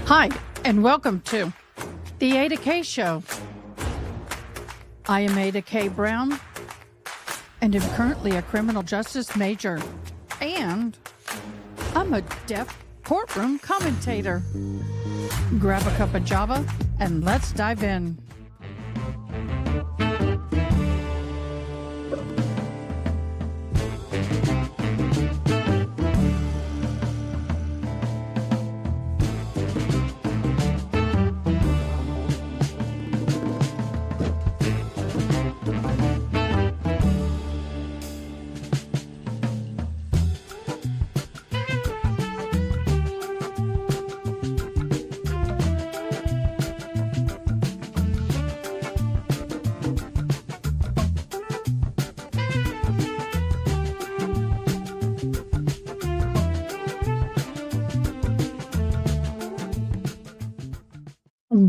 Hi, and welcome to the Ada K Show. I am Ada K. Brown, and am currently a criminal justice major, and I'm a deaf courtroom commentator. Grab a cup of Java, and let's dive in.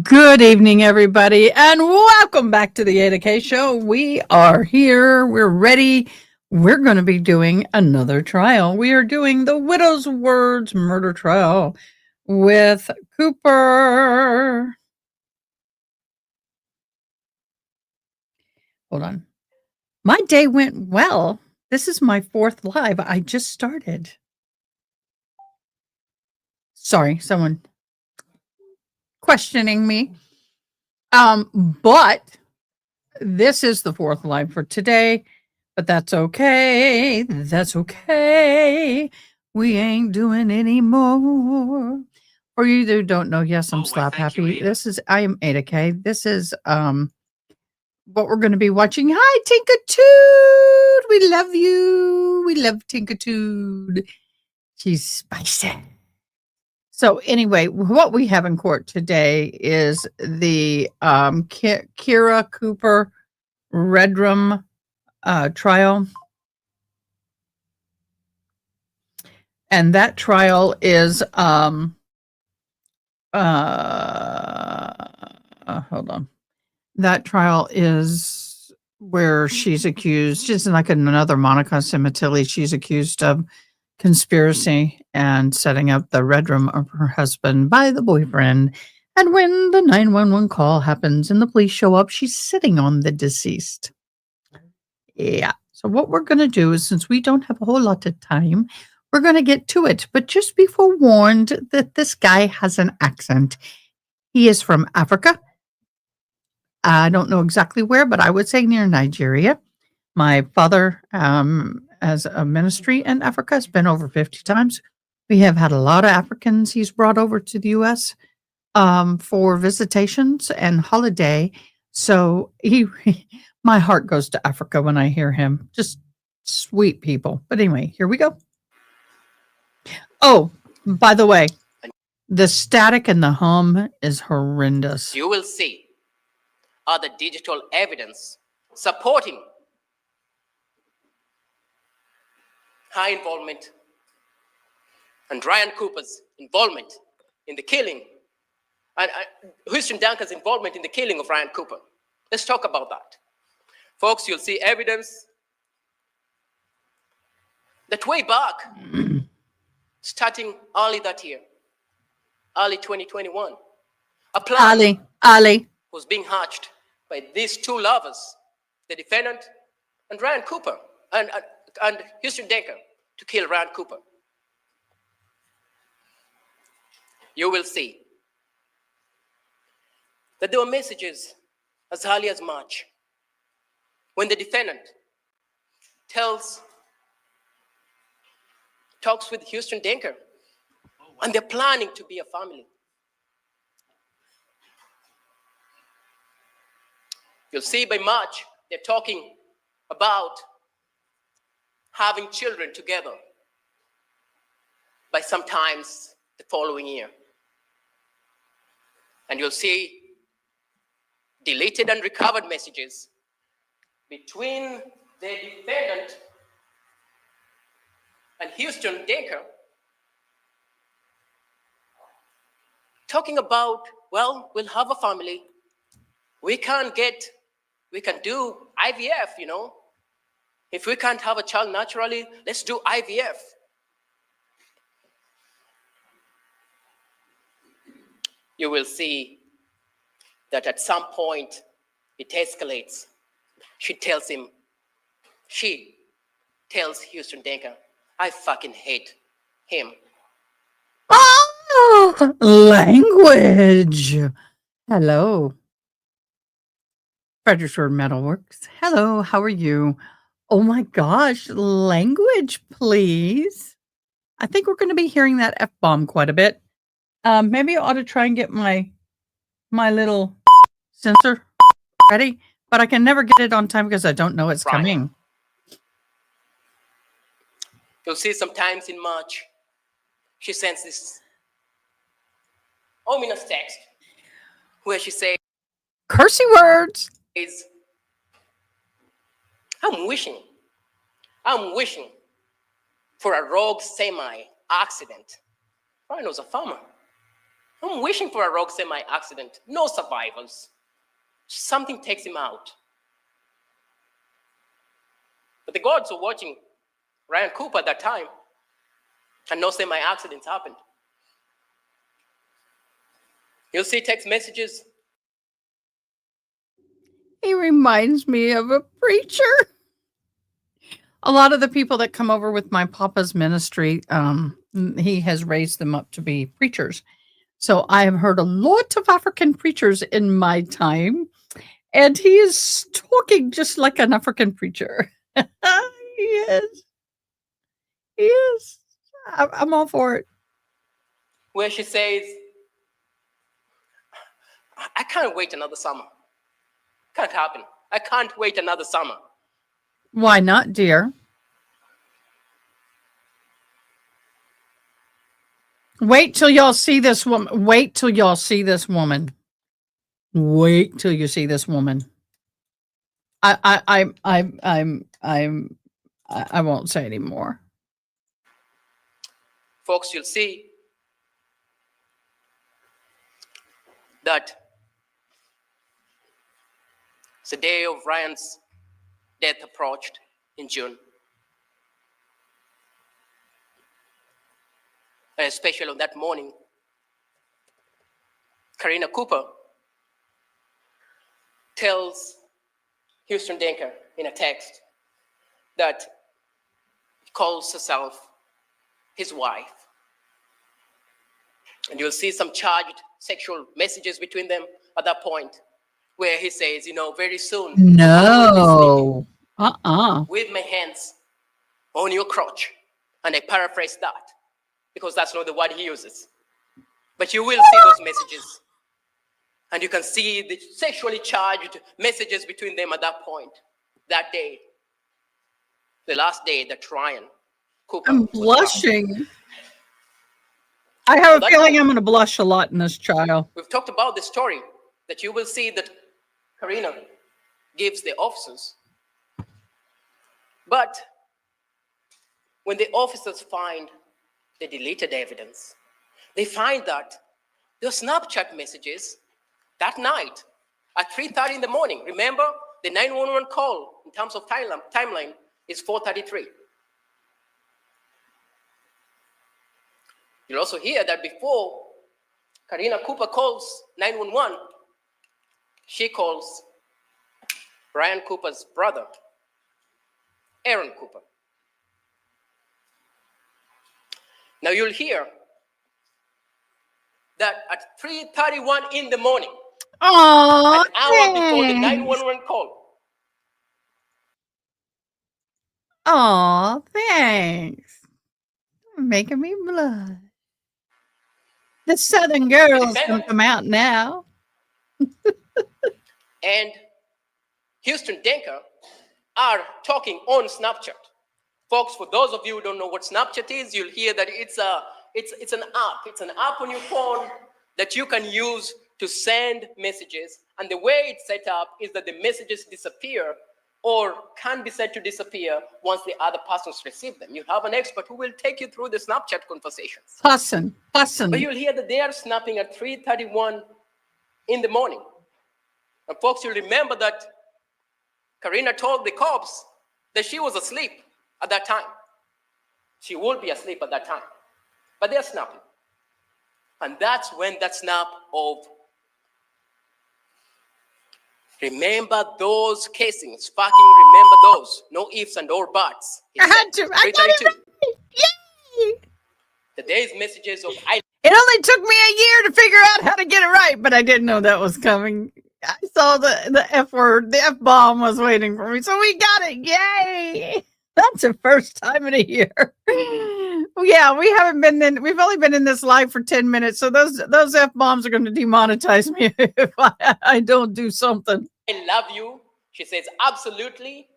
Good evening, everybody, and welcome back to the Ada K Show. We are here. We're ready. We're going to be doing another trial. We are doing the Widow's Words murder trial with Cooper. Hold on. My day went well. This is my fourth live. I just started. Sorry, someone questioning me. But this is the fourth live for today, but that's okay. That's okay. We ain't doing any more. For you who don't know, yes, I'm slap happy. I am Ada K. This is what we're going to be watching. Hi, Tinkatude. We love you. We love Tinkatude. She's spicy. So anyway, what we have in court today is the Karina Cooper Redrum trial. And that trial is hold on. That trial is where she's accused, just like another Monica Simatilli, she's accused of conspiracy and setting up the red room of her husband by the boyfriend. And when the 911 call happens and the police show up, she's sitting on the deceased. Yeah. So what we're going to do is, since we don't have a whole lot of time, we're going to get to it. But just be forewarned that this guy has an accent. He is from Africa. I don't know exactly where, but I would say near Nigeria. My father as a ministry in Africa has been over 50 times. We have had a lot of Africans he's brought over to the U.S. For visitations and holiday. So my heart goes to Africa when I hear him. Just sweet people. But anyway, here we go. Oh, by the way, the static and the hum is horrendous. You will see other digital evidence supporting her involvement and Ryan Cooper's involvement in the killing and Houston Duncan's involvement in the killing of Ryan Cooper. Let's talk about that. Folks, you'll see evidence that way back, starting early that year, early 2021, a plan was being hatched by these two lovers, the defendant and Ryan Cooper, and Houston Duncan, to kill Ryan Cooper. You will see that there were messages as early as March when the defendant talks with Houston Duncan, and they're planning to be a family. You'll see by March, they're talking about having children together by sometimes the following year. And you'll see deleted and recovered messages between the defendant and Houston Duncan talking about, well, we'll have a family. We can do IVF, you know. If we can't have a child naturally, let's do IVF. you will see that at some point it escalates. She tells Houston Denker, I fucking hate him. Oh, language. Hello. Fredericksburg Metalworks. Hello, how are you? Oh my gosh, language, please. I think we're going to be hearing that F-bomb quite a bit. Maybe I ought to try and get my little sensor ready, but I can never get it on time because I don't know it's Right. coming. You'll see sometimes in March, she sends this ominous text where she says, Cursey words. I'm wishing for a rogue semi-accident. Ryan was a farmer. I'm wishing for a rogue semi-accident. No survivors. Something takes him out. But the gods were watching Ryan Cooper at that time, and no semi-accidents happened. You'll see text messages. He reminds me of a preacher. A lot of the people that come over with my papa's ministry, he has raised them up to be preachers. So I have heard a lot of African preachers in my time, and he is talking just like an African preacher. He is. He is. I'm all for it. Where she says, I can't wait another summer. Can't happen. I can't wait another summer. Why not, dear? Wait till y'all see this woman. Wait till y'all see this woman. Wait till you see this woman. I won't say anymore. Folks, you'll see that the day of Ryan's death approached in June. And especially on that morning, Karina Cooper tells Houston Denker in a text that he calls herself his wife. And you'll see some charged sexual messages between them at that point, where he says, very soon, No. with my hands on your crotch. And I paraphrase that because that's not the word he uses. But you will see those messages. And you can see the sexually charged messages between them at that point, that day, the last day that Ryan Cooper I'm was blushing. I have a feeling I'm going to blush a lot in this trial. We've talked about the story that you will see that Karina gives the officers. But when the officers find the deleted evidence, they find that the Snapchat messages that night at 3:30 in the morning. Remember, the 911 call in terms of timeline is 4:33. You'll also hear that before Karina Cooper calls 911, she calls Ryan Cooper's brother, Aaron Cooper. Now you'll hear that at 3:31 in the morning, an hour before the 911 call. Oh, thanks. You're making me blush. The Southern girl's gonna come out now. And Houston Denker are talking on Snapchat. Folks, for those of you who don't know what Snapchat is, you'll hear that it's an app. It's an app on your phone that you can use to send messages. And the way it's set up is that the messages disappear or can be said to disappear once the other persons receive them. You have an expert who will take you through the Snapchat conversations. Person. But you'll hear that they are snapping at 3:31 in the morning. And folks, you'll remember that Karina told the cops that she was asleep at that time. She would be asleep at that time. But they're snapping. And that's when that snap of remember those casings, fucking remember those, no ifs and or buts. I had to. I got it right. Yay! Today's messages of It only took me a year to figure out how to get it right, but I didn't know that was coming. I saw the F word, the F bomb was waiting for me, so we got it. Yay! That's the first time in a year. Yeah, we haven't been in. We've only been in this live for 10 minutes, so those F bombs are going to demonetize me if I don't do something. I love you. She says absolutely,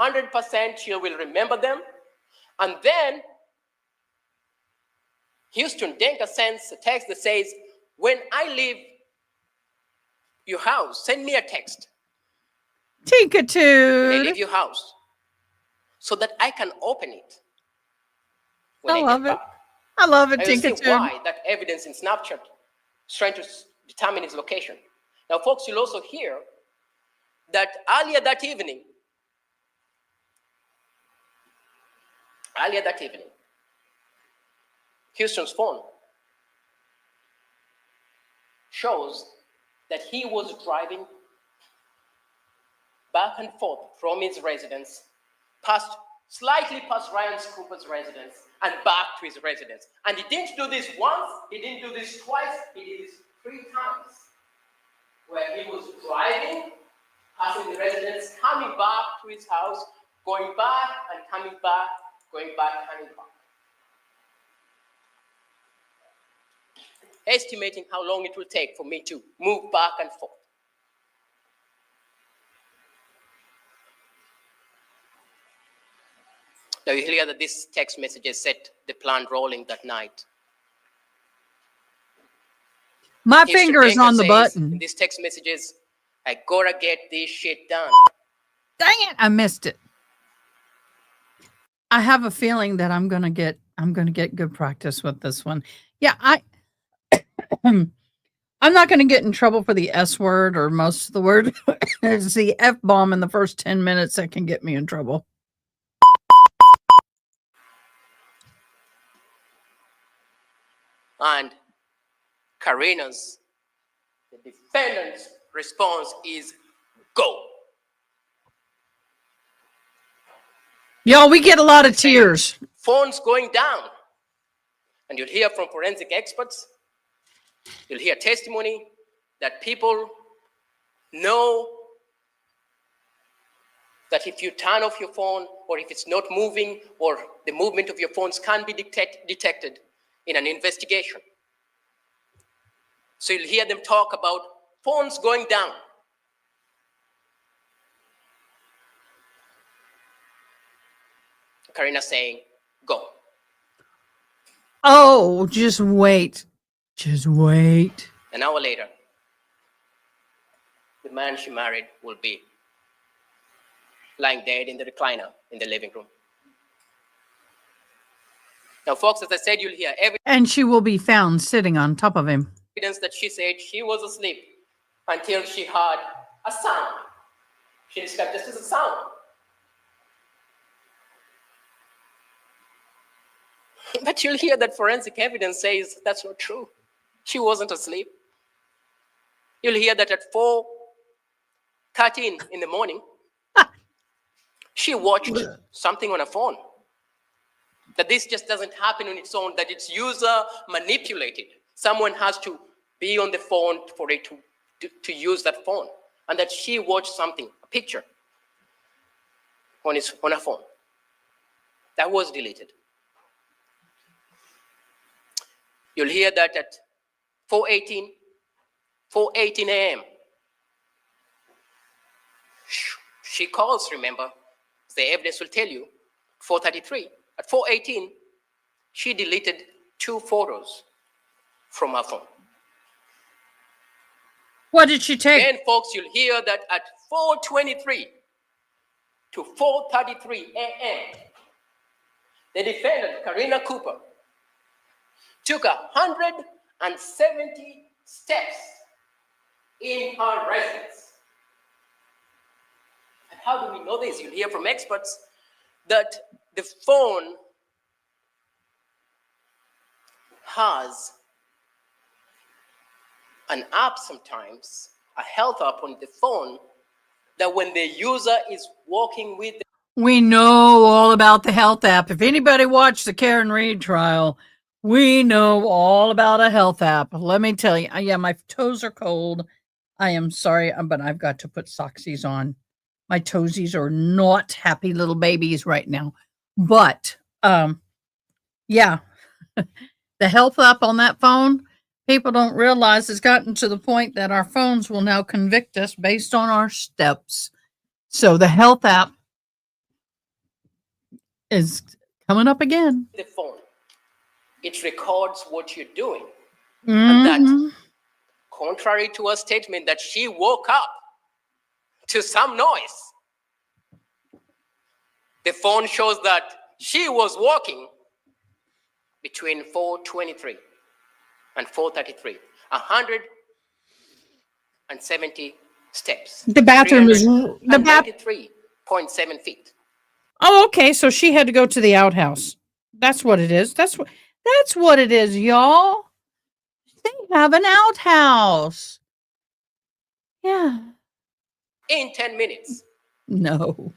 100%. She will remember them, and then Houston Denker sends a text that says, when I leave your house, send me a text. When I leave your house, so that I can open it. I love it. I love it, Tinker. You see why that evidence in Snapchat is trying to determine its location. Now, folks, you'll also hear that earlier that evening, Houston's phone shows that he was driving back and forth from his residence, slightly past Ryan Cooper's residence, and back to his residence. And he didn't do this once, he didn't do this twice, he did this 3 times, where he was driving, passing the residence, coming back to his house, going back and coming back, going back, coming back. Estimating how long it will take for me to move back and forth. Now you hear that this text messages set the plan rolling that night. My finger is on the button. In these text messages, I gotta get this shit done. Dang it, I missed it. I have a feeling that I'm gonna get good practice with this one. Yeah, I'm not going to get in trouble for the S word or most of the word. It's the F bomb in the first 10 minutes that can get me in trouble. And Karina's, the defendant's response is go. Y'all, we get a lot of tears. Phones going down. And you'll hear from forensic experts. You'll hear testimony that people know that if you turn off your phone or if it's not moving or the movement of your phones can be detected in an investigation. So you'll hear them talk about phones going down. Karina saying, go. Oh, just wait. Just wait. An hour later, the man she married will be lying dead in the recliner in the living room. Now, folks, as I said, you'll hear evidence. And she will be found sitting on top of him. Evidence that she said she was asleep until she heard a sound. She described this as a sound. But you'll hear that forensic evidence says that's not true. She wasn't asleep. You'll hear that at 4:13 in the morning, she watched something on her phone. That this just doesn't happen on its own, that it's user manipulated. Someone has to be on the phone for it to use that phone. And that she watched something, a picture, on her phone. That was deleted. You'll hear that at 4:18 a.m. She calls, remember, the evidence will tell you, 4:33. At 4:18, she deleted 2 photos from her phone. What did she take? Then, folks, you'll hear that at 4:23 to 4:33 a.m., the defendant, Karina Cooper, took 170 steps in her residence. And how do we know this? You'll hear from experts that the phone has an app sometimes, a health app on the phone, that when the user is walking with We know all about the health app. If anybody watched the Karen Reed trial, we know all about a health app. Let me tell you. Yeah, my toes are cold. I am sorry, but I've got to put socksies on. My toesies are not happy little babies right now. But yeah, the health app on that phone, people don't realize it's gotten to the point that our phones will now convict us based on our steps. So the health app is coming up again. the phone, it records what you're doing. And that, contrary to a statement that she woke up to some noise, the phone shows that she was walking between 4:23 and 4:33, 170 steps. The bathroom is the bath. 93.7 feet. Oh, okay. So she had to go to the outhouse. That's what it is. That's what it is, y'all. They have an outhouse. Yeah. In 10 minutes. No.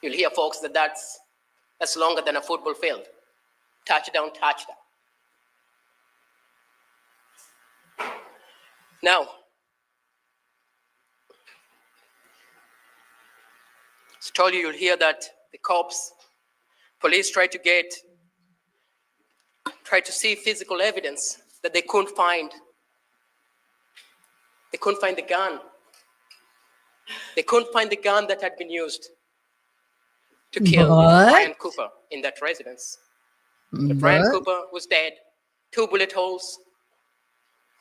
You'll hear, folks, that's longer than a football field. Touchdown, touchdown. Now, as I told you, you'll hear that the police tried to see physical evidence that they couldn't find. They couldn't find the gun. They couldn't find the gun that had been used to kill Ryan Cooper in that residence. But Ryan Cooper was dead, 2 bullet holes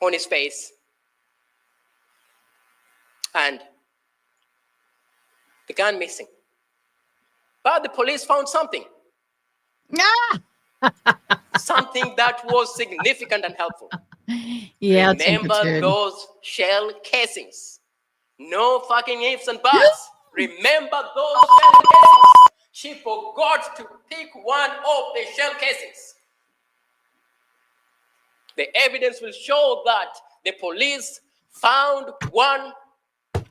on his face. And the gun missing. But the police found something. Something that was significant and helpful. Yeah, remember those shell casings. No fucking ifs and buts. Remember those shell casings. She forgot to pick one of the shell casings. The evidence will show that the police found one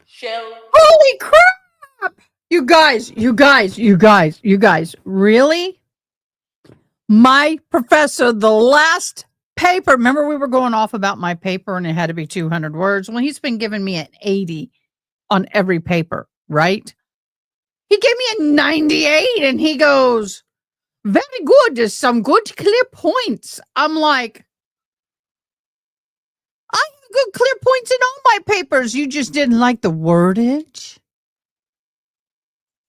shell. Holy crap! You guys, really? My professor, the last paper, remember we were going off about my paper and it had to be 200 words? Well, he's been giving me an 80 on every paper, right? He gave me a 98 and he goes, very good. There's some good clear points. I'm like, I have good clear points in all my papers. You just didn't like the wordage.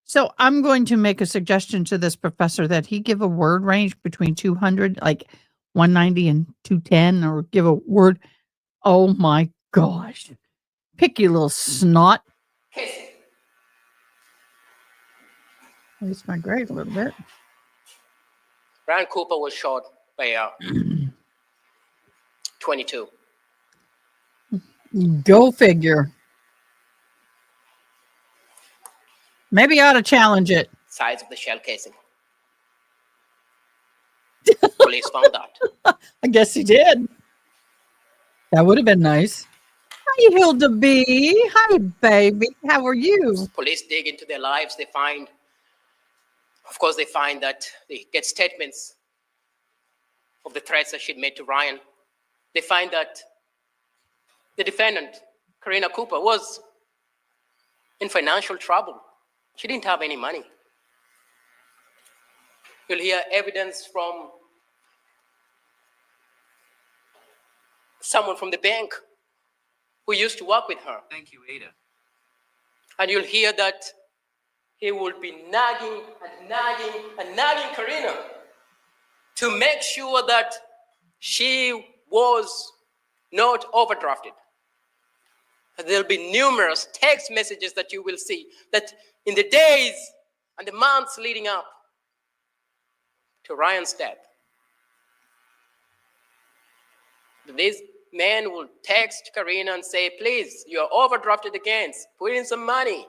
So I'm going to make a suggestion to this professor that he give a word range between 200, like 190 and 210, or give a word. Oh my gosh. Pick your little snot. At least my grade a little bit. Ryan Cooper was shot by 22. Go figure. Maybe I ought to challenge it. Size of the shell casing. Police found that. I guess he did. That would have been nice. Hi, Hilda B. Hi, baby. How are you? Police dig into their lives. They find that they get statements of the threats that she'd made to Ryan. They find that the defendant, Karina Cooper, was in financial trouble. She didn't have any money. You'll hear evidence from someone from the bank who used to work with her. Thank you, Ada. And you'll hear that he would be nagging Karina to make sure that she was not overdrafted. And there'll be numerous text messages that you will see that in the days and the months leading up to Ryan's death, these men will text Karina and say, please, you're overdrafted again, put in some money.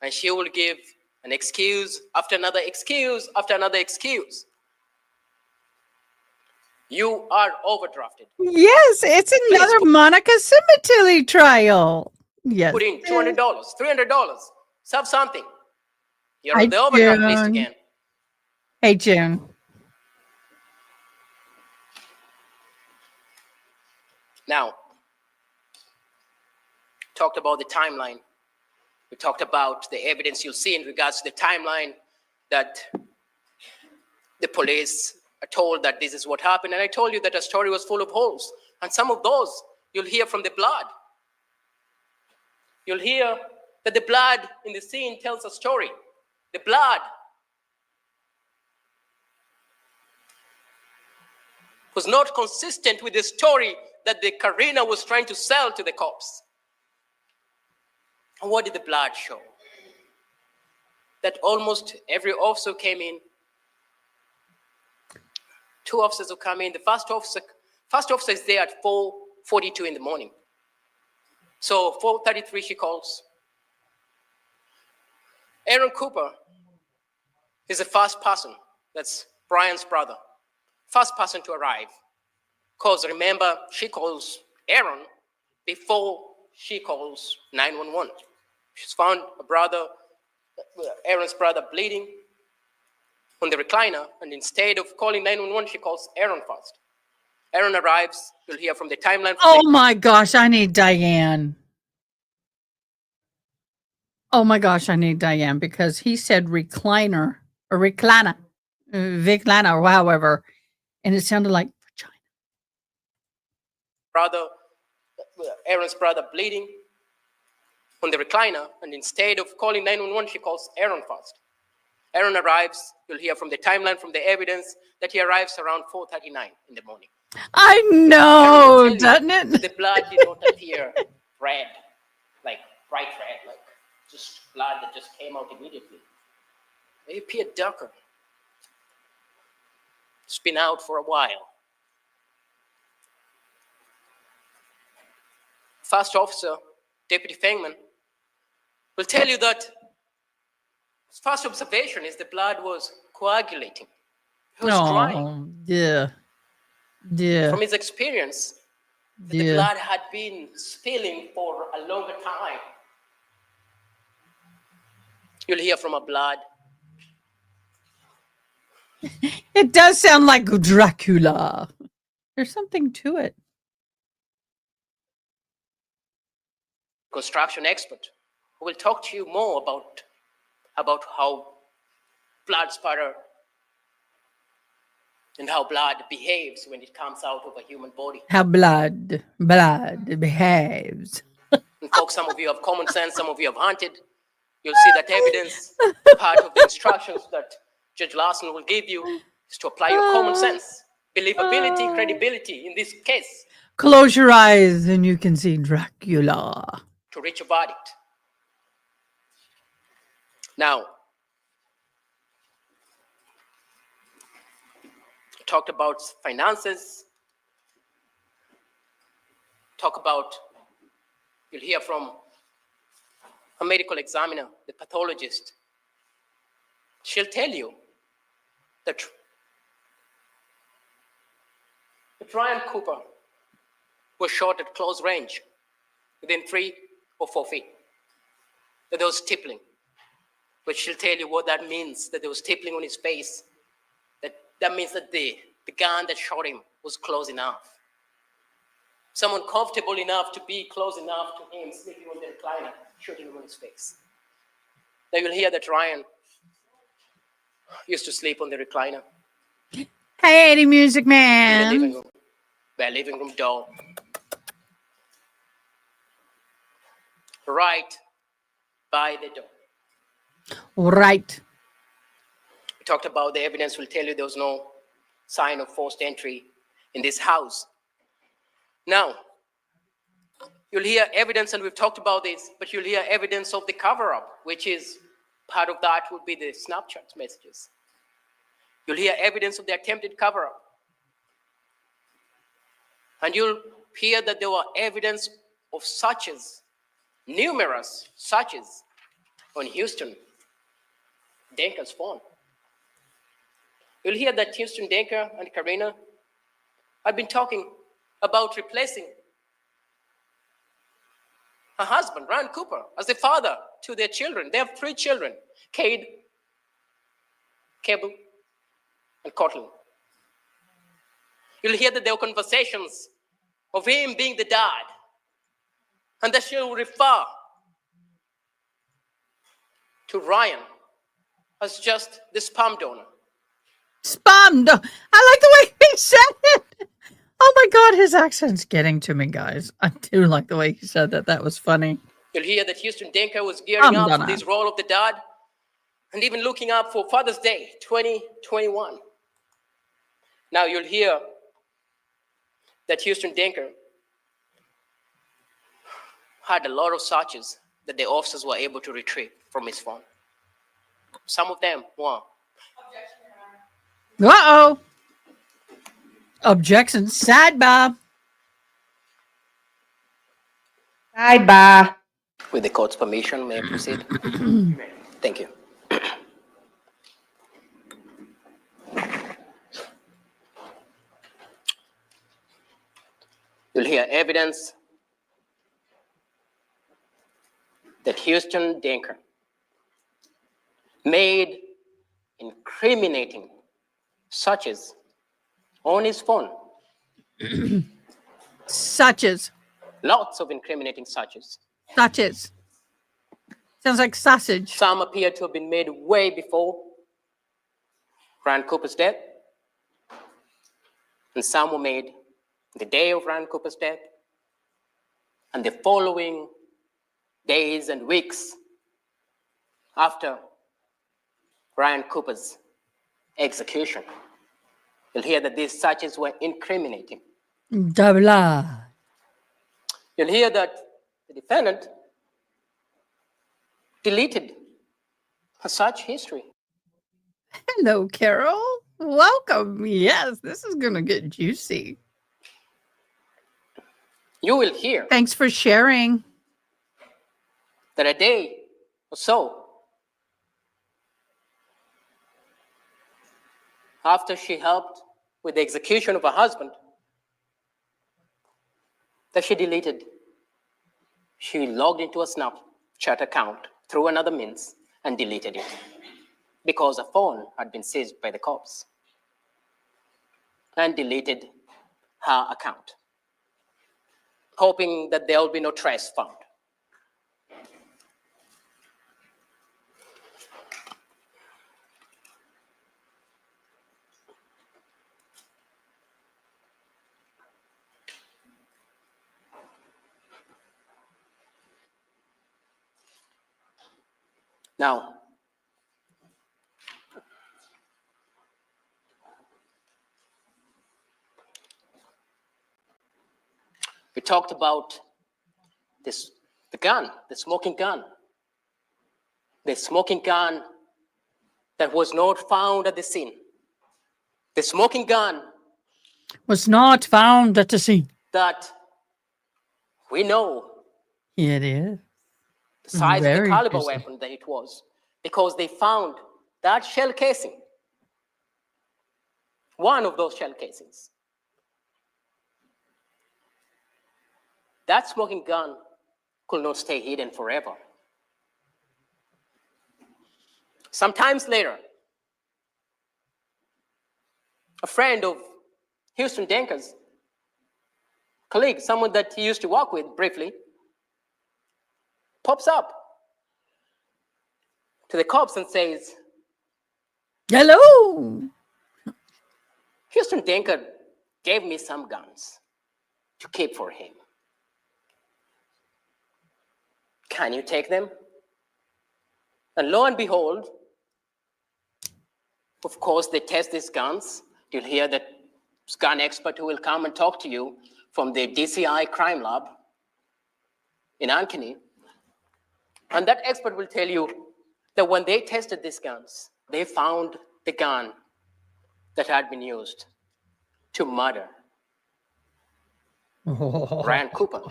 And she will give an excuse after another excuse after another excuse. You are overdrafted. Yes, it's another Monica Simatilli trial. Yes. Put in $200, $300. Sub something. You're Hi, on the overdraft list June. again. Hey, June. Now, talked about the timeline. We talked about the evidence you'll see in regards to the timeline that the police are told that this is what happened. And I told you that the story was full of holes. And some of those you'll hear from the blood. You'll hear that the blood in the scene tells a story. The blood was not consistent with the story that the Karina was trying to sell to the cops. And what did the blood show? That almost every officer came in. Two officers will come in. The first officer is there at 4:42 in the morning. So 4:33 she calls. Aaron Cooper is the first person. That's Brian's brother. First person to arrive. Because remember, she calls Aaron before she calls 911. She's found Aaron's brother bleeding on the recliner, and instead of calling 911, she calls Aaron first. Aaron arrives. You'll hear from the timeline. Oh my gosh, I need Diane. Oh my gosh, I need Diane because he said recliner or recliner, Viclana or however, and it sounded like vagina. Aaron's brother bleeding on the recliner, and instead of calling 911, she calls Aaron first. Aaron arrives. You'll hear from the timeline, from the evidence, that he arrives around 4:39 in the morning. I know, doesn't it? The blood did not appear red, like bright red, like just blood that just came out immediately. It appeared darker. It's been out for a while. First officer, Deputy Fengman, will tell you that his first observation is the blood was coagulating. It was drying. Yeah. Yeah. From his experience, the blood had been spilling for a longer time. You'll hear from a blood. It does sound like Dracula. There's something to it. Construction expert who will talk to you more about how blood spatter and how blood behaves when it comes out of a human body. How blood behaves. And folks, some of you have common sense, some of you have hunted. You'll see that evidence. Part of the instructions that Judge Larson will give you is to apply your common sense, believability, credibility in this case. Close your eyes and you can see Dracula. To reach a verdict. Now, talked about finances. You'll hear from a medical examiner, the pathologist. She'll tell you that Brian Cooper was shot at close range, within 3 or 4 feet. That there was tippling. But she'll tell you what that means, that there was tippling on his face. That means that the gun that shot him was close enough. Someone comfortable enough to be close enough to him, sleeping on the recliner, shooting him on his face. Now you'll hear that Ryan used to sleep on the recliner. Hey, Eddie Music In Man. the living room. By a living room door. Right by the door. Right. We talked about the evidence will tell you there was no sign of forced entry in this house. Now, you'll hear evidence, and we've talked about this, but you'll hear evidence of the cover-up, which is part of that would be the Snapchat messages. You'll hear evidence of the attempted cover-up. And you'll hear that there were evidence of searches, numerous searches on Houston Denker's phone. You'll hear that Houston Denker and Karina had been talking about replacing her husband, Ryan Cooper, as the father to their children. They have 3 children, Cade, Cable, and Cortland. You'll hear that there were conversations of him being the dad, and that she'll refer to Ryan as just the sperm donor. Spam. I like the way he said it. Oh my God, his accent's getting to me, guys. I do like the way he said that. That was funny. You'll hear that Houston Denker was gearing up for this role of the dad and even looking up for Father's Day 2021. Now you'll hear that Houston Denker had a lot of searches that the officers were able to retrieve from his phone. Some of them were. Uh-oh. Objection. Sidebar. Sidebar. With the court's permission, may I proceed? Thank you. You'll hear evidence that Houston Denker made incriminating searches on his phone. Such as. Lots of incriminating searches. Such as. Sounds like sausage. Some appear to have been made way before Ryan Cooper's death, and some were made the day of Ryan Cooper's death, and the following days and weeks after Ryan Cooper's execution. You'll hear that these searches were incriminating. Blah. You'll hear that the defendant deleted her search history. Hello, Carol. Welcome. Yes, this is going to get juicy. You will hear Thanks for sharing. that a day or so after she helped with the execution of her husband, that she deleted. She logged into a Snapchat account through another means and deleted it because her phone had been seized by the cops, and deleted her account, hoping that there will be no trace found. Now, we talked about this, the gun, the smoking gun. The smoking gun that was not found at the scene. The smoking gun Was not found at the scene. that we know It is. the size of the Very caliber juicy. weapon that it was, because they found that shell casing, one of those shell casings. That smoking gun could not stay hidden forever. Sometimes later, a friend of Houston Denker's, colleague, someone that he used to work with briefly, pops up to the cops and says, Hello. Houston Denker gave me some guns to keep for him. Can you take them? And lo and behold, of course, they test these guns. You'll hear that gun expert who will come and talk to you from the DCI crime lab in Ankeny. And that expert will tell you that when they tested these guns, they found the gun that had been used to murder Ryan Cooper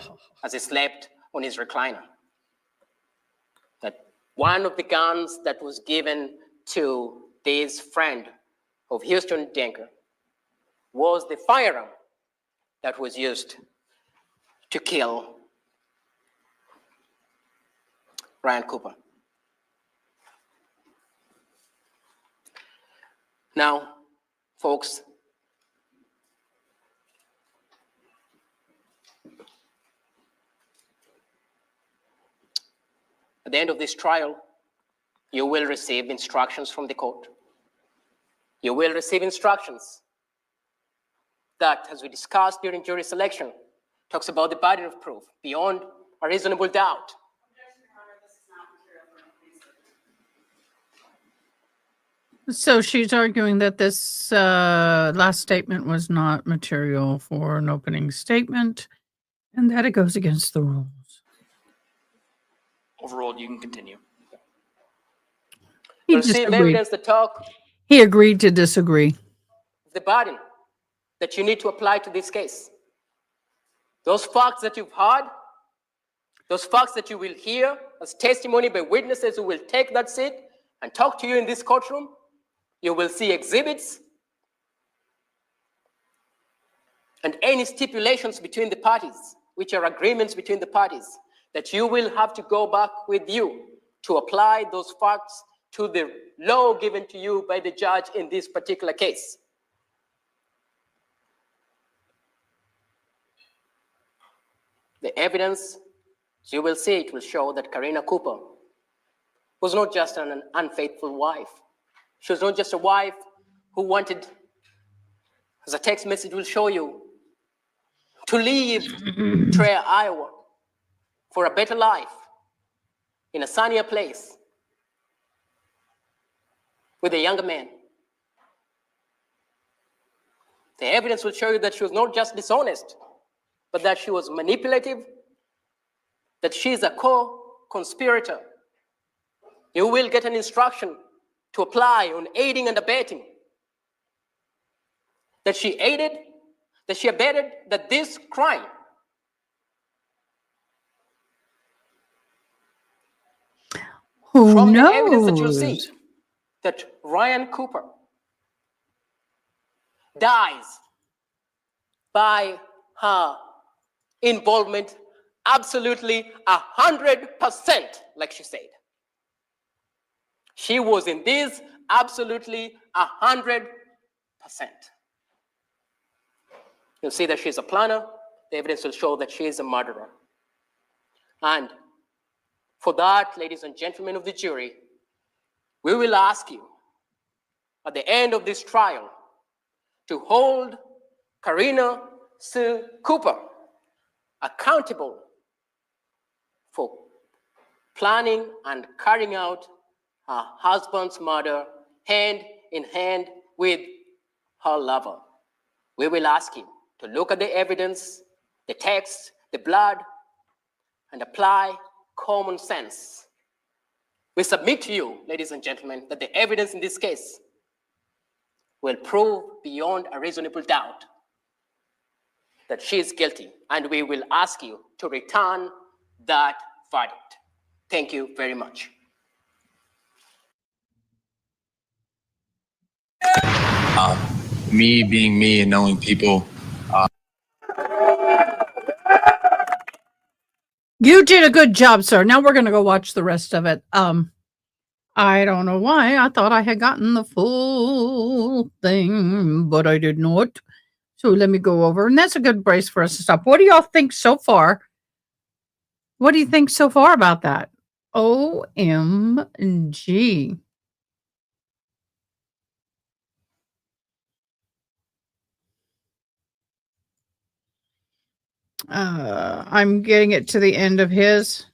as he slept on his recliner. That one of the guns that was given to this friend of Houston Denker was the firearm that was used to kill Ryan Cooper. Now, folks, at the end of this trial, you will receive instructions from the court. You will receive instructions that, as we discussed during jury selection, talks about the burden of proof beyond a reasonable doubt. So she's arguing that this last statement was not material for an opening statement and that it goes against the rules. Overruled, you can continue. He You'll receive disagreed. evidence that talk He agreed to disagree. the burden that you need to apply to this case. Those facts that you've heard, those facts that you will hear as testimony by witnesses who will take that seat and talk to you in this courtroom, you will see exhibits and any stipulations between the parties, which are agreements between the parties, that you will have to go back with you to apply those facts to the law given to you by the judge in this particular case. The evidence, as you will see, it will show that Karina Cooper was not just an unfaithful wife. She was not just a wife who wanted, as a text message will show you, to leave Traer, Iowa, for a better life in a sunnier place with a younger man. The evidence will show you that she was not just dishonest, but that she was manipulative, that she is a co-conspirator. You will get an instruction to apply on aiding and abetting, that she aided, that she abetted, that this crime Who from knows? the evidence that you'll see, that Ryan Cooper dies by her involvement absolutely 100%, like she said. She was in this absolutely 100%. You'll see that she's a planner. The evidence will show that she is a murderer. And for that, ladies and gentlemen of the jury, we will ask you at the end of this trial to hold Karina Cooper accountable for planning and carrying out her husband's murder hand in hand with her lover. We will ask you to look at the evidence, the text, the blood, and apply common sense. We submit to you, ladies and gentlemen, that the evidence in this case will prove beyond a reasonable doubt that she is guilty, and we will ask you to return that verdict. Thank you very much. Me being me and knowing people. You did a good job, sir. Now we're going to go watch the rest of it. I don't know why. I thought I had gotten the full thing, but I did not. So let me go over. And that's a good brace for us to stop. What do y'all think so far? What do you think so far about that? OMG. I'm getting it to the end of his.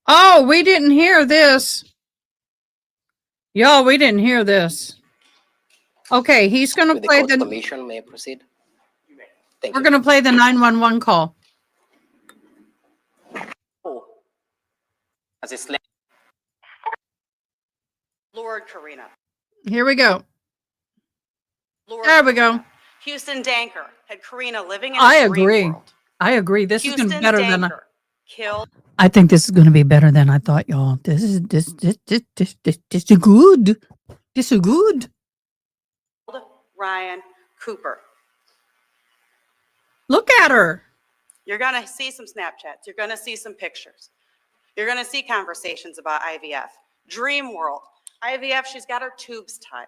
Oh, we didn't hear this. Y'all, we didn't hear this. Okay, he's going to With the play court's the... permission, may I proceed? Thank We're you. going to play the 911 call. As it's led. Lord Karina. Here we go. Lord There we Karina. go. Houston Danker had Karina living in I a dream agree. world. I agree. This is going to Houston be better than Danker killed. I think this is going to be better than I thought, y'all. This is good. This is good. Ryan Cooper. Look at her. You're going to see some Snapchats. You're going to see some pictures. You're going to see conversations about IVF. Dream world. IVF, she's got her tubes tied.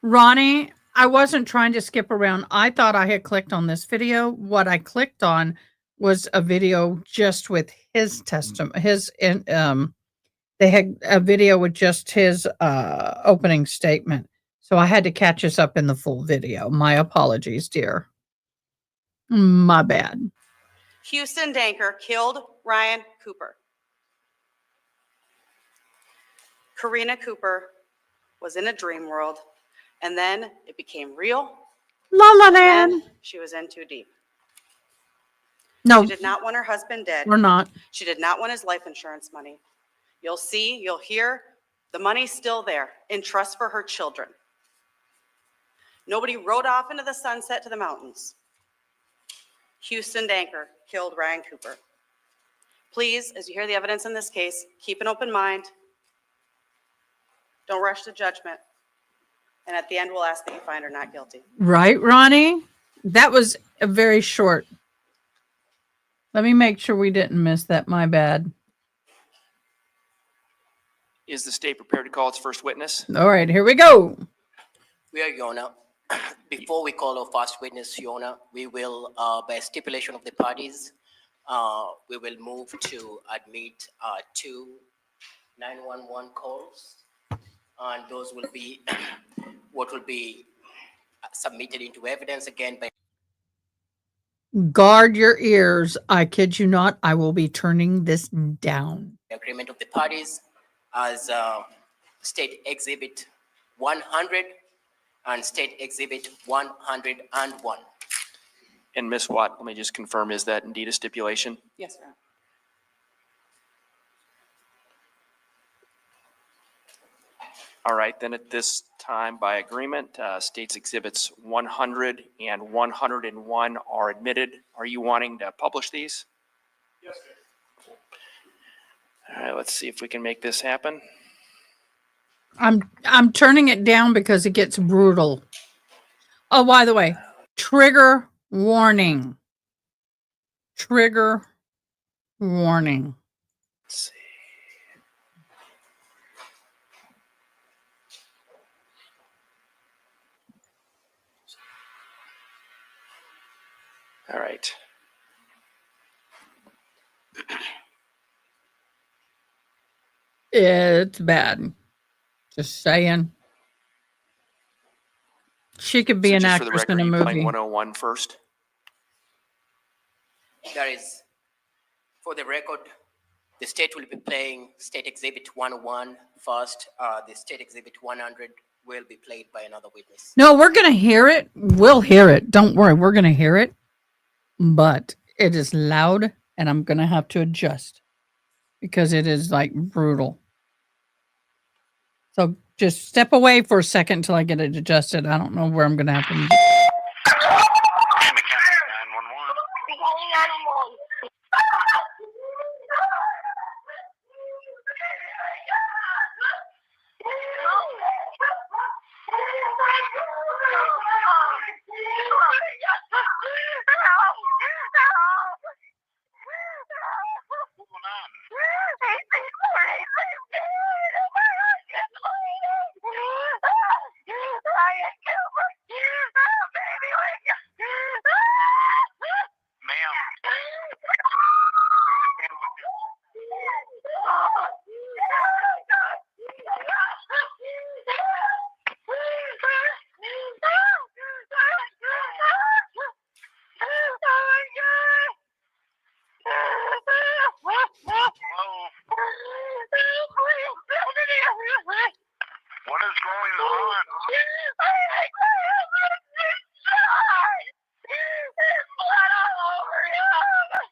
Ronnie, I wasn't trying to skip around. I thought I had clicked on this video. What I clicked on was a video just with his testimony. They had a video with just his opening statement. So I had to catch us up in the full video. My apologies, dear. My bad. Houston Danker killed Ryan Cooper. Karina Cooper was in a dream world, and then it became real. La La And Land. she was in too deep. No, She did not want her husband dead. we're not. She did not want his life insurance money. You'll see, you'll hear, the money's still there in trust for her children. Nobody rode off into the sunset to the mountains. Houston Danker killed Ryan Cooper. Please, as you hear the evidence in this case, keep an open mind. Don't rush to judgment. And at the end, we'll ask that you find her not guilty. Right, Ronnie? That was a very short. Let me make sure we didn't miss that. My bad. Is the state prepared to call its first witness? All right, here we go. We are, Your Honor. Before we call our first witness, Your Honor, we will, by stipulation of the parties, we will move to admit 2 911 calls, and those will be what will be submitted into evidence again by Guard your ears. I kid you not. I will be turning this down. the agreement of the parties as State Exhibit 100 and State Exhibit 101. And Ms. Watt, let me just confirm, is that indeed a stipulation? Yes, sir. All right, then at this time, by agreement, states exhibits 100 and 101 are admitted. Are you wanting to publish these? Yes, sir. All right, let's see if we can make this happen. I'm turning it down because it gets brutal. Oh, by the way, trigger warning. Trigger warning. Let's see. All right. It's bad. Just saying. She could be So an just for the actress in record, a you playing movie. 101 first? There is, for the record, the state will be playing State Exhibit 101 first. The State Exhibit 100 will be played by another witness. No, we're going to hear it. We'll hear it. Don't worry. We're going to hear it. But it is loud and I'm going to have to adjust because it is like brutal. So just step away for a second until I get it adjusted. I don't know where I'm going to have to. What is going on? There's blood all over him.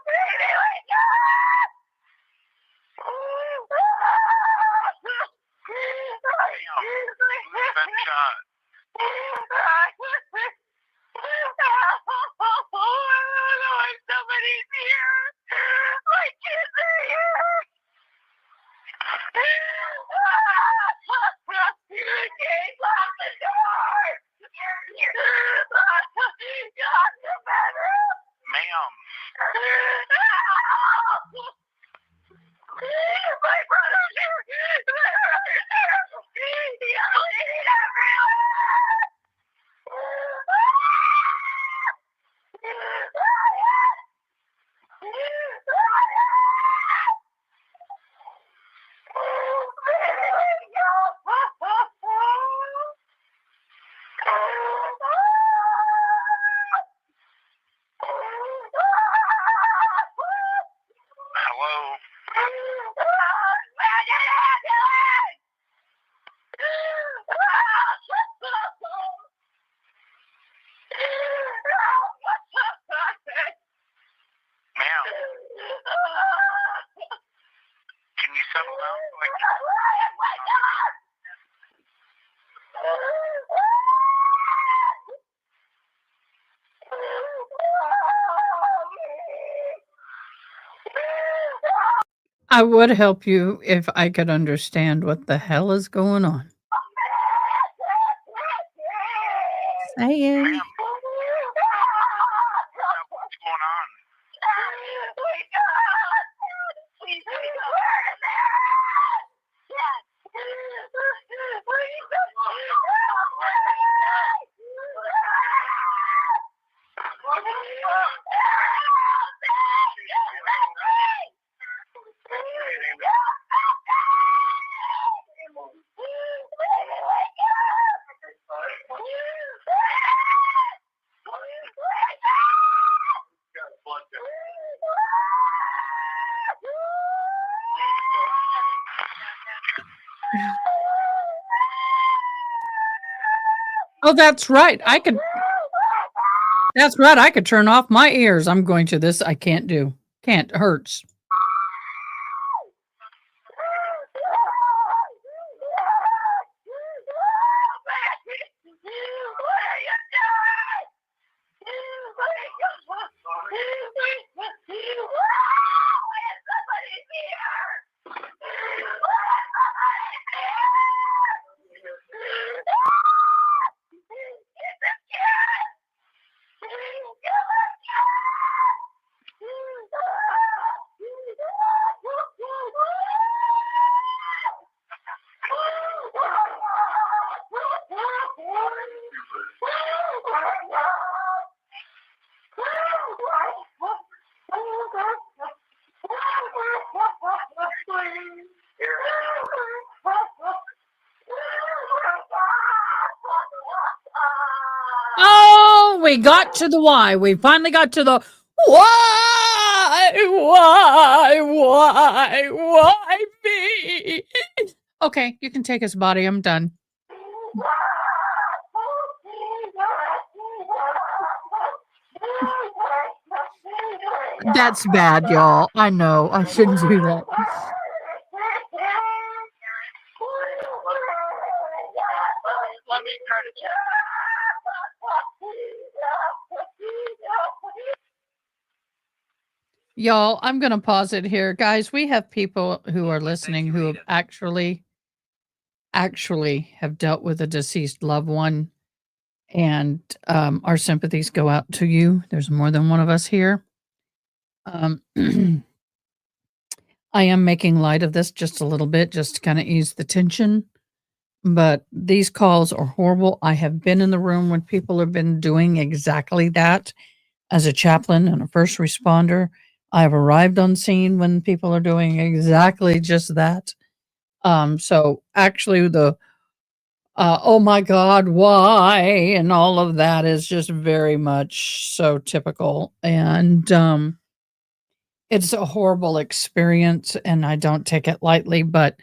Baby, wake up! Who's been shot? Somebody My brother's here. My brother's here. You're bleeding Hello? Ma'am, can you settle down so I can... I would help you if I could understand what the hell is going on. Saying. Ma'am, what's going on? Please, Oh, that's right. That's right. I could turn off my ears. I'm going to this. I can't do. Can't. Hurts. Oh, we got to the why. We finally got to the why me? Okay, you can take his body. I'm done. That's bad, y'all. I know. I shouldn't do that. Let me try to check. Y'all, I'm going to pause it here. Guys, we have people who are listening who have actually have dealt with a deceased loved one. And our sympathies go out to you. There's more than one of us here. I am making light of this just a little bit, just to kind of ease the tension. But these calls are horrible. I have been in the room when people have been doing exactly that. As a chaplain and a first responder, I have arrived on scene when people are doing exactly just that. So actually the oh my God, why? And all of that is just very much so typical. And it's a horrible experience and I don't take it lightly, but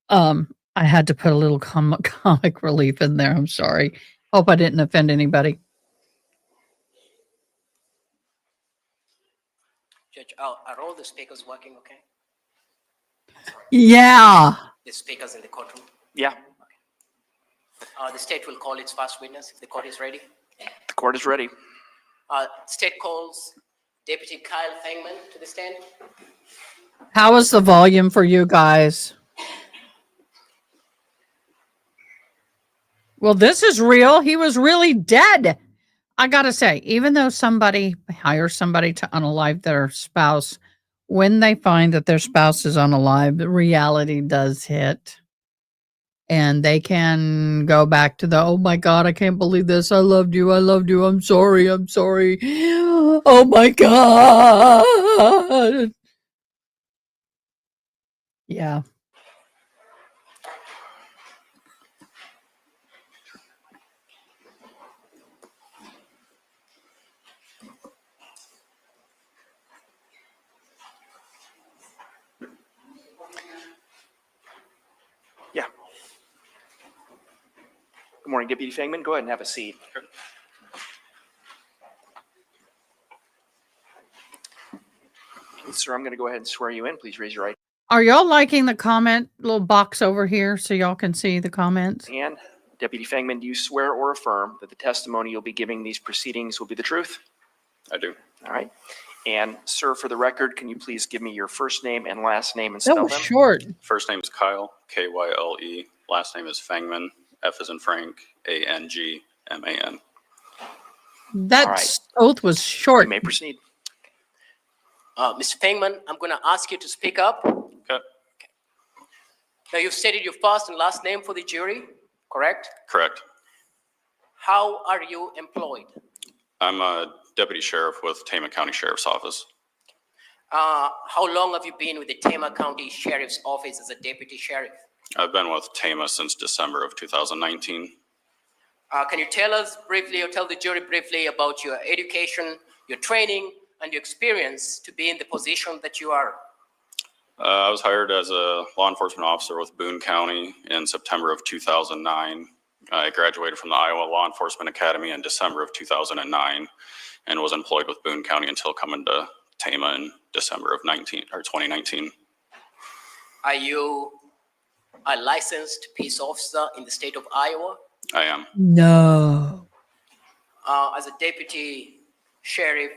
I had to put a little comic relief in there. I'm sorry. Hope I didn't offend anybody. Judge, are all the speakers working okay? Yeah. The speakers in the courtroom? Yeah, The state will call its first witness if the court is ready. the court is ready. State calls Deputy Kyle Fangman to the stand. How is the volume for you guys? Well, this is real. He was really dead. I gotta say, even though somebody hires somebody to unalive their spouse, when they find that their spouse is unalive, the reality does hit. And they can go back to the, oh my God, I can't believe this. I loved you. I loved you. I'm sorry. I'm sorry. Oh my God. Yeah. Yeah. Good morning, Deputy Fangman. Go ahead and have a seat. Sir, I'm going to go ahead and swear you in. Please raise your right Are y'all liking the comment little box over here so y'all can see the comments? hand. Deputy Fangman, do you swear or affirm that the testimony you'll be giving these proceedings will be the truth? I do. All right. And sir, for the record, can you please give me your first name and last name and That spell was them? short. First name is Kyle, Kyle. Last name is Fangman, F as in Frank, Angman. That right. oath was short. You may proceed. Mr. Fangman, I'm going to ask you to speak up. Okay. Now, you've stated your first and last name for the jury, correct? Correct. How are you employed? I'm a deputy sheriff with Tama County Sheriff's Office. How long have you been with the Tama County Sheriff's Office as a deputy sheriff? I've been with Tama since December of 2019. Can you tell us briefly or tell the jury briefly about your education, your training, and your experience to be in the position that you are? I was hired as a law enforcement officer with Boone County in September of 2009. I graduated from the Iowa Law Enforcement Academy in December of 2009 and was employed with Boone County until coming to Tama in December of 2019. Are you a licensed peace officer in the state of Iowa? I am. No. As a deputy sheriff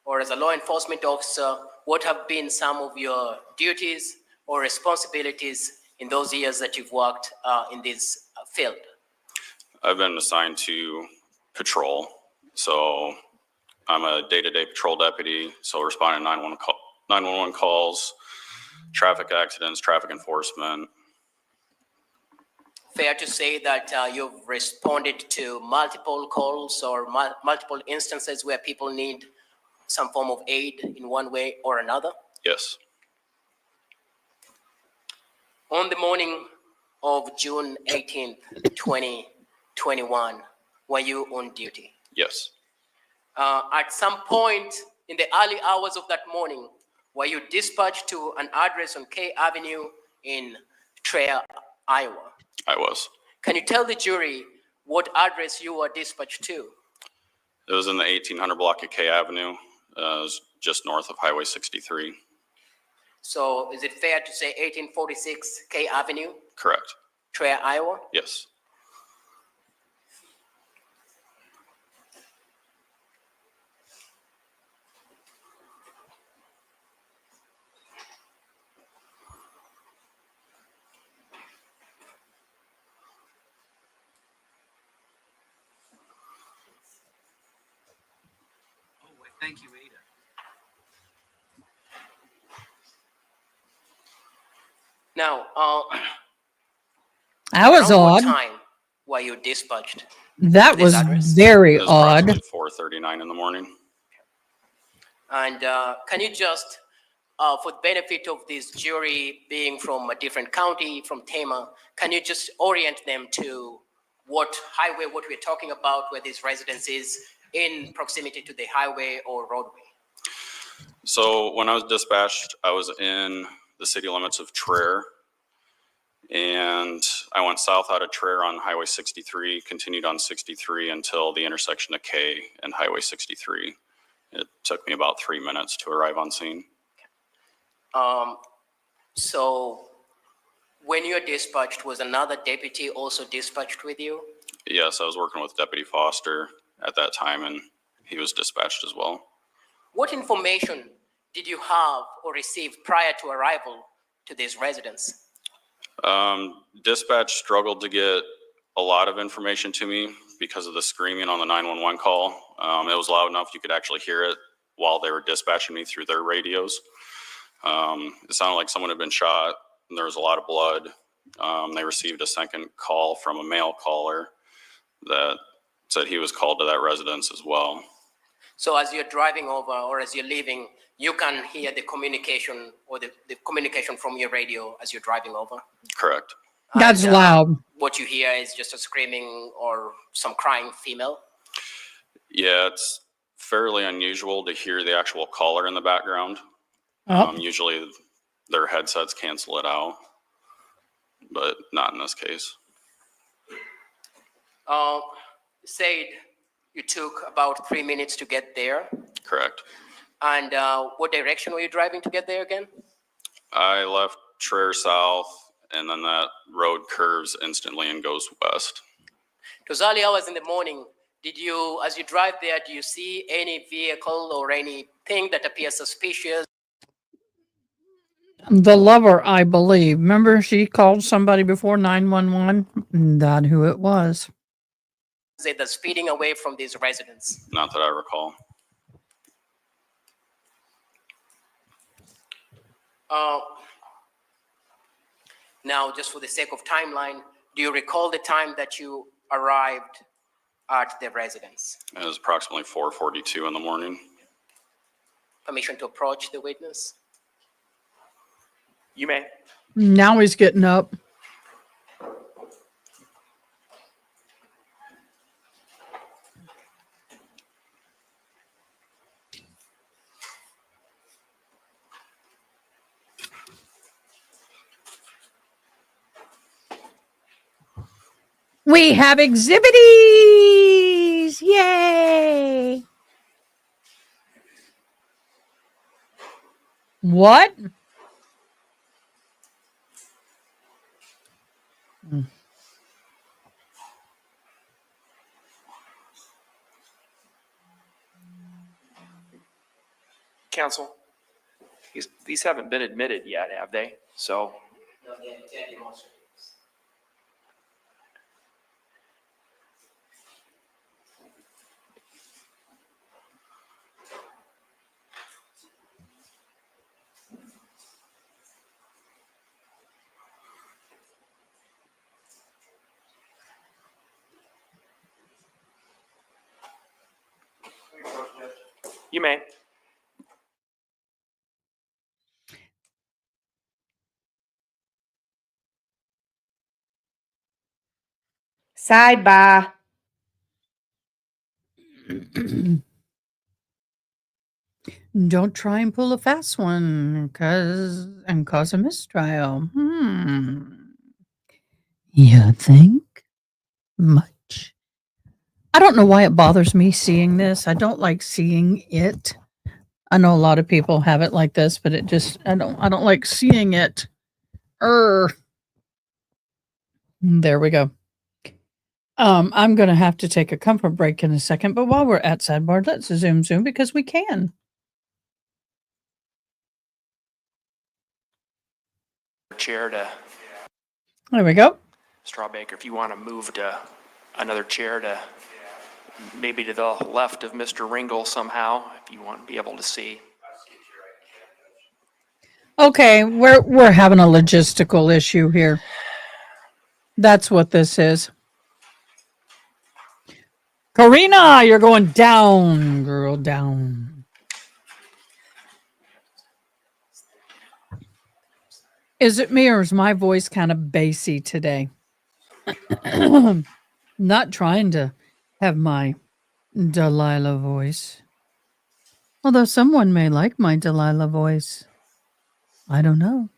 or as a law enforcement officer, what have been some of your duties or responsibilities in those years that you've worked in this field? I've been assigned to patrol. So I'm a day-to-day patrol deputy. So responding to 911 calls, traffic accidents, traffic enforcement. Fair to say that you've responded to multiple calls or multiple instances where people need some form of aid in one way or another? Yes. On the morning of June 18th, 2021, were you on duty? Yes. At some point in the early hours of that morning, were you dispatched to an address on K Avenue in Traer, Iowa? I was. Can you tell the jury what address you were dispatched to? It was in the 1800 block of K Avenue. It was just north of Highway 63. So is it fair to say 1846 K Avenue, Correct. Traer, Iowa? Yes. Thank you, Ada. Now, That was around what odd. time were you dispatched? That This was address? very It was odd. approximately 4:39 in the morning. And can you just, for the benefit of this jury being from a different county, from Tama, can you just orient them to what highway, what we're talking about, where this residence is in proximity to the highway or roadway? So when I was dispatched, I was in the city limits of Traer. And I went south out of Traer on Highway 63, continued on 63 until the intersection of K and Highway 63. It took me about 3 minutes to arrive on scene. So when you're dispatched, was another deputy also dispatched with you? Yes, I was working with Deputy Foster at that time, and he was dispatched as well. What information did you have or receive prior to arrival to this residence? Dispatch struggled to get a lot of information to me because of the screaming on the 911 call. It was loud enough you could actually hear it while they were dispatching me through their radios. It sounded like someone had been shot, and there was a lot of blood. They received a second call from a male caller that said he was called to that residence as well. So as you're driving over or as you're leaving, you can hear the communication or the communication from your radio as you're driving over? Correct. That's And, loud. What you hear is just a screaming or some crying female? Yeah, it's fairly unusual to hear the actual caller in the background. Oh. Usually their headsets cancel it out, but not in this case. Said you took about 3 minutes to get there. Correct. And what direction were you driving to get there again? I left Traer south, and then that road curves instantly and goes west. It was early hours in the morning. Did you, as you drive there, do you see any vehicle or anything that appears suspicious? The lover, I believe. Remember she called somebody before 911? That's who it was. Say the speeding away from these residents. Not that I recall. Now, just for the sake of timeline, do you recall the time that you arrived at the residence? It was approximately 4:42 in the morning. Permission to approach the witness? You may. Now he's getting up. We have exhibitees! Yay! What? Counsel, these haven't been admitted yet, have they? So, No, they're demonstratives. you may. Sidebar. Don't try and pull a fast one cause a mistrial. You think? Much. I don't know why it bothers me seeing this. I don't like seeing it. I know a lot of people have it like this, but it just I don't like seeing it. There we go. I'm gonna have to take a comfort break in a second, but while we're at sidebar, let's zoom because we can. Chair to There we go. Strawbaker, if you want to move to another chair to maybe to the left of Mr. Ringel somehow, if you want to be able to see. Okay, we're having a logistical issue here. That's what this is. Karina, you're going down, girl, down. Is it me or is my voice kind of bassy today? Not trying to have my Delilah voice. Although someone may like my Delilah voice. I don't know.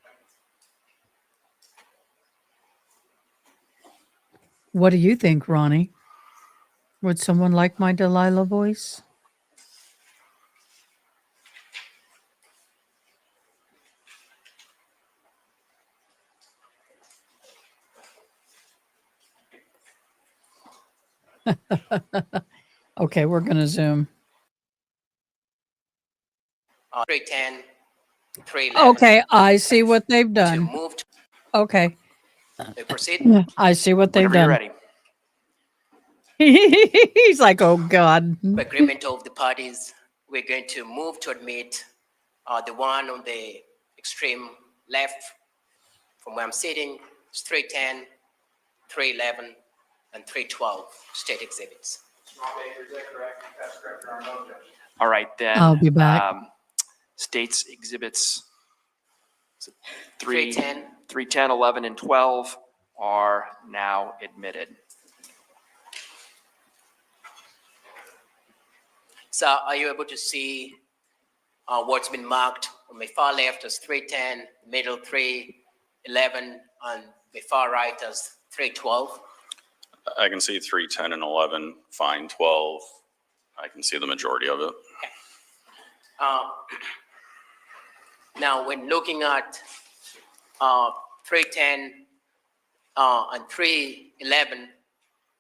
What do you think, Ronnie? Would someone like my Delilah voice? Okay, we're going to zoom. 310, 311. Okay, I see what they've To done. move to Okay, proceed. I see what they've Whenever you're done. ready. He's like, oh God. By agreement of the parties, we're going to move to admit the one on the extreme left from where I'm sitting. It's 310, 311, and 312 state exhibits. All right, then. I'll be back. States exhibits 310. 310, 11, and 12 are now admitted. So are you able to see what's been marked on my far left as 310, middle 311, and my far right as 312? I can see 310 and 11, fine, 12. I can see the majority of it. Now, when looking at 310 and 311,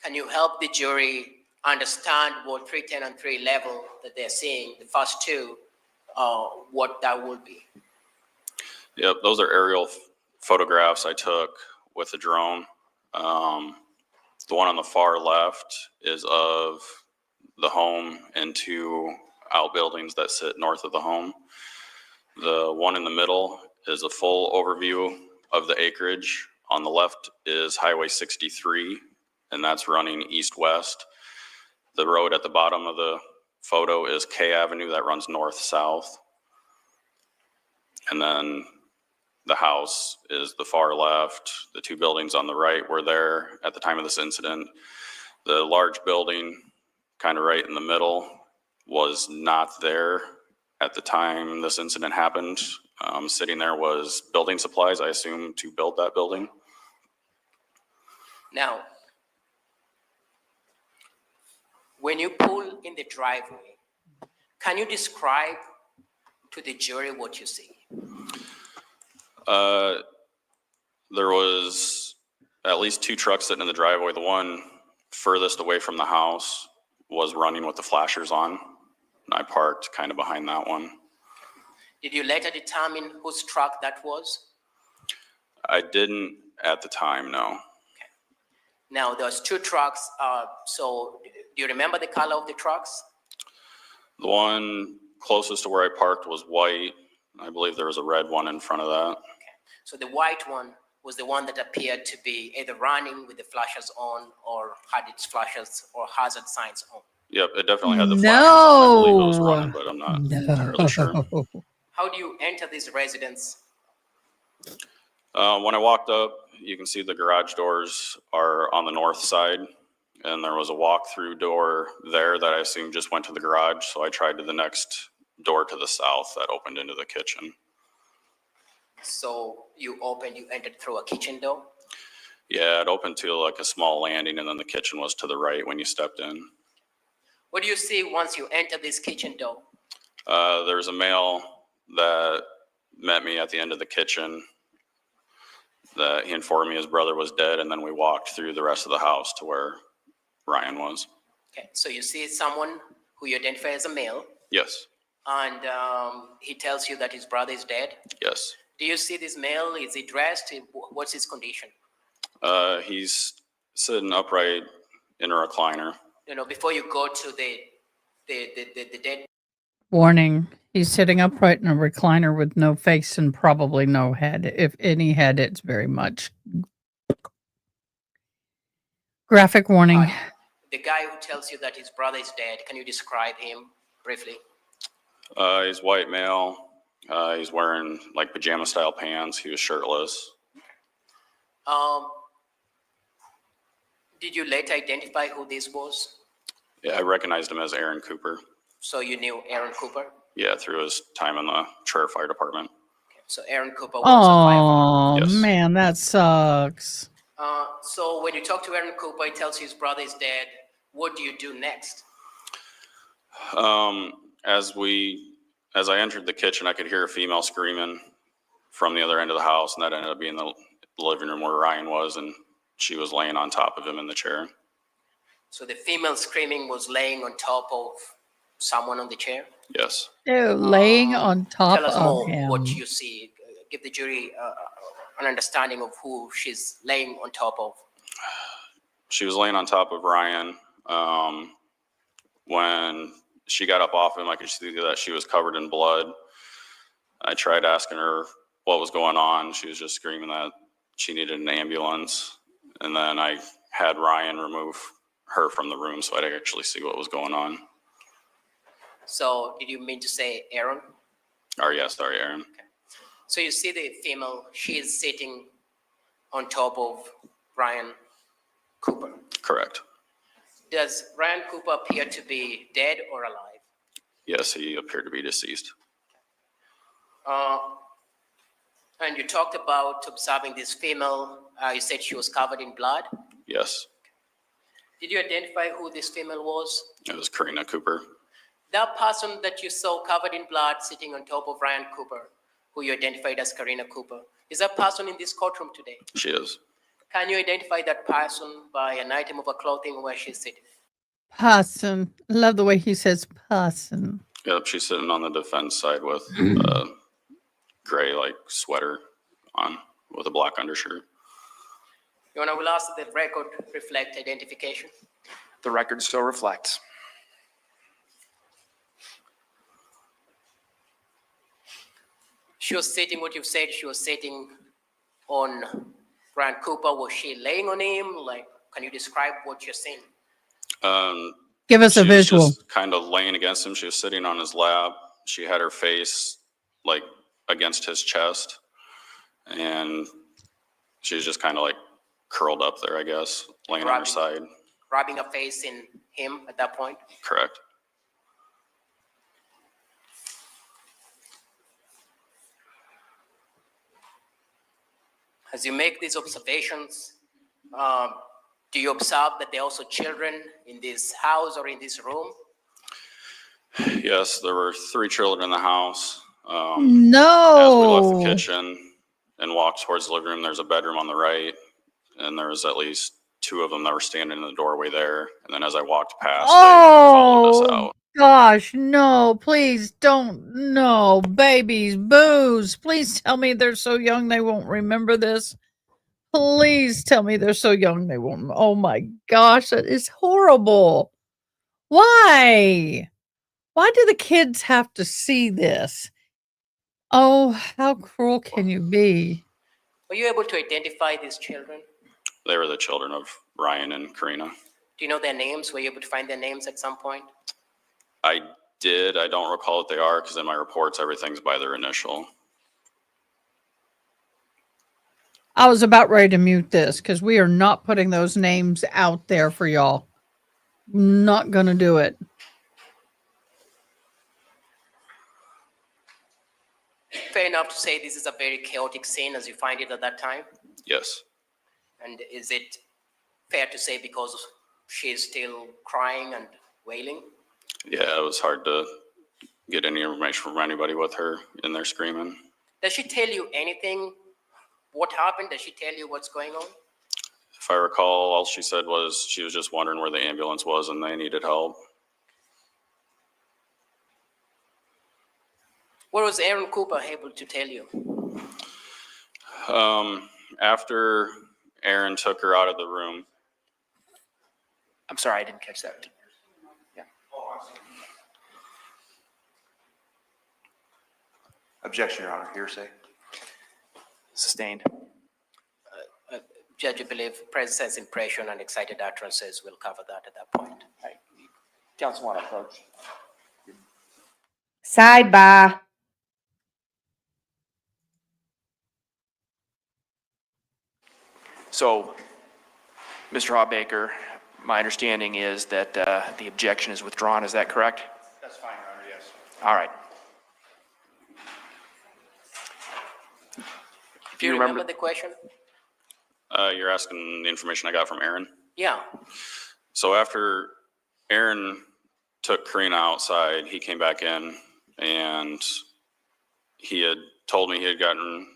can you help the jury understand what 310 and 311 that they're seeing, the first two, what that would be? Yep, those are aerial photographs I took with the drone. The one on the far left is of the home and two outbuildings that sit north of the home. The one in the middle is a full overview of the acreage. On the left is Highway 63, and that's running east-west. The road at the bottom of the photo is K Avenue that runs north-south. And then the house is the far left. The two buildings on the right were there at the time of this incident. The large building, kind of right in the middle, was not there at the time this incident happened. Sitting there was building supplies, I assume, to build that building. Now, when you pull in the driveway, can you describe to the jury what you see? There was at least two trucks sitting in the driveway. The one furthest away from the house was running with the flashers on. I parked kind of behind that one. Did you later determine whose truck that was? I didn't at the time, no. Now, there's two trucks. So do you remember the color of the trucks? The one closest to where I parked was white. I believe there was a red one in front of that. So the white one was the one that appeared to be either running with the flashers on or had its flashers or hazard signs on. Yep, it definitely had the flashers on. I believe it was No. running, but I'm not entirely sure. How do you enter this residence? When I walked up, you can see the garage doors are on the north side, and there was a walk-through door there that I assume just went to the garage, so I tried to the next door to the south that opened into the kitchen. So you entered through a kitchen door? Yeah, it opened to like a small landing, and then the kitchen was to the right when you stepped in. What do you see once you enter this kitchen door? There was a male that met me at the end of the kitchen that he informed me his brother was dead, and then we walked through the rest of the house to where Ryan was. Okay, so you see someone who you identify as a male, Yes, and he tells you that his brother is dead. yes. Do you see this male? Is he dressed? What's his condition? He's sitting upright in a recliner. You know, before you go to the dead. Warning. He's sitting upright in a recliner with no face and probably no head. If any head, it's very much. Graphic warning. The guy who tells you that his brother is dead, can you describe him briefly? He's white male. He's wearing like pajama style pants. He was shirtless. Did you later identify who this was? Yeah, I recognized him as Aaron Cooper. So you knew Aaron Cooper? Yeah, through his time in the Traer Fire Department. So Aaron Cooper was a firefighter. Oh, Yes. man, that sucks. So when you talk to Aaron Cooper, he tells you his brother is dead. What do you do next? As I entered the kitchen, I could hear a female screaming from the other end of the house, and that ended up being the living room where Ryan was, and she was laying on top of him in the chair. So the female screaming was laying on top of someone on the chair? Yes. Ew, laying on top Tell us of more him. what you see. Give the jury an understanding of who she's laying on top of. She was laying on top of Ryan. When she got up off him, I could see that she was covered in blood. I tried asking her what was going on. She was just screaming that she needed an ambulance. And then I had Ryan remove her from the room so I could actually see what was going on. So did you mean to say Aaron? Or yes, sorry, Aaron. So you see the female, she is sitting on top of Ryan Cooper. Correct. Does Ryan Cooper appear to be dead or alive? Yes, he appeared to be deceased. And you talked about observing this female. You said she was covered in blood. Yes, Did you identify who this female was? it was Karina Cooper. That person that you saw covered in blood sitting on top of Ryan Cooper, who you identified as Karina Cooper, is that person in this courtroom today? She is. Can you identify that person by an item of her clothing where she's sitting? Person. I love the way he says person. Yep, she's sitting on the defense side with a gray like sweater on with a black undershirt. Your Honor, we'll ask that the record reflect identification. The record still reflects. She was sitting, what you've said, she was sitting on Ryan Cooper. Was she laying on him? Like, can you describe what you're seeing? Give us a She was visual. just kind of laying against him. She was sitting on his lap. She had her face like against his chest, and she was just kind of like curled up there, I guess, laying on her side. Rubbing her face in him at that point? Correct. As you make these observations, do you observe that there are also children in this house or in this room? Yes, there were 3 children in the house. As we No. left the kitchen and walked towards the living room, there's a bedroom on the right, and there was at least 2 of them that were standing in the doorway there. And then as I walked past, they followed us Oh out. gosh, no, please don't. No, babies, booze. Please tell me they're so young they won't remember this. Please tell me they're so young they won't. Oh my gosh, that is horrible. Why? Why do the kids have to see this? Oh, how cruel can you be? Were you able to identify these children? They were the children of Ryan and Karina. Do you know their names? Were you able to find their names at some point? I did. I don't recall what they are because in my reports, everything's by their initial. I was about ready to mute this because we are not putting those names out there for y'all. Not gonna do it. Fair enough to say this is a very chaotic scene as you find it at that time? Yes. And is it fair to say because she's still crying and wailing? Yeah, it was hard to get any information from anybody with her in there screaming. Does she tell you anything? What happened? Does she tell you what's going on? If I recall, all she said was she was just wondering where the ambulance was and they needed help. What was Aaron Cooper able to tell you? After Aaron took her out of the room, I'm sorry, I didn't catch that. Yeah. Objection, Your Honor. Hearsay. Sustained. Judge, I believe presence, impression, and excited utterances will cover that at that point. Councilman approach. Sidebar. So, Mr. Hawbaker, my understanding is that the objection is withdrawn. Is that correct? That's fine, Your Honor, yes. All right. Do you remember the question? you're asking the information I got from Aaron? Yeah. So after Aaron took Karina outside, he came back in and he had told me he had gotten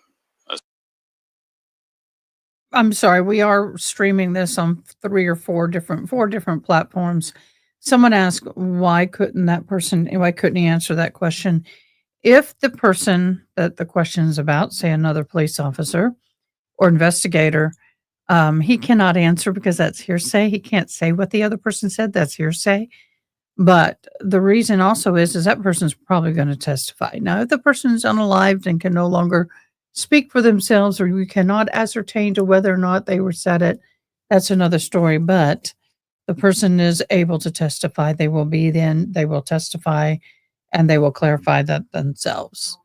I'm sorry, we are streaming this on 4 different platforms. Someone asked why couldn't he answer that question? If the person that the question is about, say another police officer or investigator, He cannot answer because that's hearsay. He can't say what the other person said. That's hearsay. But the reason also is that person's probably going to testify. Now, if the person's unalived and can no longer speak for themselves, or we cannot ascertain to whether or not they were said it, that's another story. But the person is able to testify. They will testify and they will clarify that themselves.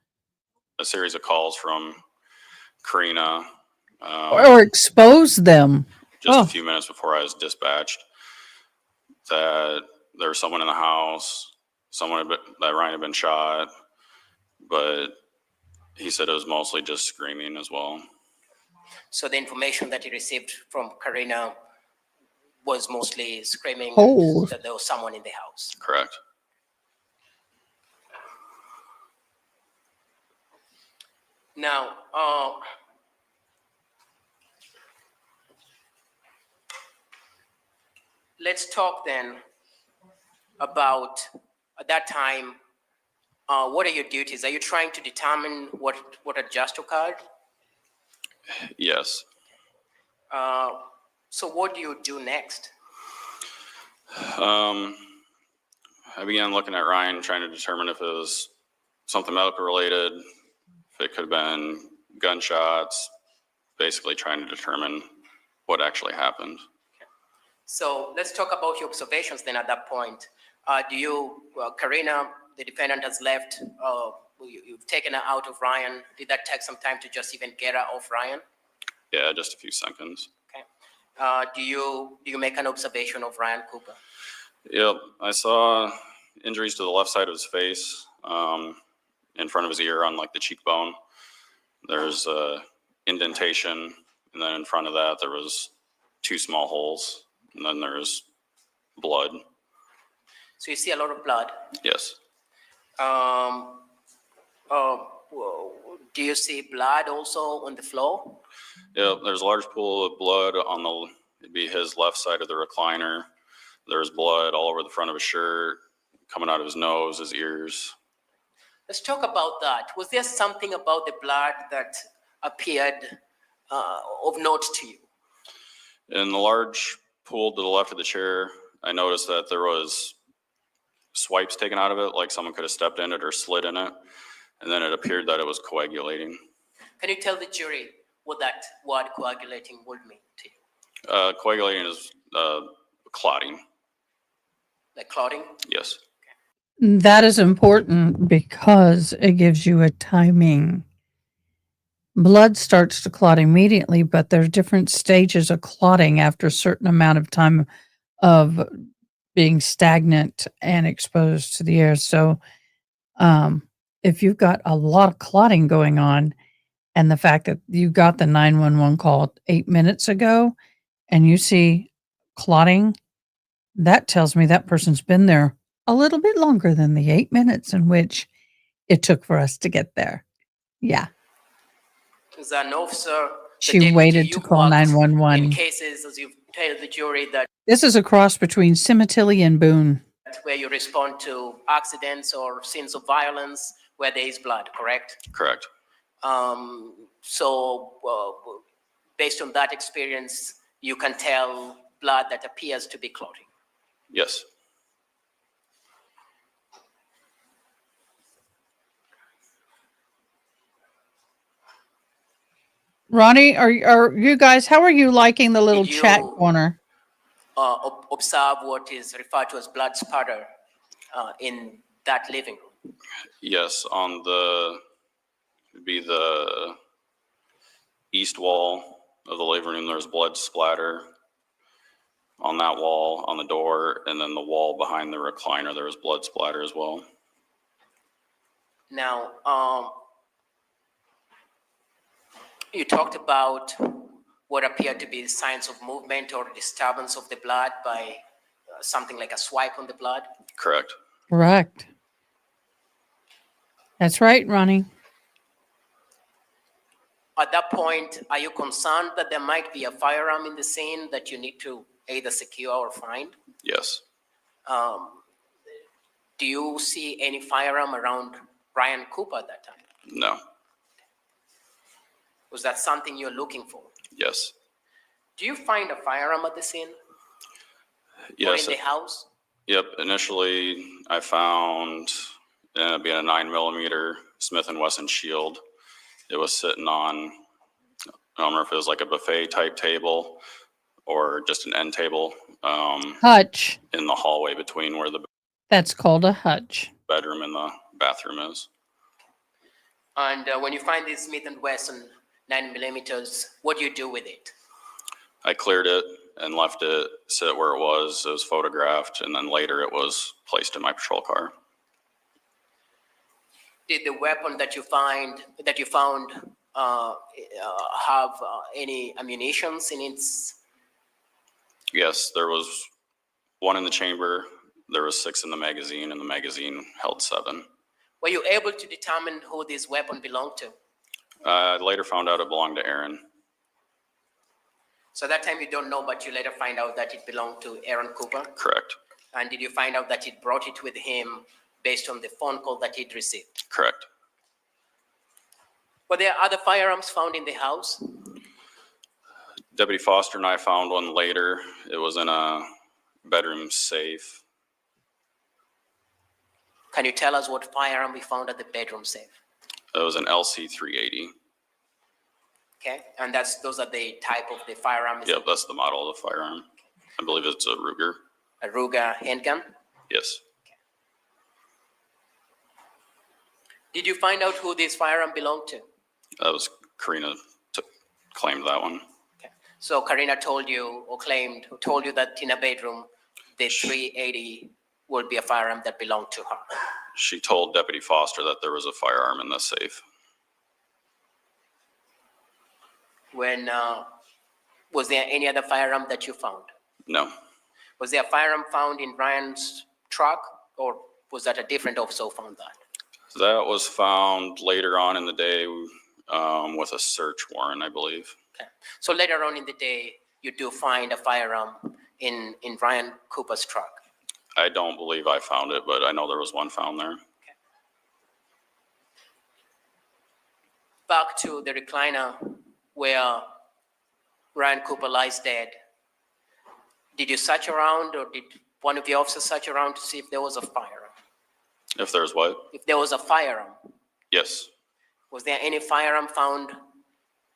A series of calls from Karina, Or expose them. just Oh. a few minutes before I was dispatched, that there was someone in the house, that Ryan had been shot, but he said it was mostly just screaming as well. So the information that you received from Karina was mostly screaming Oh. that there was someone in the house. Correct. Now, let's talk then about at that time, what are your duties? Are you trying to determine what had just occurred? Yes. So what do you do next? I began looking at Ryan, trying to determine if it was something medical related, if it could have been gunshots, basically trying to determine what actually happened. So let's talk about your observations then at that point. Karina, the defendant has left, you've taken her out of Ryan. Did that take some time to just even get her off Ryan? Yeah, just a few seconds. Okay. Do you make an observation of Ryan Cooper? Yep, I saw injuries to the left side of his face, in front of his ear on like the cheekbone. There's a indentation, and then in front of that there was 2 small holes, and then there's blood. So you see a lot of blood. Yes. Do you see blood also on the floor? Yeah, there's a large pool of blood on it'd be his left side of the recliner. There's blood all over the front of his shirt, coming out of his nose, his ears. Let's talk about that. Was there something about the blood that appeared of note to you? In the large pool to the left of the chair, I noticed that there was swipes taken out of it, like someone could have stepped in it or slid in it, and then it appeared that it was coagulating. Can you tell the jury what that word coagulating would mean to you? Coagulating is clotting. Like clotting? Yes. That is important because it gives you a timing. Blood starts to clot immediately, but there's different stages of clotting after a certain amount of time of being stagnant and exposed to the air. So if you've got a lot of clotting going on, and the fact that you got the 911 call 8 minutes ago and you see clotting, that tells me that person's been there a little bit longer than the 8 minutes in which it took for us to get there. Yeah. Is an officer, She waited to call 911. in cases, as you've told the jury, that This is a cross between Similtilly and Boone. where you respond to accidents or scenes of violence where there is blood, correct? Correct. Based on that experience, you can tell blood that appears to be clotting. Yes. Ronnie, are you guys, how are you liking the little Did you- chat corner? Observe what is referred to as blood spatter in that living room. Yes, on it'd be the east wall of the living room, there's blood splatter on that wall, on the door, and then the wall behind the recliner, there was blood splatter as well. Now, you talked about what appeared to be signs of movement or disturbance of the blood by something like a swipe on the blood. Correct. Correct. That's right, Ronnie. At that point, are you concerned that there might be a firearm in the scene that you need to either secure or find? Yes. Do you see any firearm around Ryan Cooper at that time? No. Was that something you're looking for? Yes. Do you find a firearm at the scene? Or Yes. in the house? Yep. Initially, I found being a 9mm Smith & Wesson Shield. It was sitting on, I don't remember if it was like a buffet type table or just an end table Hutch. in the hallway between where the That's called a hutch. bedroom and the bathroom is. And when you find this Smith & Wesson 9mm, what do you do with it? I cleared it and left it sit where it was. It was photographed, and then later it was placed in my patrol car. Did the weapon that you found have any ammunitions in its? Yes, there was one in the chamber. There was 6 in the magazine, and the magazine held 7. Were you able to determine who this weapon belonged to? I later found out it belonged to Aaron. So that time you don't know, but you later find out that it belonged to Aaron Cooper? Correct. And did you find out that he brought it with him based on the phone call that he'd received? Correct. Were there other firearms found in the house? Deputy Foster and I found one later. It was in a bedroom safe. Can you tell us what firearm we found at the bedroom safe? It was an LC-380. Okay, and those are the type of the firearm? Yep, that's the model of the firearm. I believe it's a Ruger. A Ruger handgun? Yes. Did you find out who this firearm belonged to? That was Karina claimed that one. Okay. So Karina told you that in a bedroom, the 380 would be a firearm that belonged to her. She told Deputy Foster that there was a firearm in the safe. When, was there any other firearm that you found? No. Was there a firearm found in Ryan's truck, or was that a different officer who found that? That was found later on in the day with a search warrant, I believe. Okay. So later on in the day, you do find a firearm in Ryan Cooper's truck? I don't believe I found it, but I know there was one found there. Okay. Back to the recliner where Ryan Cooper lies dead. Did you search around, or did one of the officers search around to see if there was a firearm? If there's what? If there was a firearm. Yes. Was there any firearm found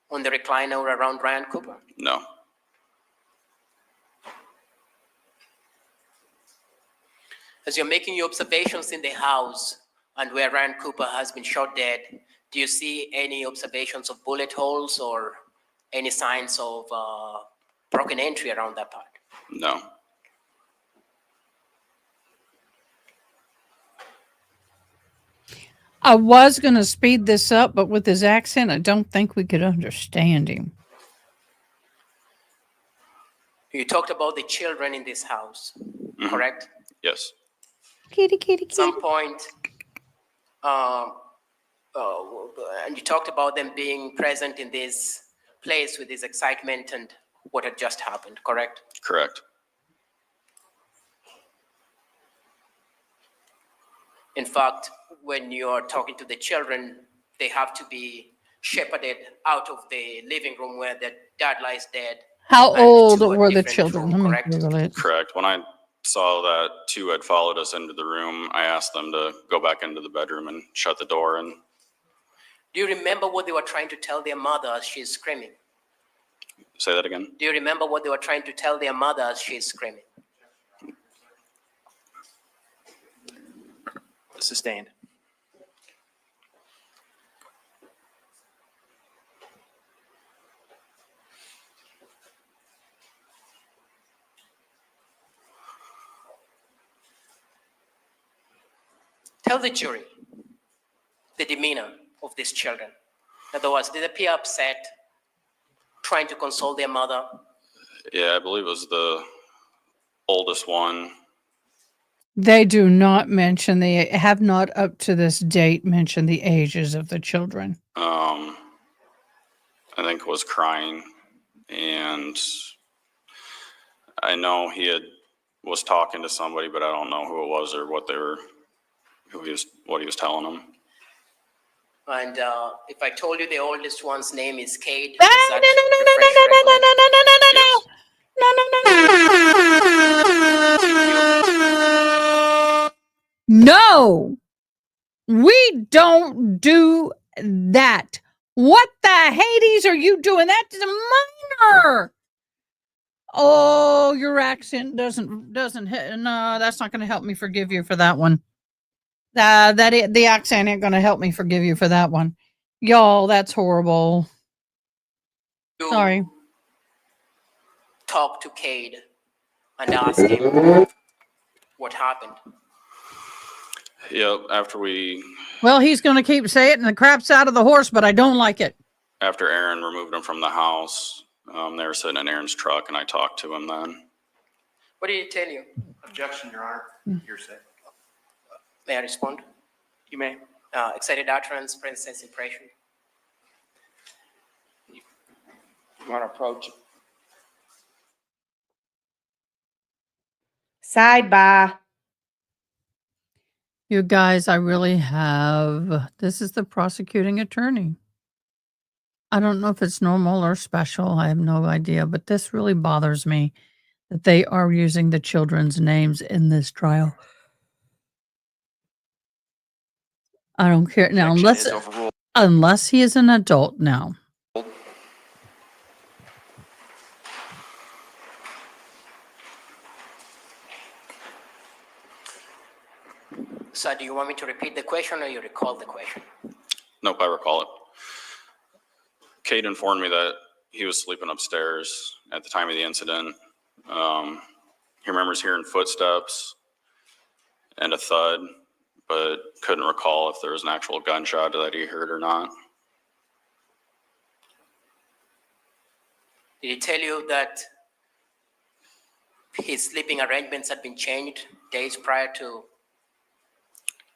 on the recliner or around Ryan Cooper? No. As you're making your observations in the house and where Ryan Cooper has been shot dead, do you see any observations of bullet holes or any signs of broken entry around that part? No. I was going to speed this up, but with his accent, I don't think we could understand him. You talked about the children in this house, correct? Yes. Kitty, kitty, At kitty. some point, and you talked about them being present in this place with this excitement and what had just happened, correct? Correct. In fact, when you're talking to the children, they have to be shepherded out of the living room where their dad lies dead. How and old to a were the different children? room, Let me correct? Google it. Correct. When I saw that 2 had followed us into the room, I asked them to go back into the bedroom and shut the door. And Do you remember what they were trying to tell their mother as she's screaming? say that again? Do you remember what they were trying to tell their mother as she's screaming? Sustained. Tell the jury the demeanor of these children. In other words, did they appear upset, trying to console their mother? Yeah, I believe it was the oldest one. They do not mention, they have not up to this date mentioned the ages of the children. I think was crying, and I know was talking to somebody, but I don't know who it was or what he was telling them. And if I told you the oldest one's name is Cade, No, does no, that refresh your recollection? no, no, no, no, no, no, no, no, no, no, no, no, we don't do that. What the Hades are you doing? That's a minor. Oh, your accent doesn't hit. No, that's not going to help me forgive you for that one. The accent ain't going to help me forgive you for that one. Y'all, that's horrible. You Sorry. talk to Cade and ask him what happened. Yep, Well, he's going to keep saying it and the crap's out of the horse, but I don't like it. after Aaron removed him from the house, they were sitting in Aaron's truck and I talked to him then. What did he tell you? Objection, Your Honor. Hearsay. May I respond? You may. Excited utterance, for instance, impression. You want to approach? Sidebar. You guys, I really have. This is the prosecuting attorney. I don't know if it's normal or special. I have no idea, but this really bothers me that they are using the children's names in this trial. I don't care now, Objection is overruled. unless he is an adult now. So do you want me to repeat the question or you recall the question? Nope, I recall it. Kate informed me that he was sleeping upstairs at the time of the incident. He remembers hearing footsteps and a thud, but couldn't recall if there was an actual gunshot that he heard or not. Did he tell you that his sleeping arrangements had been changed days prior to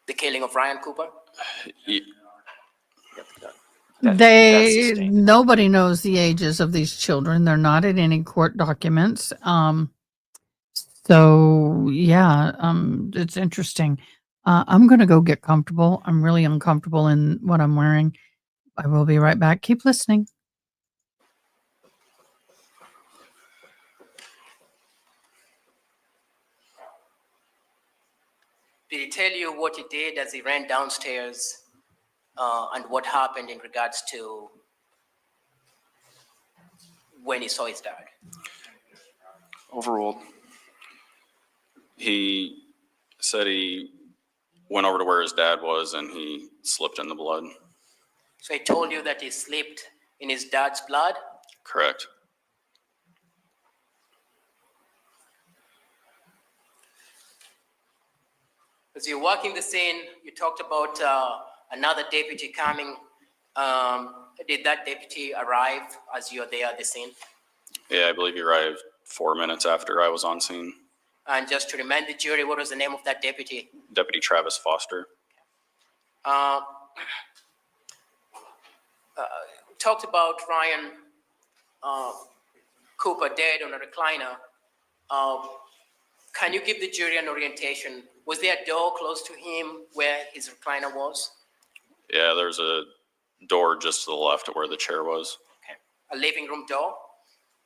the killing of Ryan Cooper? That's sustained. Nobody knows the ages of these children. They're not in any court documents. So yeah, it's interesting. I'm going to go get comfortable. I'm really uncomfortable in what I'm wearing. I will be right back. Keep listening. Did he tell you what he did as he ran downstairs and what happened in regards to when he saw his dad? Overruled. He said he went over to where his dad was and he slipped in the blood. So he told you that he slipped in his dad's blood? Correct. As you're walking the scene, you talked about another deputy coming. Did that deputy arrive as you're there at the scene? Yeah, I believe he arrived 4 minutes after I was on scene. And just to remind the jury, what was the name of that deputy? Deputy Travis Foster. Talked about Ryan Cooper dead on a recliner. Can you give the jury an orientation? Was there a door close to him where his recliner was? Yeah, there's a door just to the left of where the chair was. Okay. A living room door?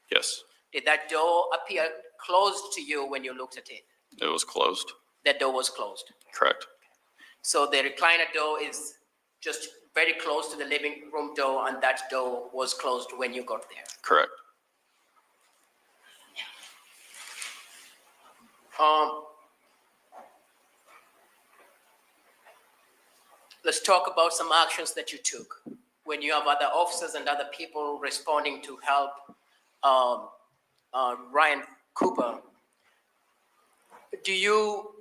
Yes, Did that door appear closed to you when you looked at it? it was closed. That door was closed. Correct. So the recliner door is just very close to the living room door, and that door was closed when you got there. Correct. Let's talk about some actions that you took when you have other officers and other people responding to help Ryan Cooper. Do you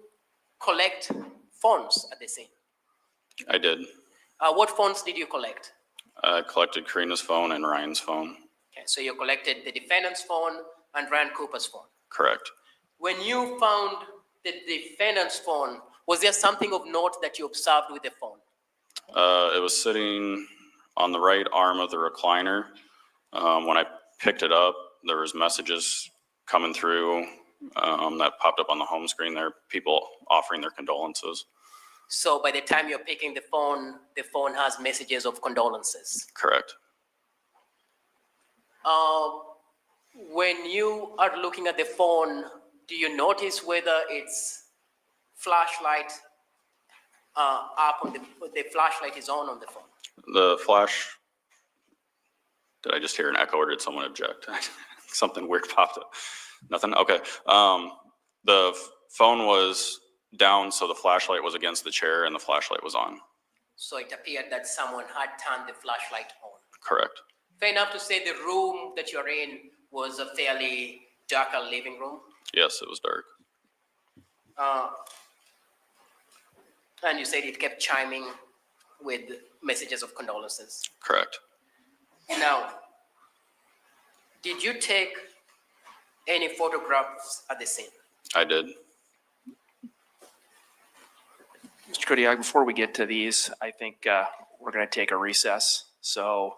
collect phones at the scene? I did. What phones did you collect? I collected Karina's phone and Ryan's phone. Okay, so you collected the defendant's phone and Ryan Cooper's phone. Correct. When you found the defendant's phone, was there something of note that you observed with the phone? It was sitting on the right arm of the recliner. When I picked it up, there was messages coming through that popped up on the home screen there, people offering their condolences. So by the time you're picking the phone has messages of condolences. Correct. When you are looking at the phone, do you notice whether it's flashlight up on the flashlight is on the phone? The flash, did I just hear an echo or did someone object? Something weird popped up. Nothing? Okay. The phone was down, so the flashlight was against the chair and the flashlight was on. So it appeared that someone had turned the flashlight on. Correct. Fair enough to say the room that you're in was a fairly darker living room? Yes, it was dark. And you said it kept chiming with messages of condolences. Correct. Now, did you take any photographs at the scene? I did. Mr. Kodiak, before we get to these, I think we're going to take a recess. So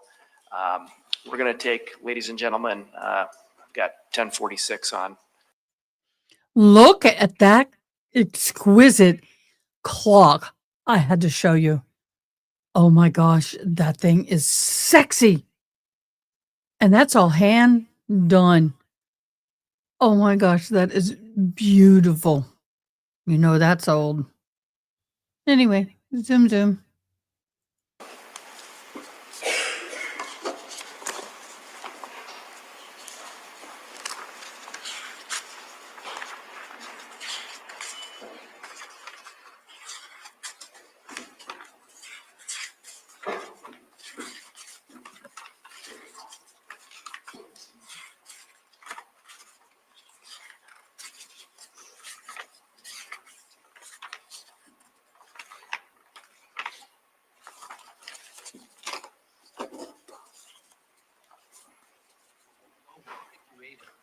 we're going to take, ladies and gentlemen, I've got 10:46 on. Look at that exquisite clock I had to show you. Oh my gosh, that thing is sexy. And that's all hand done. Oh my gosh, that is beautiful. You know that's old. Anyway, zoom zoom.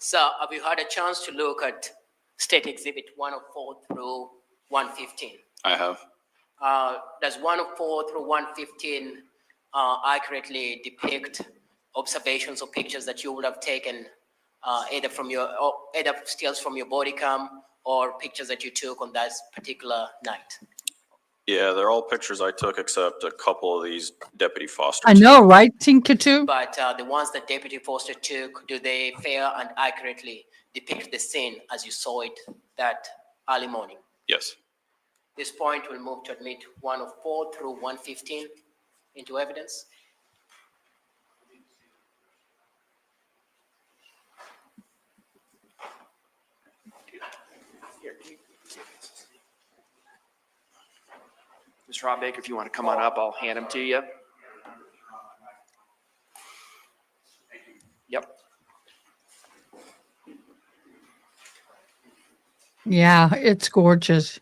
So have you had a chance to look at State Exhibit 104 through 115? I have. Does 104 through 115 accurately depict observations or pictures that you would have taken either stills from your body cam or pictures that you took on that particular night? Yeah, they're all pictures I took except a couple of these Deputy Foster. I know, right, Tinkatu? But the ones that Deputy Foster took, do they fair and accurately depict the scene as you saw it that early morning? Yes. This point will move to admit 104 through 115 into evidence. Mr. Rob Baker, if you want to come on up, I'll hand them to you. Yep. Yeah, it's gorgeous.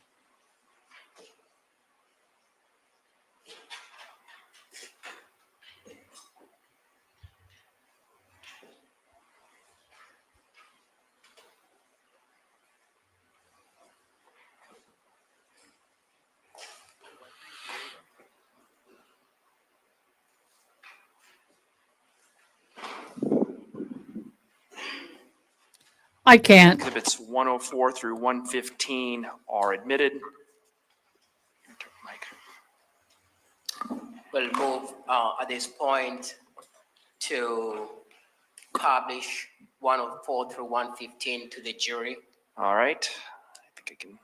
I can't. Exhibits 104 through 115 are admitted. Mike. We'll move at this point to publish 104 through 115 to the jury. All right. I think I can.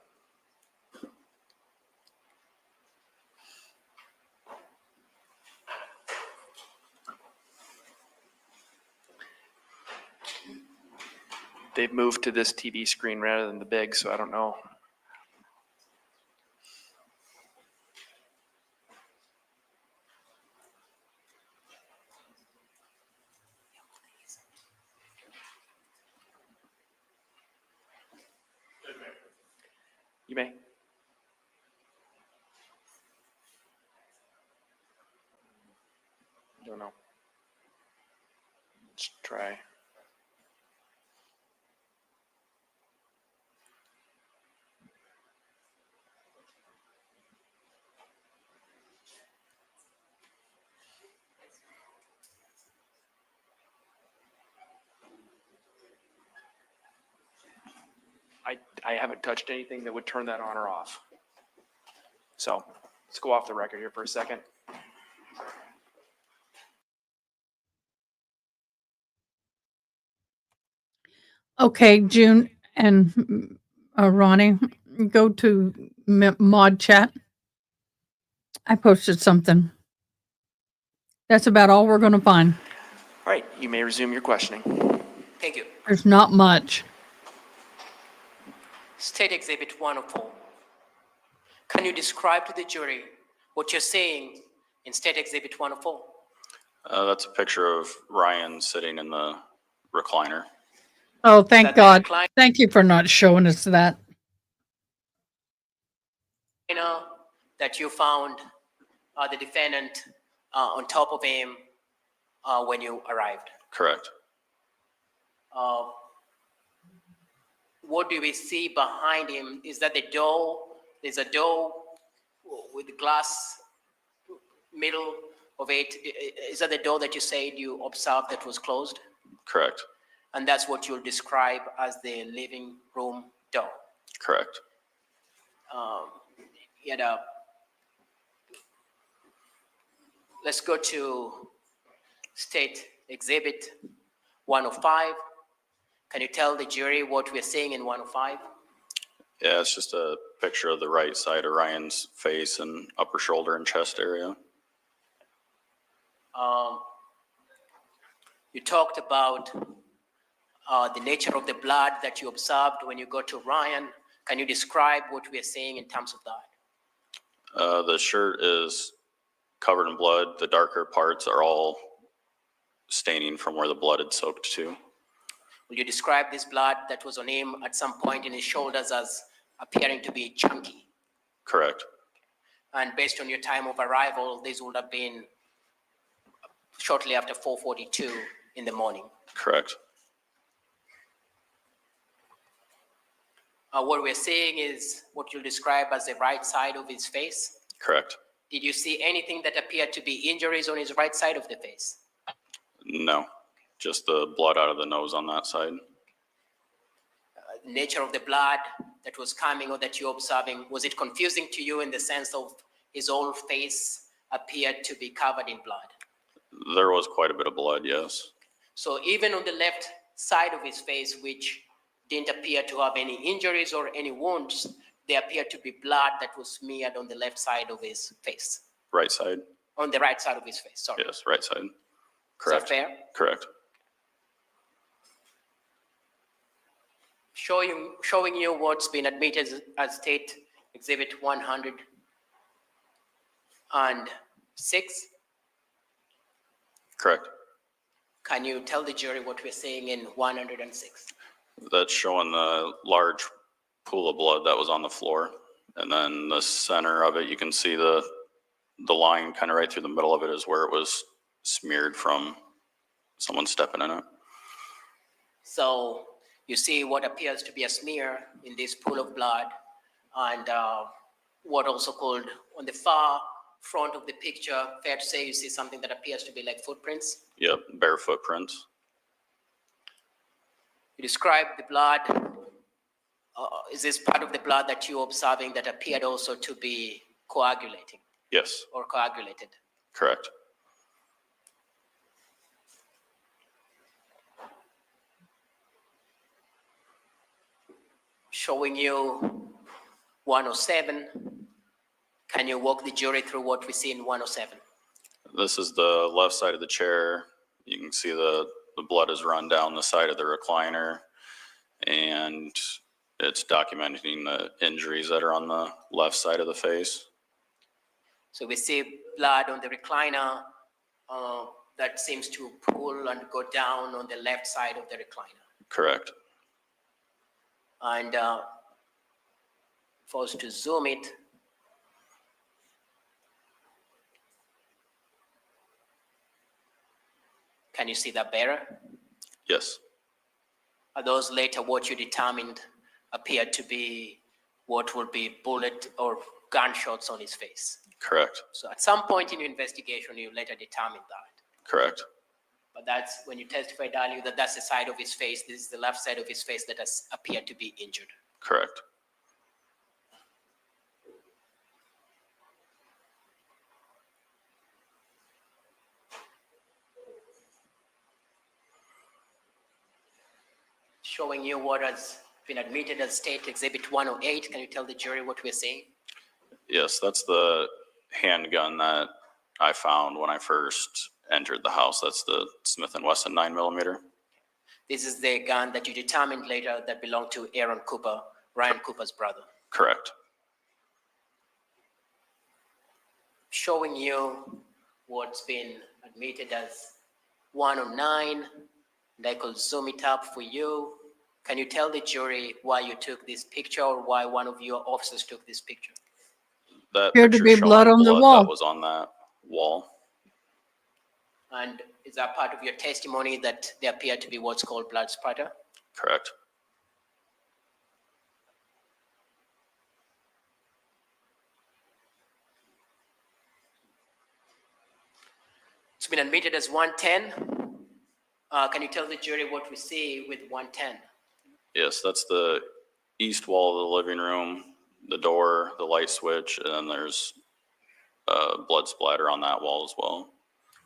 They've moved to this TV screen rather than the big, so I don't know. You may. Don't know. Let's try. I haven't touched anything that would turn that on or off. So let's go off the record here for a second. Okay, June and Ronnie, go to mod chat. I posted something. That's about all we're going to find. All right, you may resume your questioning. Thank you. There's not much. State Exhibit 104. Can you describe to the jury what you're saying in State Exhibit 104? That's a picture of Ryan sitting in the recliner. Oh, thank That the God. recliner- Thank you for not showing us that. That you found the defendant on top of him when you arrived. Correct. What do we see behind him? Is that the door? There's a door with glass middle of it. Is that the door that you said you observed that was closed? Correct. And that's what you'll describe as the living room door. Correct. Let's go to State Exhibit 105. Can you tell the jury what we're seeing in 105? Yeah, it's just a picture of the right side of Ryan's face and upper shoulder and chest area. You talked about the nature of the blood that you observed when you got to Ryan. Can you describe what we're seeing in terms of that? The shirt is covered in blood. The darker parts are all staining from where the blood had soaked to. Will you describe this blood that was on him at some point in his shoulders as appearing to be chunky? Correct. And based on your time of arrival, this would have been shortly after 4:42 in the morning. Correct. What we're seeing is what you'll describe as the right side of his face. Correct. Did you see anything that appeared to be injuries on his right side of the face? No, just the blood out of the nose on that side. Nature of the blood that was coming or that you're observing, was it confusing to you in the sense of his whole face appeared to be covered in blood? There was quite a bit of blood, yes. So even on the left side of his face, which didn't appear to have any injuries or any wounds, there appeared to be blood that was smeared on the left side of his face. Right side? On the right side of his face, sorry. Yes, right side. Is Correct. that fair? Correct. Showing you what's been admitted as State Exhibit 106. Correct. Can you tell the jury what we're seeing in 106? That's showing the large pool of blood that was on the floor. And then the center of it, you can see the line kind of right through the middle of it is where it was smeared from someone stepping in it. So you see what appears to be a smear in this pool of blood, and what also called on the far front of the picture, fair to say you see something that appears to be like footprints. Yep, bare footprints. You describe the blood. Is this part of the blood that you're observing that appeared also to be coagulating Yes, or coagulated? correct. Showing you 107. Can you walk the jury through what we see in 107? This is the left side of the chair. You can see the blood has run down the side of the recliner, and it's documenting the injuries that are on the left side of the face. So we see blood on the recliner that seems to pull and go down on the left side of the recliner. Correct. And for us to zoom it, can you see that better? Yes, Are those later what you determined appeared to be what will be bullet or gunshots on his face? correct. So at some point in your investigation, you later determined that. Correct. But that's when you testified earlier that that's the side of his face, this is the left side of his face that has appeared to be injured. Correct. showing you what has been admitted as State Exhibit 108. Can you tell the jury what we're seeing? Yes, that's the handgun that I found when I first entered the house. That's the Smith & Wesson 9mm. This is the gun that you determined later that belonged to Aaron Cooper, Ryan Cooper's brother. Correct. Showing you what's been admitted as 109. And I could zoom it up for you. Can you tell the jury why you took this picture or why one of your officers took this picture? That Appeared to picture be blood showing on the blood wall. that was on that wall. And is that part of your testimony that there appeared to be what's called blood spatter? Correct. It's been admitted as 110. Can you tell the jury what we see with 110? Yes, that's the east wall of the living room, the door, the light switch, and then there's blood splatter on that wall as well.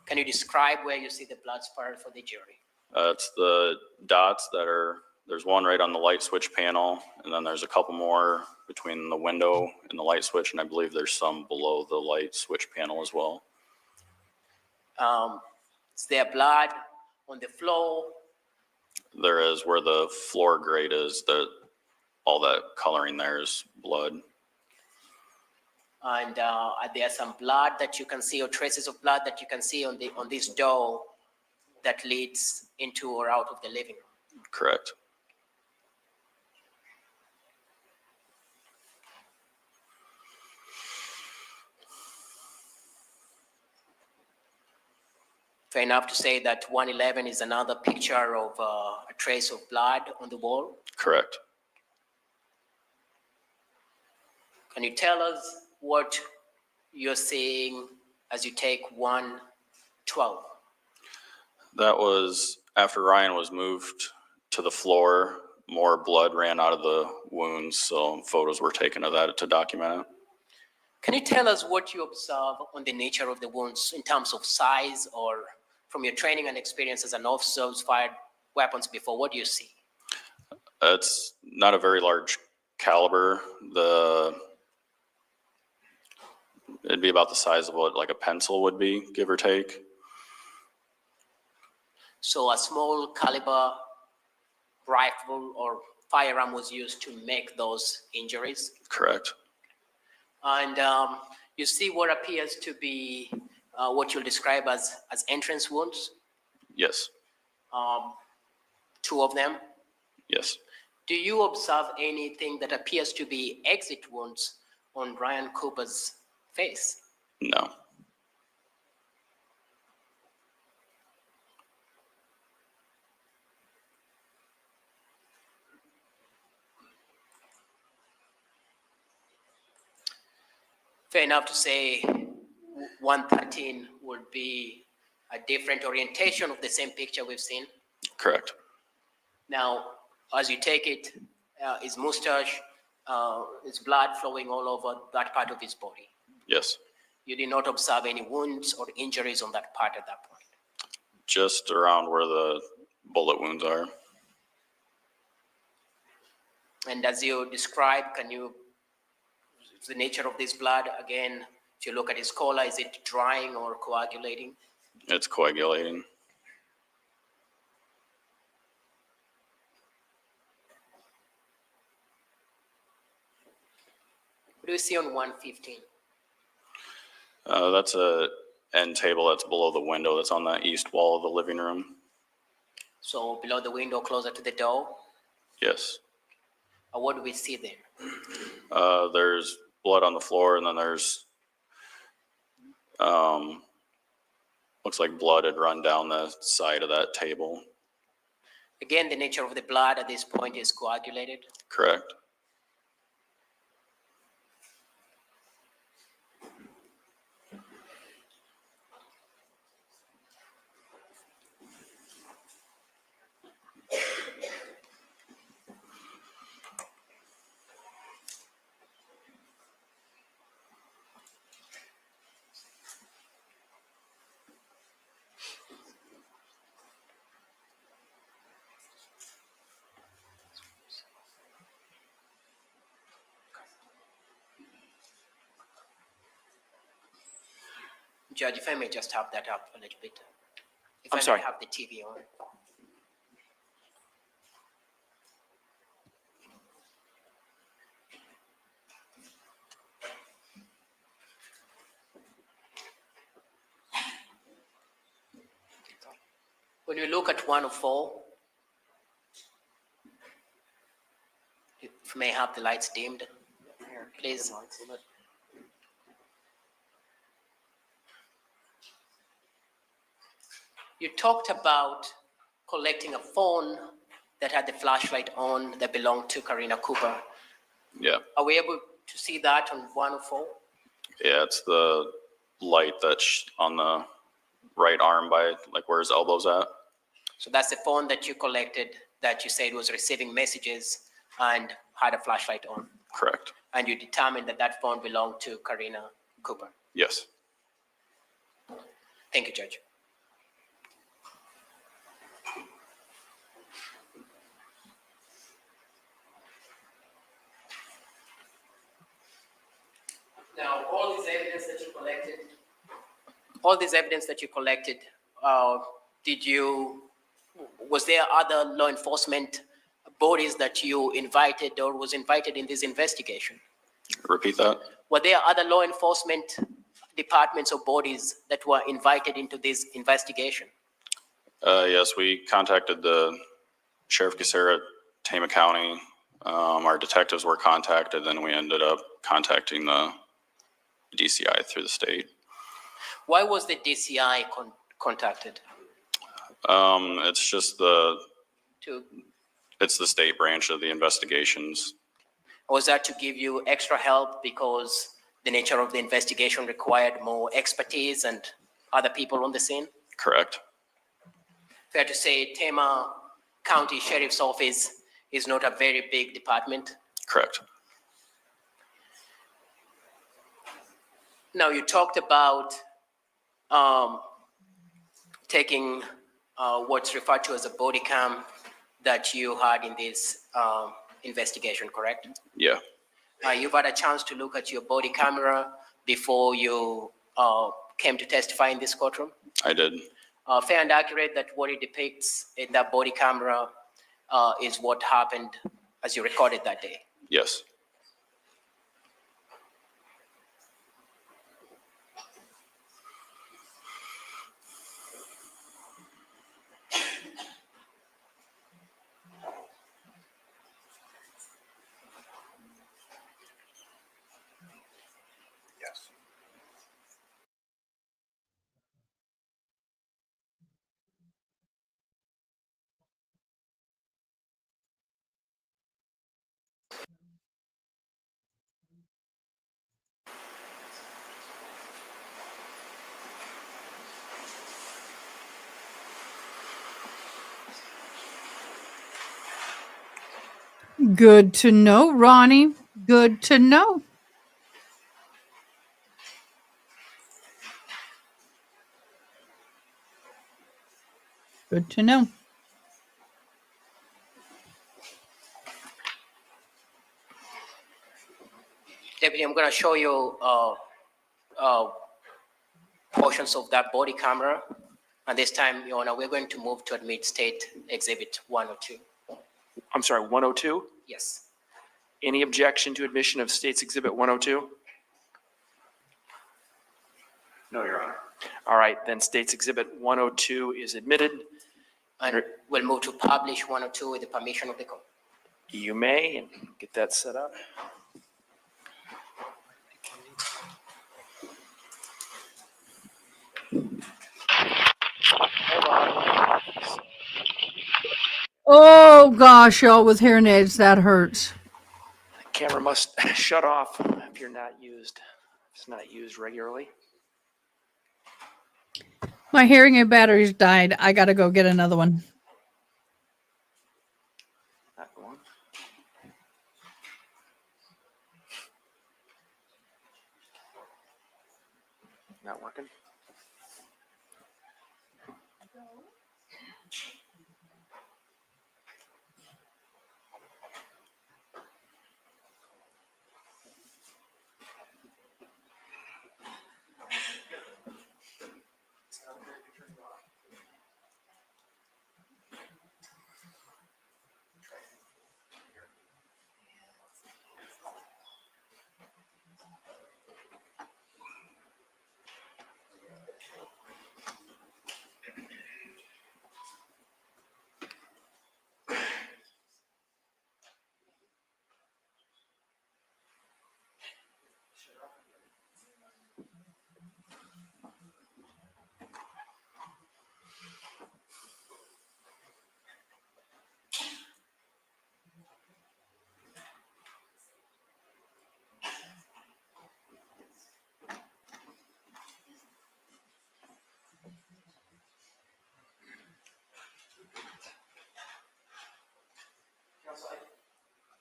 Can you describe where you see the blood spatter for the jury? It's the dots that are, there's one right on the light switch panel, and then there's a couple more between the window and the light switch, and I believe there's some below the light switch panel as well. Is there blood on the floor? There is, where the floor grate is, all that coloring there is blood. And are there some blood that you can see or traces of blood that you can see on this door that leads into or out of the living room? Correct. Fair enough to say that 111 is another picture of a trace of blood on the wall. Correct. Can you tell us what you're seeing as you take 112? That was after Ryan was moved to the floor, more blood ran out of the wounds, so photos were taken of that to document it. Can you tell us what you observe on the nature of the wounds in terms of size, or from your training and experience as an officer who's fired weapons before, what do you see? It's not a very large caliber. It'd be about the size of what like a pencil would be, give or take. So a small caliber rifle or firearm was used to make those injuries? Correct. And you see what appears to be what you'll describe as entrance wounds? Yes. 2 of them. Yes. Do you observe anything that appears to be exit wounds on Ryan Cooper's face? No. Fair enough to say 113 would be a different orientation of the same picture we've seen. Correct. Now, as you take it, his mustache, his blood flowing all over that part of his body. Yes. You did not observe any wounds or injuries on that part at that point. Just around where the bullet wounds are. And as you describe, the nature of this blood, again, if you look at his collar, is it drying or coagulating? It's coagulating. What do you see on 115? That's a end table that's below the window that's on the east wall of the living room. So below the window, closer to the door? Yes. What do we see there? There's blood on the floor, and then there's looks like blood had run down the side of that table. Again, the nature of the blood at this point is coagulated. Correct. Judge, if I may just have that up a little bit. If I'm I may sorry. have the TV on. When you look at 104, if you may have the lights dimmed, please. You talked about collecting a phone that had the flashlight on that belonged to Karina Cooper. Yeah. Are we able to see that on 104? Yeah, it's the light that's on the right arm by like where his elbow's at. So that's the phone that you collected that you said was receiving messages and had a flashlight on. Correct. And you determined that that phone belonged to Karina Cooper. Yes. Thank you, Judge. Now, all this evidence that you collected, was there other law enforcement bodies that you invited or was invited in this investigation? Repeat that. Were there other law enforcement departments or bodies that were invited into this investigation? Yes, we contacted the Sheriff Casera, Tama County. Our detectives were contacted, then we ended up contacting the DCI through the state. Why was the DCI contacted? It's just it's the state branch of the investigations. Was that to give you extra help because the nature of the investigation required more expertise and other people on the scene? Correct. Fair to say Tama County Sheriff's Office is not a very big department? Correct. Now, you talked about taking what's referred to as a body cam that you had in this investigation, correct? Yeah. You've had a chance to look at your body camera before you came to testify in this courtroom? I did. Fair and accurate that what it depicts in that body camera is what happened as you recorded that day? Yes. Yes. Good to know, Ronnie. Good to know. Good to know. Deputy, I'm going to show you portions of that body camera. And this time, Your Honor, we're going to move to admit State Exhibit 102. I'm sorry, 102? Yes. Any objection to admission of State's Exhibit 102? No, Your Honor. All right, then State's Exhibit 102 is admitted. And we'll move to publish 102 with the permission of the court. You may, and get that set up. Hold on. Oh gosh, y'all with hearing aids, that hurts. Camera must shut off if you're not used. If it's not used regularly. My hearing aid batteries died. I gotta go get another one. Not going. Not working.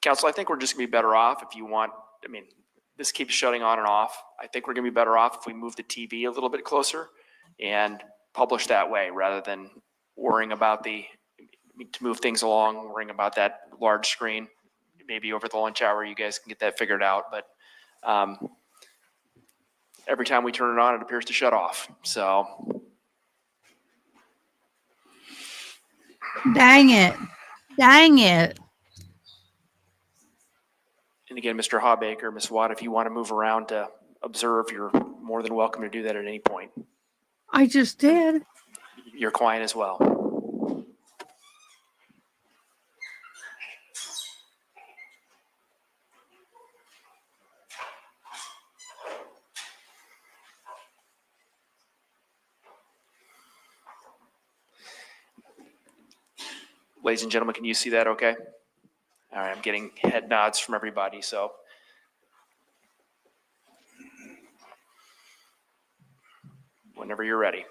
Council, I think we're just gonna be better off if you want, I mean, this keeps shutting on and off. I think we're gonna be better off if we move the TV a little bit closer and publish that way rather than worrying about to move things along, worrying about that large screen. Maybe over the lunch hour, you guys can get that figured out, but every time we turn it on, it appears to shut off. So Dang it. Dang it. and again, Mr. Hawbaker, Ms. Watt, if you want to move around to observe, you're more than welcome to do that at any point. I just did. Your client as well. Ladies and gentlemen, can you see that okay? All right, I'm getting head nods from everybody, so. Whenever you're ready.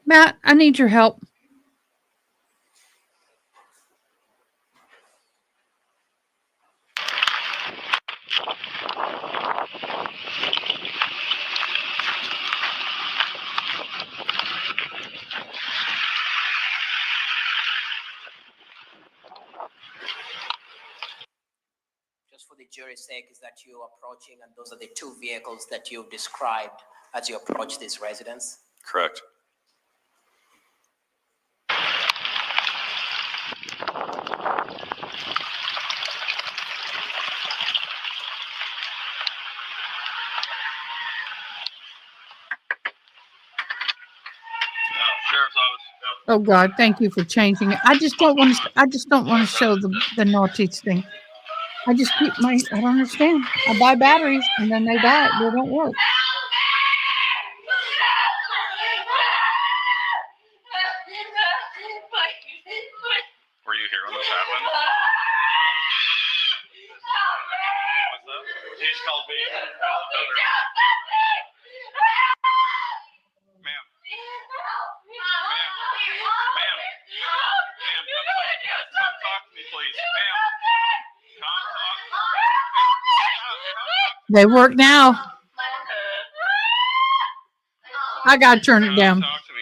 Matt, I need your help. Just for the jury's sake, is that you approaching, and those are the two vehicles that you've described as you approach this residence? Correct. Sheriff's Office. Oh God, thank you for changing it. I just don't want to show the naughty thing. I just keep I don't understand. I buy batteries and then they die. They don't work. Were you here when this happened? What's up? He just called me. Ma'am. Come talk to me, please. Ma'am. Come talk. They work now. I gotta turn it down. Talk to me.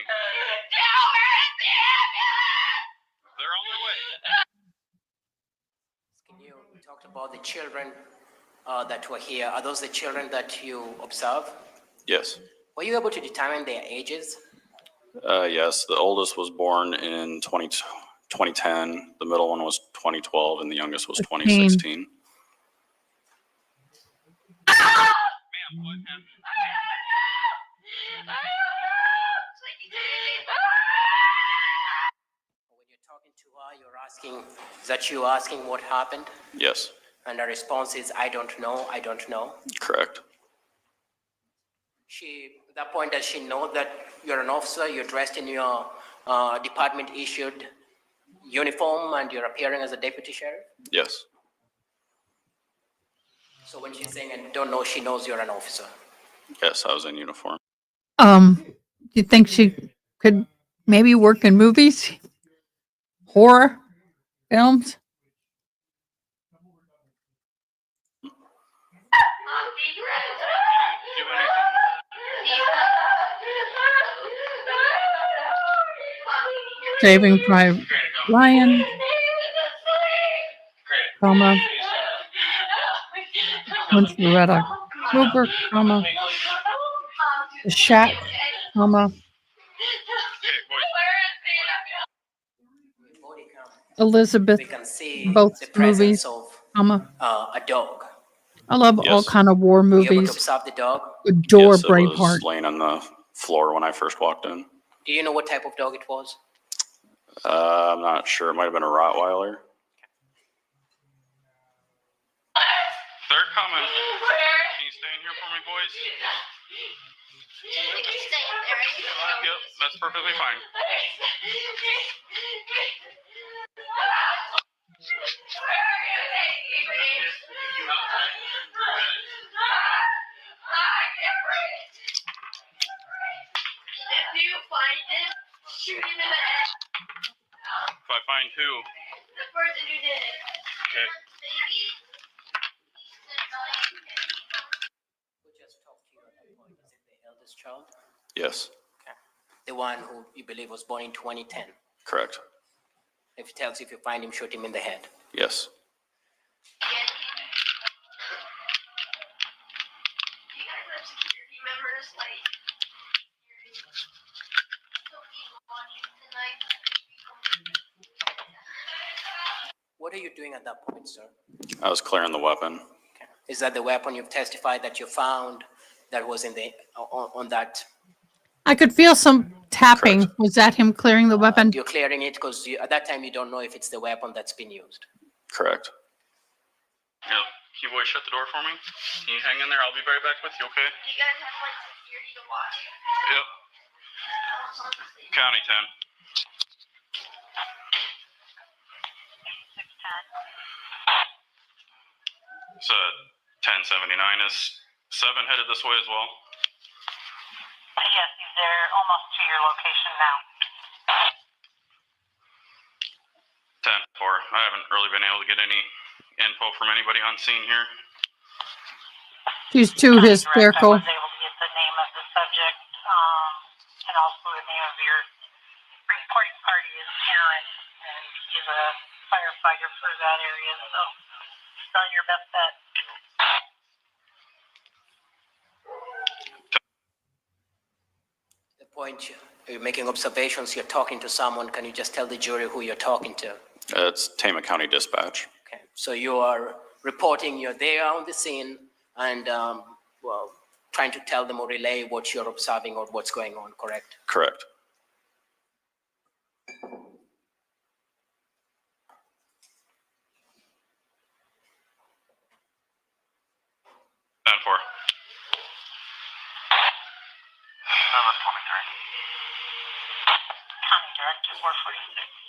They're on their way. Can you talk about the children that were here? Are those the children that you observe? Yes. Were you able to determine their ages? Yes, the oldest was born in 2010, the middle one was 2012, and the youngest was 2016. Ma'am, what happened? When you're talking to her, is that you asking what happened? Yes, And the response is, I don't know, I don't know. correct. At that point, does she know that you're an officer, you're dressed in your department-issued uniform, and you're appearing as a deputy sheriff? Yes, So when she's saying, I don't know, she knows you're an officer. yes, I was in uniform. You think she could maybe work in movies? Horror films? Saving Private Ryan, comma, Once Loretta Cooper, comma, The Shack, comma, Elizabeth, We can see both the presence movies, of comma. a dog. I love all Yes. kind of war Were you able to movies. observe the dog? Adore Yes, it was Braveheart. laying on the floor when I first walked in. Do you know what type of dog it was? I'm not sure, it might have been a Rottweiler. They're coming. Can you stay in here for me, boys? Yep, that's perfectly fine. I find who. The person who did it. Okay. Who just talked to you at that point? Is it the eldest child? Yes, The one who you believe was born in 2010? correct. If he tells you if you find him, shoot him in the head. Yes. You guys have security members, like, watching tonight. What are you doing at that point, sir? I was clearing the weapon. Is that the weapon you've testified that you found that was in the on that? I could feel some tapping. Correct. Was that him clearing the weapon? You're clearing it because at that time you don't know if it's the weapon that's been used. Correct. Yep. Can you boys shut the door for me? Can you hang in there? I'll be right back with you, okay? You guys have, like, security to watch. Yep. County 10. So 1079 is 7 headed this way as well. Yes, he's there almost to your location now. 10-4. I haven't really been able to get any info from anybody on scene here. She's too I hysterical. was able to get the name of the subject, and also the name of your reporting party is Karen, and he's a firefighter for that area, so it's not your best bet. The point you're making observations, you're talking to someone. Can you just tell the jury who you're talking to? It's Tama County Dispatch. Okay. So you are reporting you're there on the scene and well, trying to tell them or relay what you're observing or what's going on. Correct? Correct. Ten four. 723. County Director 446.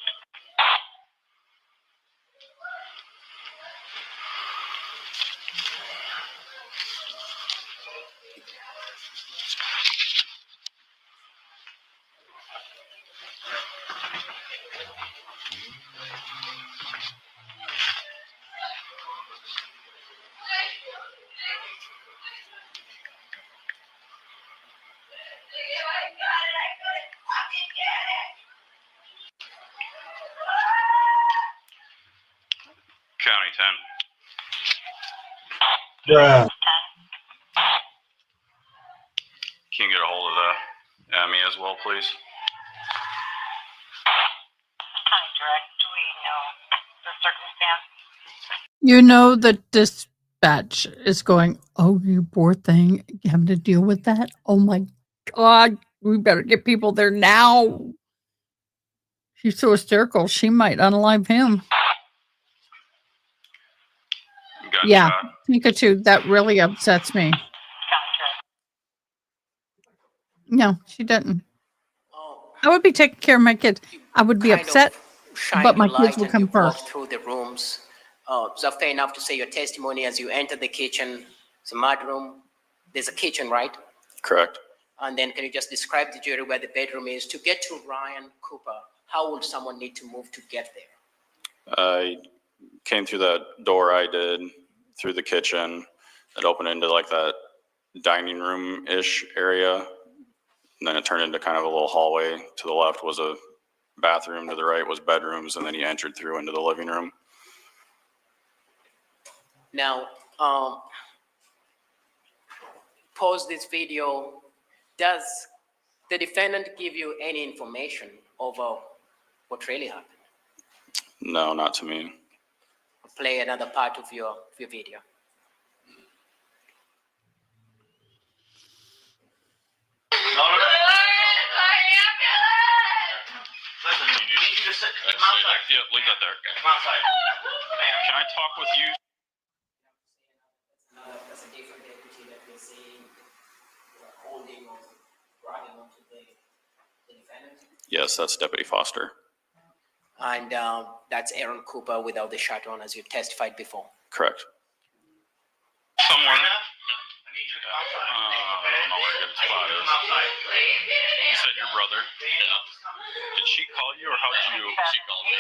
County 10. Bruh. Can you get a hold of the Emmy as well, please? County Direct, do we know the circumstance? You know the dispatch is going, oh, you poor thing, you having to deal with that? Oh my God, we better get people there now. She's so hysterical, she might unalive him. Gunshot. Yeah, Pikachu, that really upsets me. County Direct. No, she didn't. Oh, I would be taking care of my kids. I would be kind of upset, shine but my your kids light will and come you've walked first. through the rooms. Is that fair enough to say your testimony as you enter the kitchen? It's a mudroom. There's a kitchen, right? Correct. And then can you just describe the jury where the bedroom is? To get to Ryan Cooper, how would someone need to move to get there? I came through that door I did, through the kitchen. It opened into like that dining room-ish area. And then it turned into kind of a little hallway. To the left was a bathroom, to the right was bedrooms, and then he entered through into the living room. Now, pause this video. Does the defendant give you any information over what really happened? No, not to me. Play another part of your video. Listen, you need to just sit. Come outside. Yeah, leave that there. Come outside. Can I talk with you? That's a different deputy that we're seeing holding or grabbing onto the defendant. Yes, that's Deputy Foster. And that's Aaron Cooper without the shirt on, as you testified before. Correct. Somewhere. I need you to come outside. I don't know where a good spot is. You said you're brother. Yeah. Did she call you or how'd you? She called me.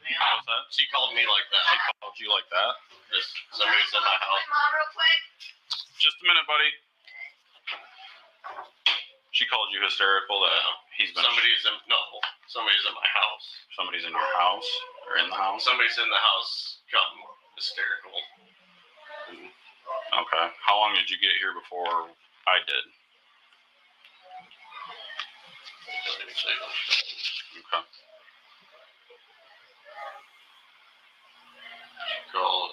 What's that? She called me like that. She called you like that? Just somebody's in my house. Mom, real quick. Just a minute, buddy. She called you hysterical that he's been. Somebody's in my house. Somebody's in your house or in the house? Somebody's in the house got hysterical. Okay. How long did you get here before I did? Okay. Called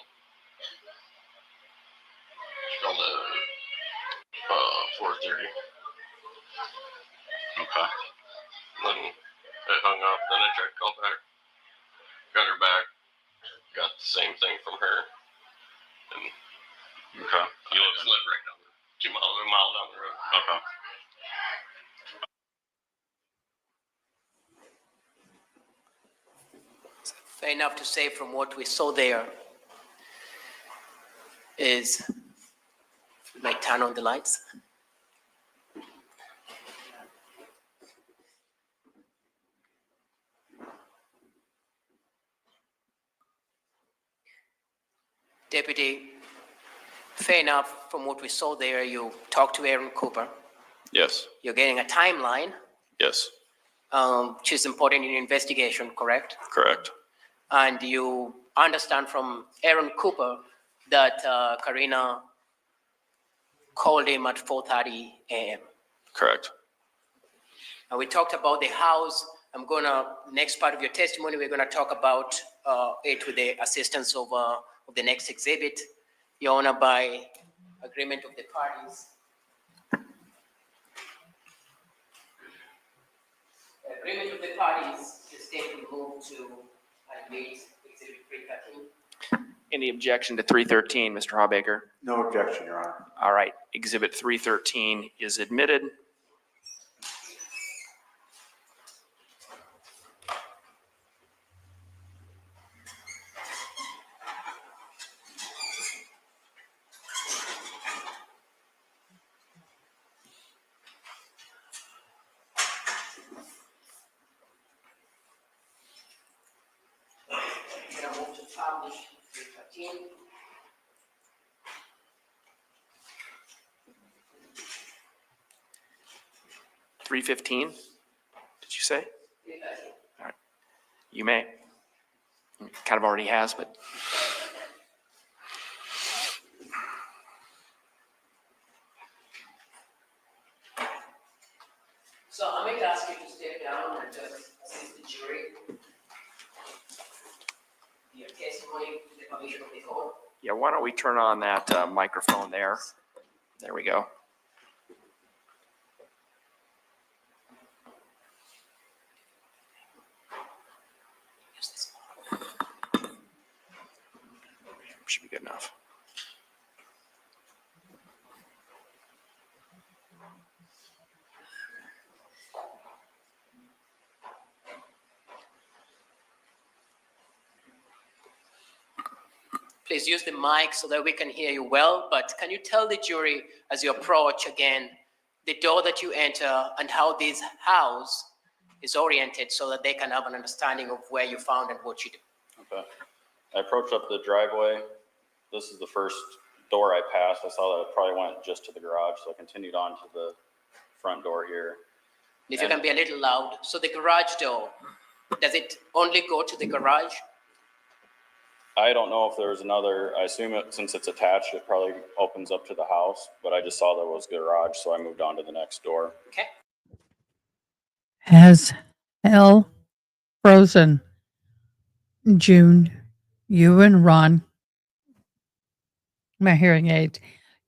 at 4:30. Okay. Then I hung up. Then I tried to call back. Got her back. Got the same thing from her. And okay. You live right down the 2 miles, a mile down the road. Okay. Fair enough to say from what we saw there is, like, turn on the lights. Deputy, fair enough from what we saw there, you talked to Aaron Cooper. Yes. You're getting a timeline, Yes. which is important in your investigation, correct? Correct. And you understand from Aaron Cooper that Karina called him at 4:30 a.m. Correct. And we talked about the house. Next part of your testimony, we're gonna talk about it with the assistance of the next exhibit. Your Honor, by agreement of the parties. The agreement of the parties, the state will move to admit exhibit 313. Any objection to 313, Mr. Hawbaker? No objection, Your Honor. All right, exhibit 313 is admitted. We're gonna move to publish 313. $315, did you say? 313. All right, you may. Kind of already has, but. So I'm going to ask you to step down and just assist the jury. Your testimony to the permission of the court. Yeah, why don't we turn on that microphone there? There we go. Use this one. Should be good enough. Please use the mic so that we can hear you well, but can you tell the jury as you approach again, the door that you enter and how this house is oriented so that they can have an understanding of where you found and what you do? Okay. I approached up the driveway. This is the first door I passed. I saw that it probably went just to the garage, so I continued on to the front door here. If you can be a little loud. So the garage door, does it only go to the garage? I don't know if there's another, I assume it, since it's attached, it probably opens up to the house, but I just saw there was garage, so I moved on to the next door. Okay. As hell frozen. June, you and Ron, my hearing aids,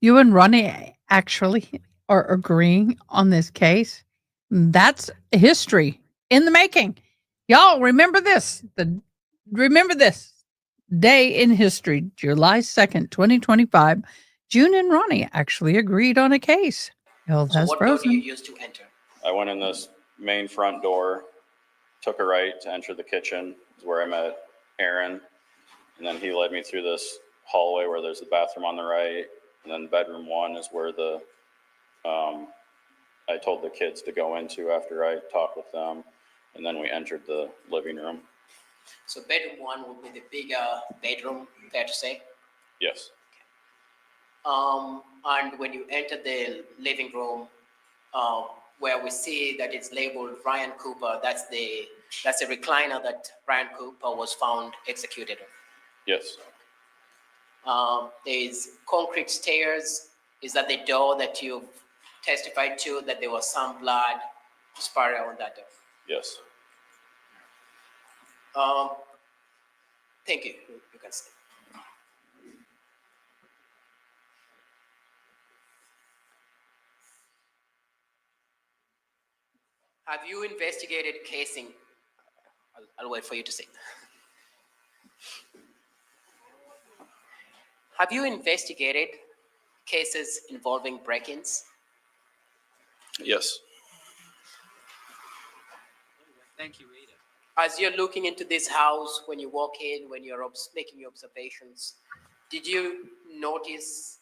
you and Ronnie actually are agreeing on this case. That's history in the making. Y'all remember this. Remember this day in history, July 2nd, 2025. June and Ronnie actually agreed on a case. Hell So has what door do you frozen. use to enter? I went in this main front door, took a right to enter the kitchen, is where I met Aaron. And then he led me through this hallway where there's the bathroom on the right. And then bedroom one is where the I told the kids to go into after I talked with them, and then we entered the living room. So bedroom one would be the bigger bedroom, fair to say? Yes, And when you enter the living room, where we see that it's labeled Ryan Cooper, that's the recliner that Ryan Cooper was found executed on. yes, There's concrete stairs. Is that the door that you've testified to that there was some blood spattered on that door? yes. Thank you. You can stay. Have you investigated casing? I'll wait for you to say. Have you investigated cases involving break-ins? Yes, Thank you, Ada. As you're looking into this house, when you walk in, when you're making your observations, did you notice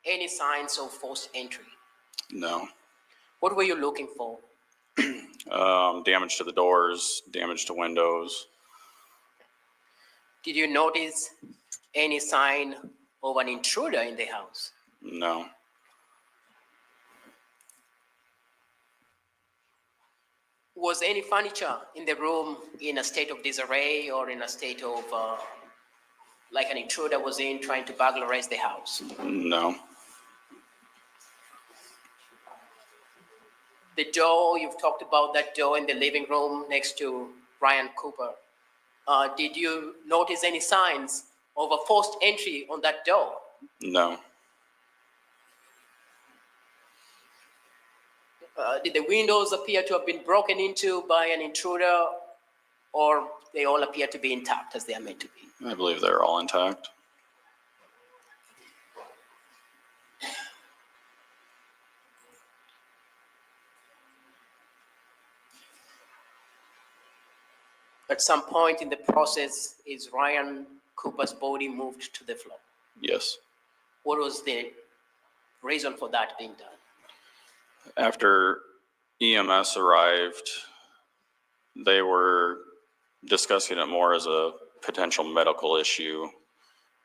any signs of forced entry? no. What were you looking for? Damage to the doors, damage to windows. Did you notice any sign of an intruder in the house? No, Was any furniture in the room in a state of disarray or in a state of like an intruder was in trying to burglarize the house? no, The door, you've talked about that door in the living room next to Ryan Cooper. Did you notice any signs of a forced entry on that door? no, Did the windows appear to have been broken into by an intruder, or they all appear to be intact as they are meant to be? I believe they're all intact. At some point in the process, is Ryan Cooper's body moved to the floor? Yes. What was the reason for that being done? After EMS arrived, they were discussing it more as a potential medical issue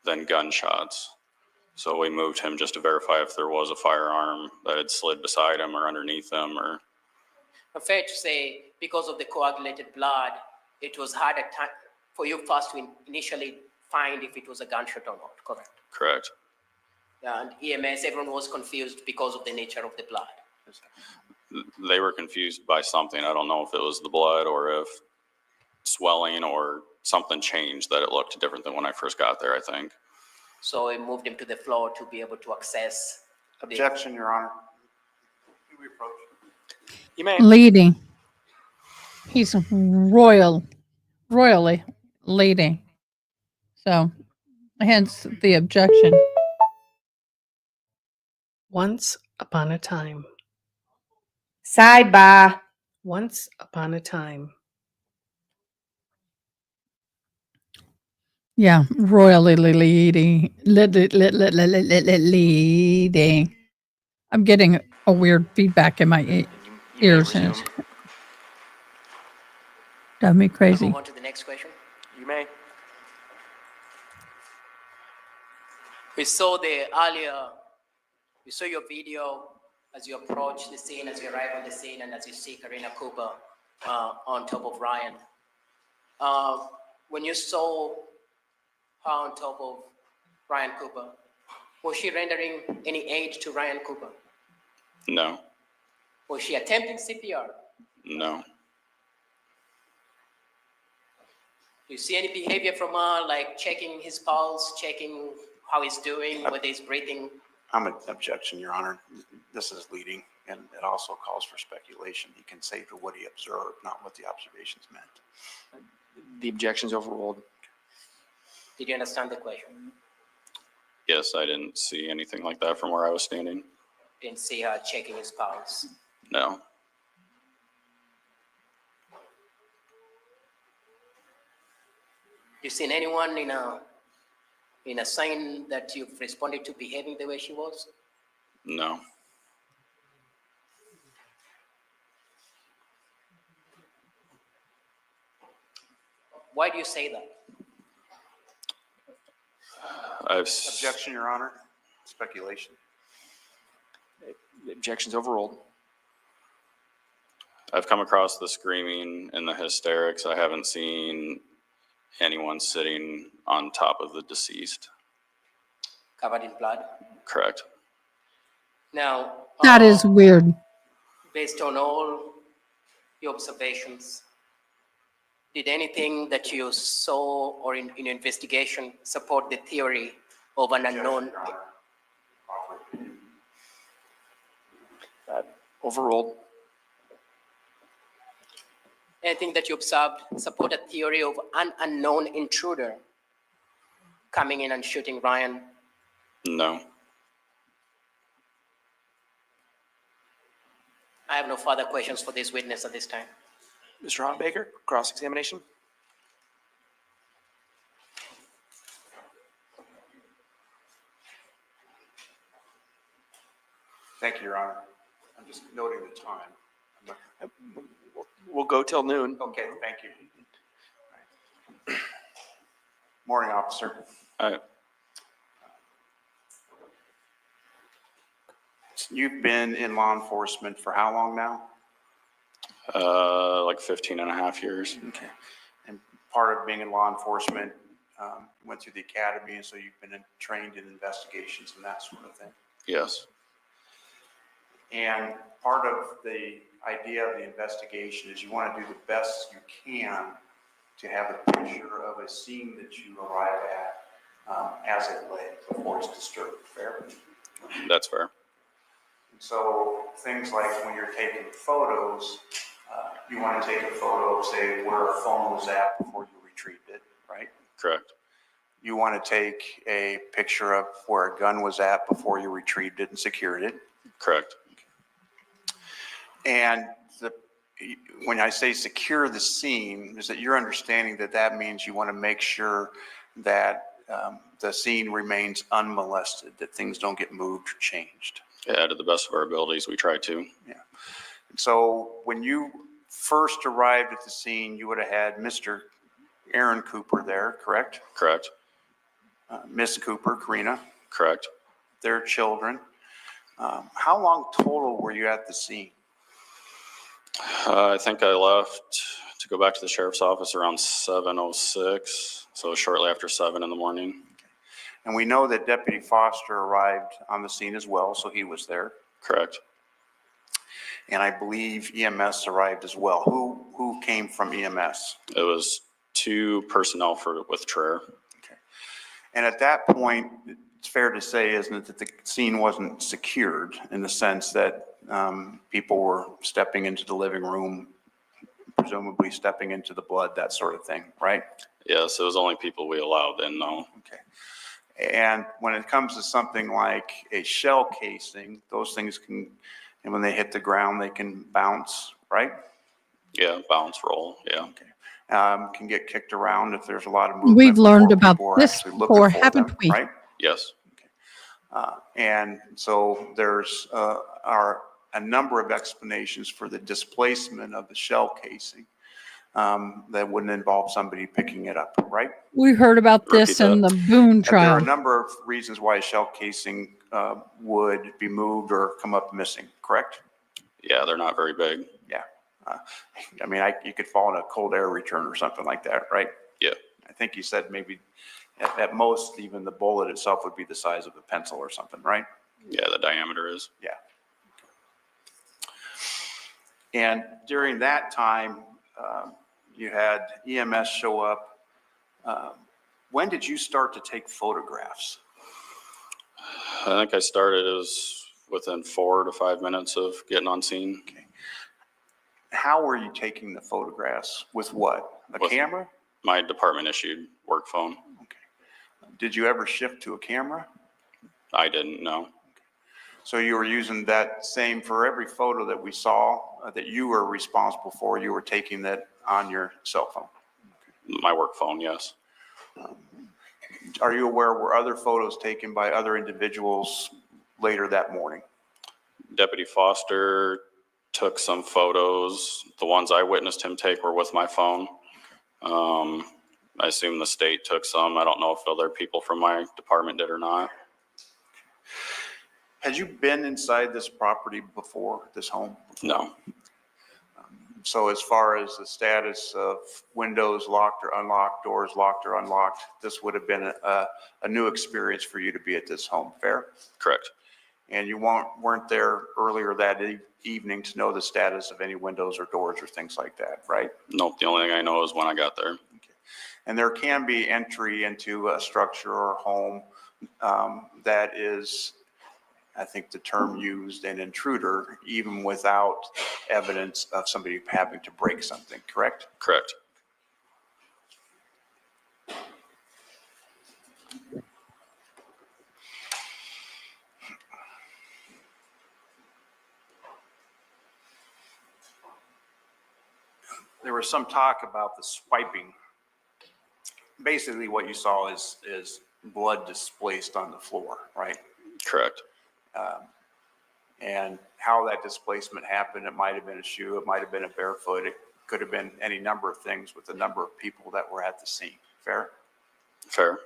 than gunshots. So we moved him just to verify if there was a firearm that had slid beside him or underneath him or. Fair to say, because of the coagulated blood, it was hard at time for you first to initially find if it was a gunshot or not, correct? Correct. And EMS, everyone was confused because of the nature of the blood. They were confused by something. I don't know if it was the blood or if swelling or something changed that it looked different than when I first got there, I think. So we moved him to the floor to be able to access. Objection, Your Honor. You may. Leading. He's royally leading. So, hence the objection. Once upon a time. Sidebar. Once upon a time. Yeah, royally leading. Leading. I'm getting a weird feedback in my You ears. may And resume. it's driving me I'll crazy. move on to the next question. You may. We saw your video as you approach the scene, as you arrive on the scene, and as you see Karina Cooper on top of Ryan. When you saw her on top of Ryan Cooper, was she rendering any aid to Ryan Cooper? No, Was she attempting CPR? no, Do you see any behavior from her, like checking his pulse, checking how he's doing, whether he's breathing? I'm an objection, Your Honor. This is leading, and it also calls for speculation. He can say to what he observed, not what the observations meant. The objection's overruled. Did you understand the question? yes, I didn't see anything like that from where I was standing. Didn't see her checking his pulse. No, You seen anyone in a sign that you've responded to behaving the way she was? no, Why do you say that? Objection, Your Honor. Speculation. Objections overruled. I've come across the screaming and the hysterics. I haven't seen anyone sitting on top of the deceased. Covered in blood? Correct. Now, That is weird. based on all your observations, did anything that you saw or in your investigation support the theory of an unknown? Overruled. Anything that you observed support a theory of an unknown intruder coming in and shooting Ryan? No. I have no further questions for this witness at this time. Mr. Hotbaker, cross-examination. Thank you, Your Honor. I'm just noting the time. We'll go till noon. Okay, thank you. Morning, officer. You've been in law enforcement for how long now? Like 15 and a half years. Okay. And part of being in law enforcement, you went through the academy, and so you've been trained in investigations and that sort of thing. Yes. And part of the idea of the investigation is you want to do the best you can to have a picture of a scene that you arrive at as it lay before it's disturbed. Fair? That's fair. And so things like when you're taking photos, you want to take a photo of, say, where a phone was at before you retrieved it, right? Correct. You want to take a picture of where a gun was at before you retrieved it and secured it. Correct. And when I say secure the scene, is that you're understanding that that means you want to make sure that the scene remains unmolested, that things don't get moved or changed. Yeah, to the best of our abilities, we try to. Yeah. And so when you first arrived at the scene, you would have had Mr. Aaron Cooper there, correct? Correct. Miss Cooper, Karina, Correct. their children. How long total were you at the scene? I think I left to go back to the sheriff's office around 7:06, so shortly after 7 in the morning. And we know that Deputy Foster arrived on the scene as well, so he was there. Correct. And I believe EMS arrived as well. Who came from EMS? It was 2 personnel with Traer. Okay. And at that point, it's fair to say, isn't it, that the scene wasn't secured in the sense that people were stepping into the living room, presumably stepping into the blood, that sort of thing, right? Yes, it was only people we allowed in, though. Okay. And when it comes to something like a shell casing, those things can, and when they hit the ground, they can bounce, right? Yeah, bounce roll, yeah. Okay. Can get kicked around if there's a lot of movement. We've learned before about people are this actually looking before, for haven't them, we? Right? Yes. And so there's a number of explanations for the displacement of the shell casing that wouldn't involve somebody picking it up, right? We heard about this in the Boone There are trial. a number of reasons why a shell casing would be moved or come up missing, correct? Yeah, they're not very big. Yeah. I mean, you could fall in a cold air return or something like that, right? Yeah. I think you said maybe at most even the bullet itself would be the size of a pencil or something, right? Yeah, the diameter is. Yeah. And during that time, you had EMS show up. When did you start to take photographs? I think I started as within 4 to 5 minutes of getting on scene. Okay. How were you taking the photographs? With what? A With camera? My department issued work phone. Okay. Did you ever shift to a camera? I didn't know. So you were using that same, for every photo that we saw that you were responsible for, you were taking that on your cell phone? My work phone, yes. Are you aware, were other photos taken by other individuals later that morning? Deputy Foster took some photos. The ones I witnessed him take were with my phone. I assume the state took some. I don't know if other people from my department did or not. Had you been inside this property before, this home? No. So as far as the status of windows locked or unlocked, doors locked or unlocked, this would have been a new experience for you to be at this home, fair? Correct. And you weren't there earlier that evening to know the status of any windows or doors or things like that, right? Nope. The only thing I know is when I got there. Okay. And there can be entry into a structure or home that is, I think the term used, an intruder, even without evidence of somebody having to break something, correct? Correct. There was some talk about the swiping. Basically what you saw is blood displaced on the floor, right? Correct. And how that displacement happened, it might have been a shoe, it might have been a barefoot, it could have been any number of things with the number of people that were at the scene. Fair? Fair.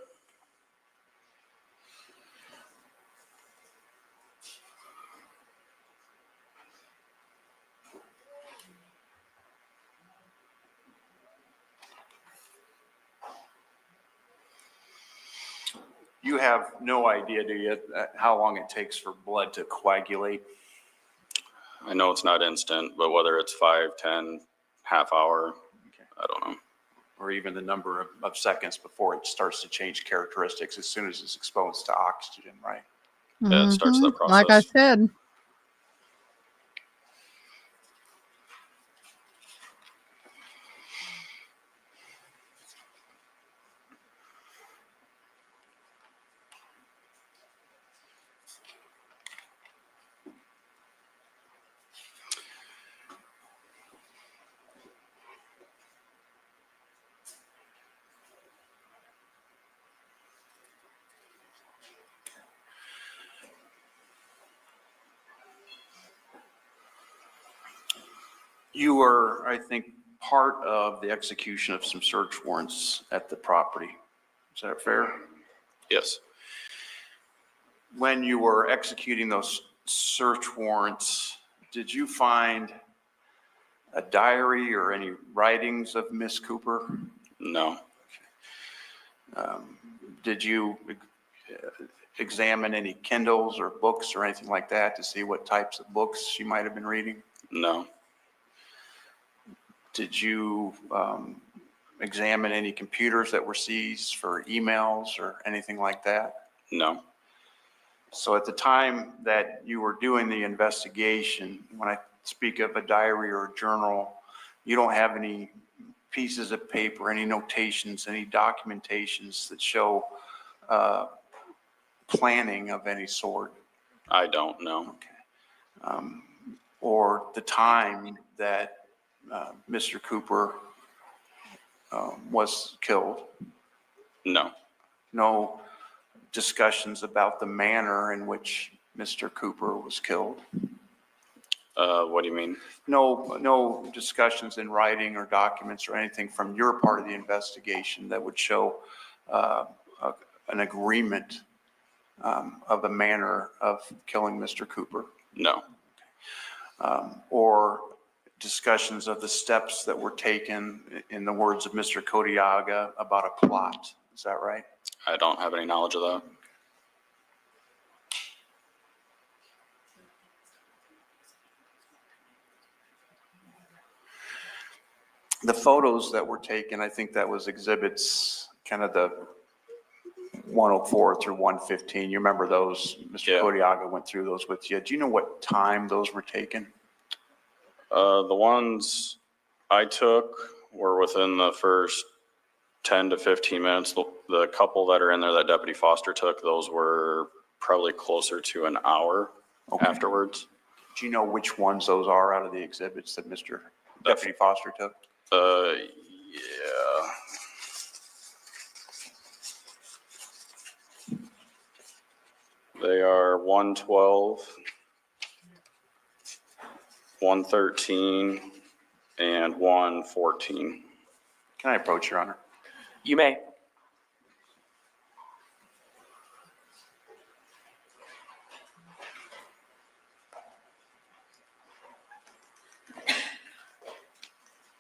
You have no idea, do you, how long it takes for blood to coagulate? I know it's not instant, but whether it's 5, 10, half hour, I don't know. Or even the number of seconds before it starts to change characteristics as soon as it's exposed to oxygen, right? Yeah, it starts that process. Like I said. You were, I think, part of the execution of some search warrants at the property. Is that fair? Yes. When you were executing those search warrants, did you find a diary or any writings of Miss Cooper? No. Did you examine any Kindles or books or anything like that to see what types of books she might have been reading? No. Did you examine any computers that were seized for emails or anything like that? No. So at the time that you were doing the investigation, when I speak of a diary or a journal, you don't have any pieces of paper, any notations, any documentations that show planning of any sort? I don't know. Okay. Or the time that Mr. Cooper was killed? No. No discussions about the manner in which Mr. Cooper was killed? What do you mean? No discussions in writing or documents or anything from your part of the investigation that would show an agreement of the manner of killing Mr. Cooper? No. Or discussions of the steps that were taken, in the words of Mr. Kodiaga, about a plot? Is that right? I don't have any knowledge of that. The photos that were taken, I think that was exhibits, kind of the 104 through 115. You remember those? Mr. Kodiaga went through those with you. Do you know what time those were taken? The ones I took were within the first 10 to 15 minutes. The couple that are in there that Deputy Foster took, those were probably closer to an hour afterwards. Do you know which ones those are out of the exhibits that Mr. Deputy Foster took? Yeah. They are 112, 113, and 114. Can I approach, Your Honor? You may.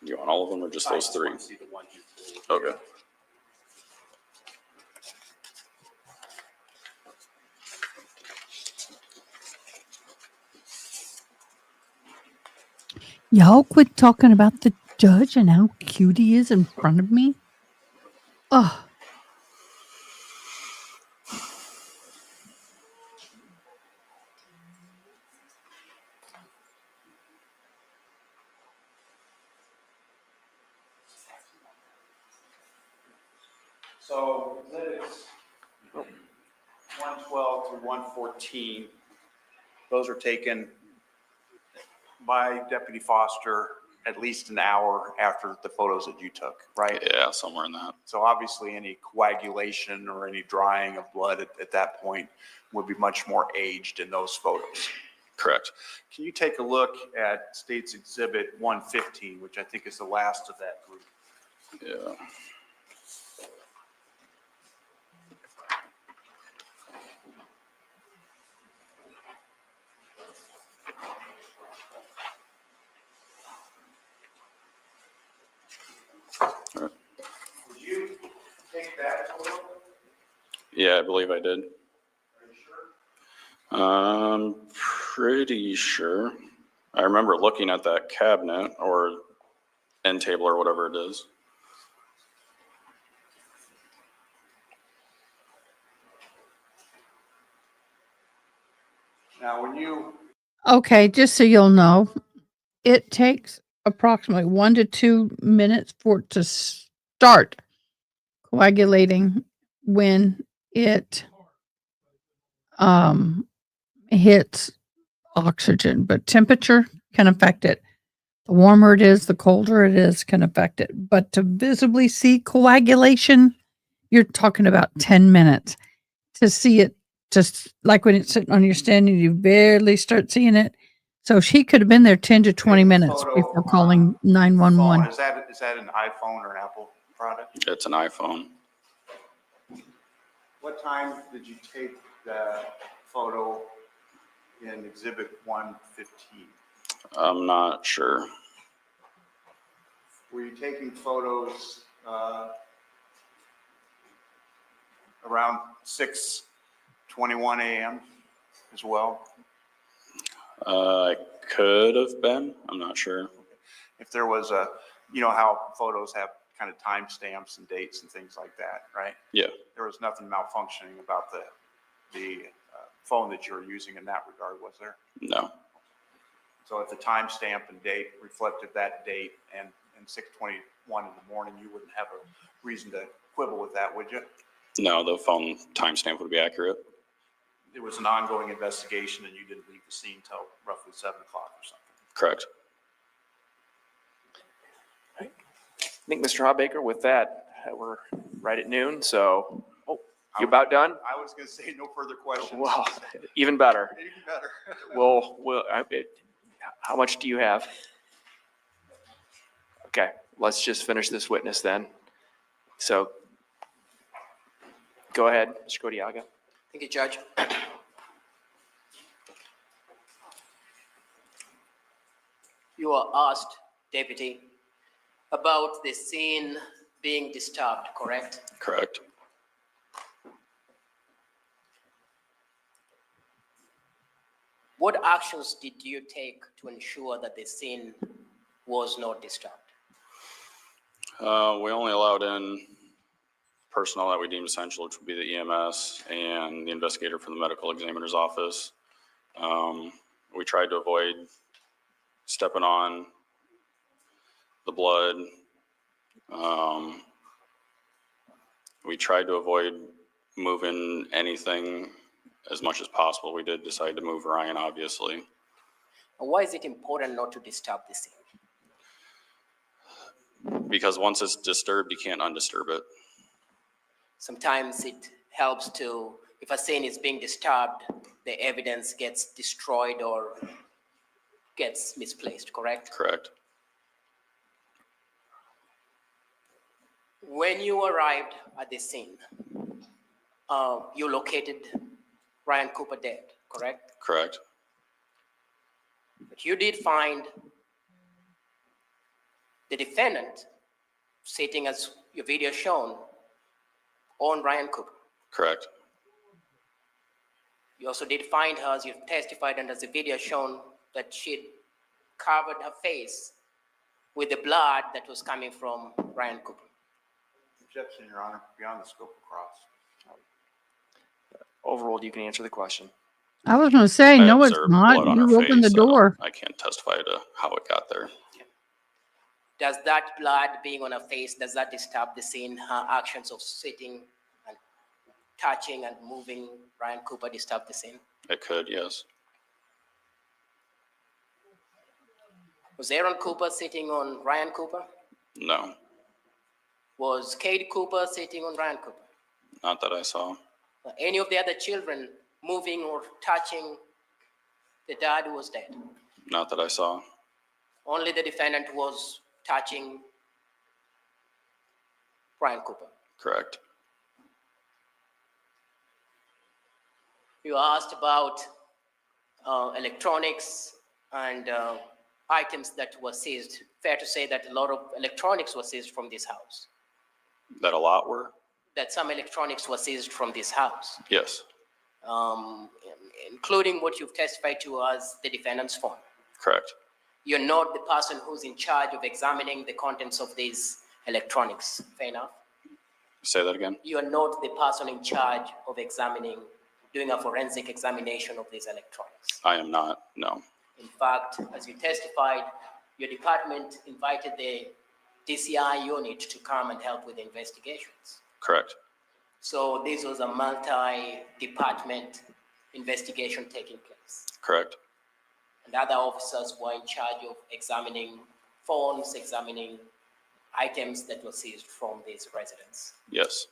You want all of them or just those three? See the ones you pulled. Okay. Y'all quit talking about the judge and how cute he is in front of me. Oh, So exhibits 112 through 114, those are taken by Deputy Foster at least an hour after the photos that you took, right? Yeah, somewhere in that. So obviously any coagulation or any drying of blood at that point would be much more aged in those photos. Correct. Can you take a look at State's Exhibit 115, which I think is the last of that group? Yeah. Did you take that photo? Yeah, I believe I did. Are you sure? I'm pretty sure. I remember looking at that cabinet or end table or whatever it is. Now, when you okay. Just so you'll know, it takes approximately 1 to 2 minutes for it to start coagulating when it hits oxygen, but temperature can affect it. The warmer it is, the colder it is can affect it. But to visibly see coagulation, you're talking about 10 minutes. To see it, just like when it's sitting on your stand and you barely start seeing it. So she could have been there 10 to 20 minutes photo before on calling phone, 911. is that an iPhone or an Apple product? It's an iPhone. What time did you take the photo in Exhibit 115? I'm not sure. Were you taking photos around 6:21 a.m. as well? I could have been. I'm not sure. If there was you know how photos have kind of timestamps and dates and things like that, right? Yeah. There was nothing malfunctioning about the phone that you were using in that regard, was there? No. So if the timestamp and date reflected that date and 6:21 in the morning, you wouldn't have a reason to quibble with that, would you? No, the phone timestamp would be accurate. It was an ongoing investigation and you didn't leave the scene till roughly 7 o'clock or something. Correct. I think, Mr. Hawbaker, with that, we're right at noon, so, you about done? I was going to say no further questions. Well, even better. Even better. How much do you have? Okay, let's just finish this witness then. So, go ahead, Mr. Kodiaga. Thank you, Judge. You were asked, Deputy, about the scene being disturbed, correct? Correct. What actions did you take to ensure that the scene was not disturbed? We only allowed in personnel that we deemed essential, which would be the EMS and the investigator from the medical examiner's office. We tried to avoid stepping on the blood. We tried to avoid moving anything as much as possible. We did decide to move Ryan, obviously. And why is it important not to disturb the scene? Because once it's disturbed, you can't undisturb it. Sometimes it helps to, if a scene is being disturbed, the evidence gets destroyed or gets misplaced, correct? Correct. When you arrived at the scene, you located Ryan Cooper dead, correct? Correct. But you did find the defendant sitting, as your video shown, on Ryan Cooper. Correct. You also did find her, as you testified and as the video shown, that she'd covered her face with the blood that was coming from Ryan Cooper. Objection, Your Honor, beyond the scope of cross. Overruled, you can answer the question. I was going to say, I no, it's observed not. blood on You her opened the face. door. I can't testify to how it got there. Does that blood being on her face, does that disturb the scene? Her actions of sitting and touching and moving Ryan Cooper disturb the scene? It could, yes. Was Aaron Cooper sitting on Ryan Cooper? No, Was Cade Cooper sitting on Ryan Cooper? not that I saw. Any of the other children moving or touching the dad who was dead? Not that I saw. Only the defendant was touching Ryan Cooper. Correct. You asked about electronics and items that were seized. Fair to say that a lot of electronics were seized from this house. That a lot were? That some electronics were seized from this house, Yes. including what you've testified to as the defendant's phone. Correct. You're not the person who's in charge of examining the contents of these electronics. Fair enough? Say that again. You are not the person in charge of doing a forensic examination of these electronics. I am not, no. In fact, as you testified, your department invited the DCI unit to come and help with the investigations. Correct. So this was a multi-department investigation taking place. Correct. And other officers were in charge of examining phones, examining items that were seized from these residents. Yes.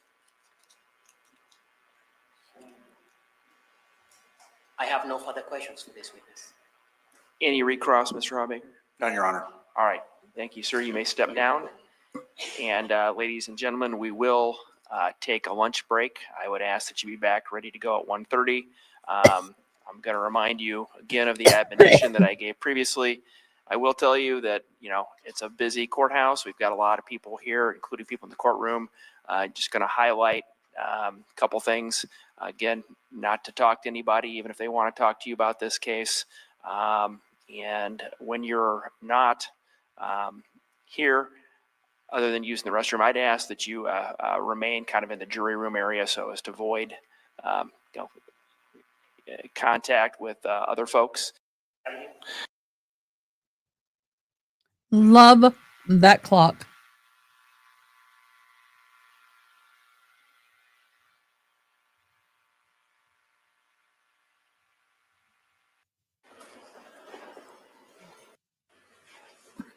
I have no further questions for this witness. Any recross, Mr. Hobbaker? None, Your Honor. All right. Thank you, sir. You may step down. And ladies and gentlemen, we will take a lunch break. I would ask that you be back ready to go at 1:30. I'm going to remind you again of the admonition that I gave previously. I will tell you that, it's a busy courthouse. We've got a lot of people here, including people in the courtroom. Just going to highlight a couple things. Again, not to talk to anybody, even if they want to talk to you about this case. And when you're not here, other than using the restroom, I'd ask that you remain kind of in the jury room area so as to avoid contact with other folks. Love that clock.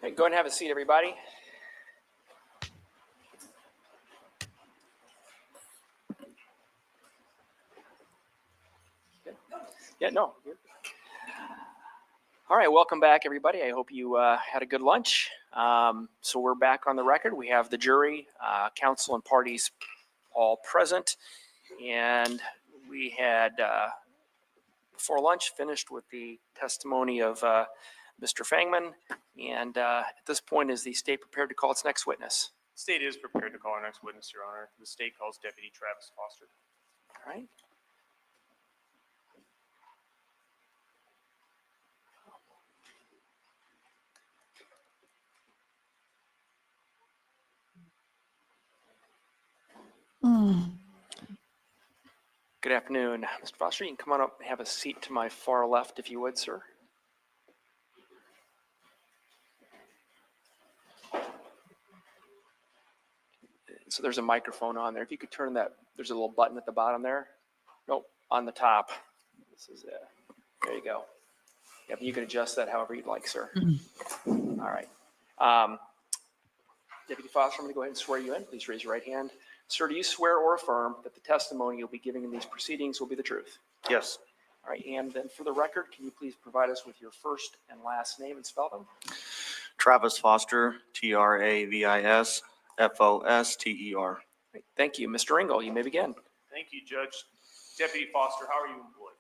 Hey, go ahead and have a seat, everybody. Yeah, no. All right, welcome back, everybody. I hope you had a good lunch. So we're back on the record. We have the jury, counsel, and parties all present. And we had, before lunch, finished with the testimony of Mr. Fangman. And at this point, is the state prepared to call its next witness? The state is prepared to call our next witness, Your Honor. The state calls Deputy Travis Foster. All right. Good afternoon, Mr. Foster. You can come on up and have a seat to my far left, if you would, sir. So there's a microphone on there. If you could turn that, there's a little button at the bottom there. Nope, on the top. This is it. There you go. Yep, you can adjust that however you'd like, sir. All right. Deputy Foster, I'm going to go ahead and swear you in. Please raise your right hand. Sir, do you swear or affirm that the testimony you'll be giving in these proceedings will be the truth? Yes. All right, and then for the record, can you please provide us with your first and last name and spell them? Travis Foster, Travis, Foster. Thank you. Mr. Ringel, you may begin. Thank you, Judge. Deputy Foster, how are you employed?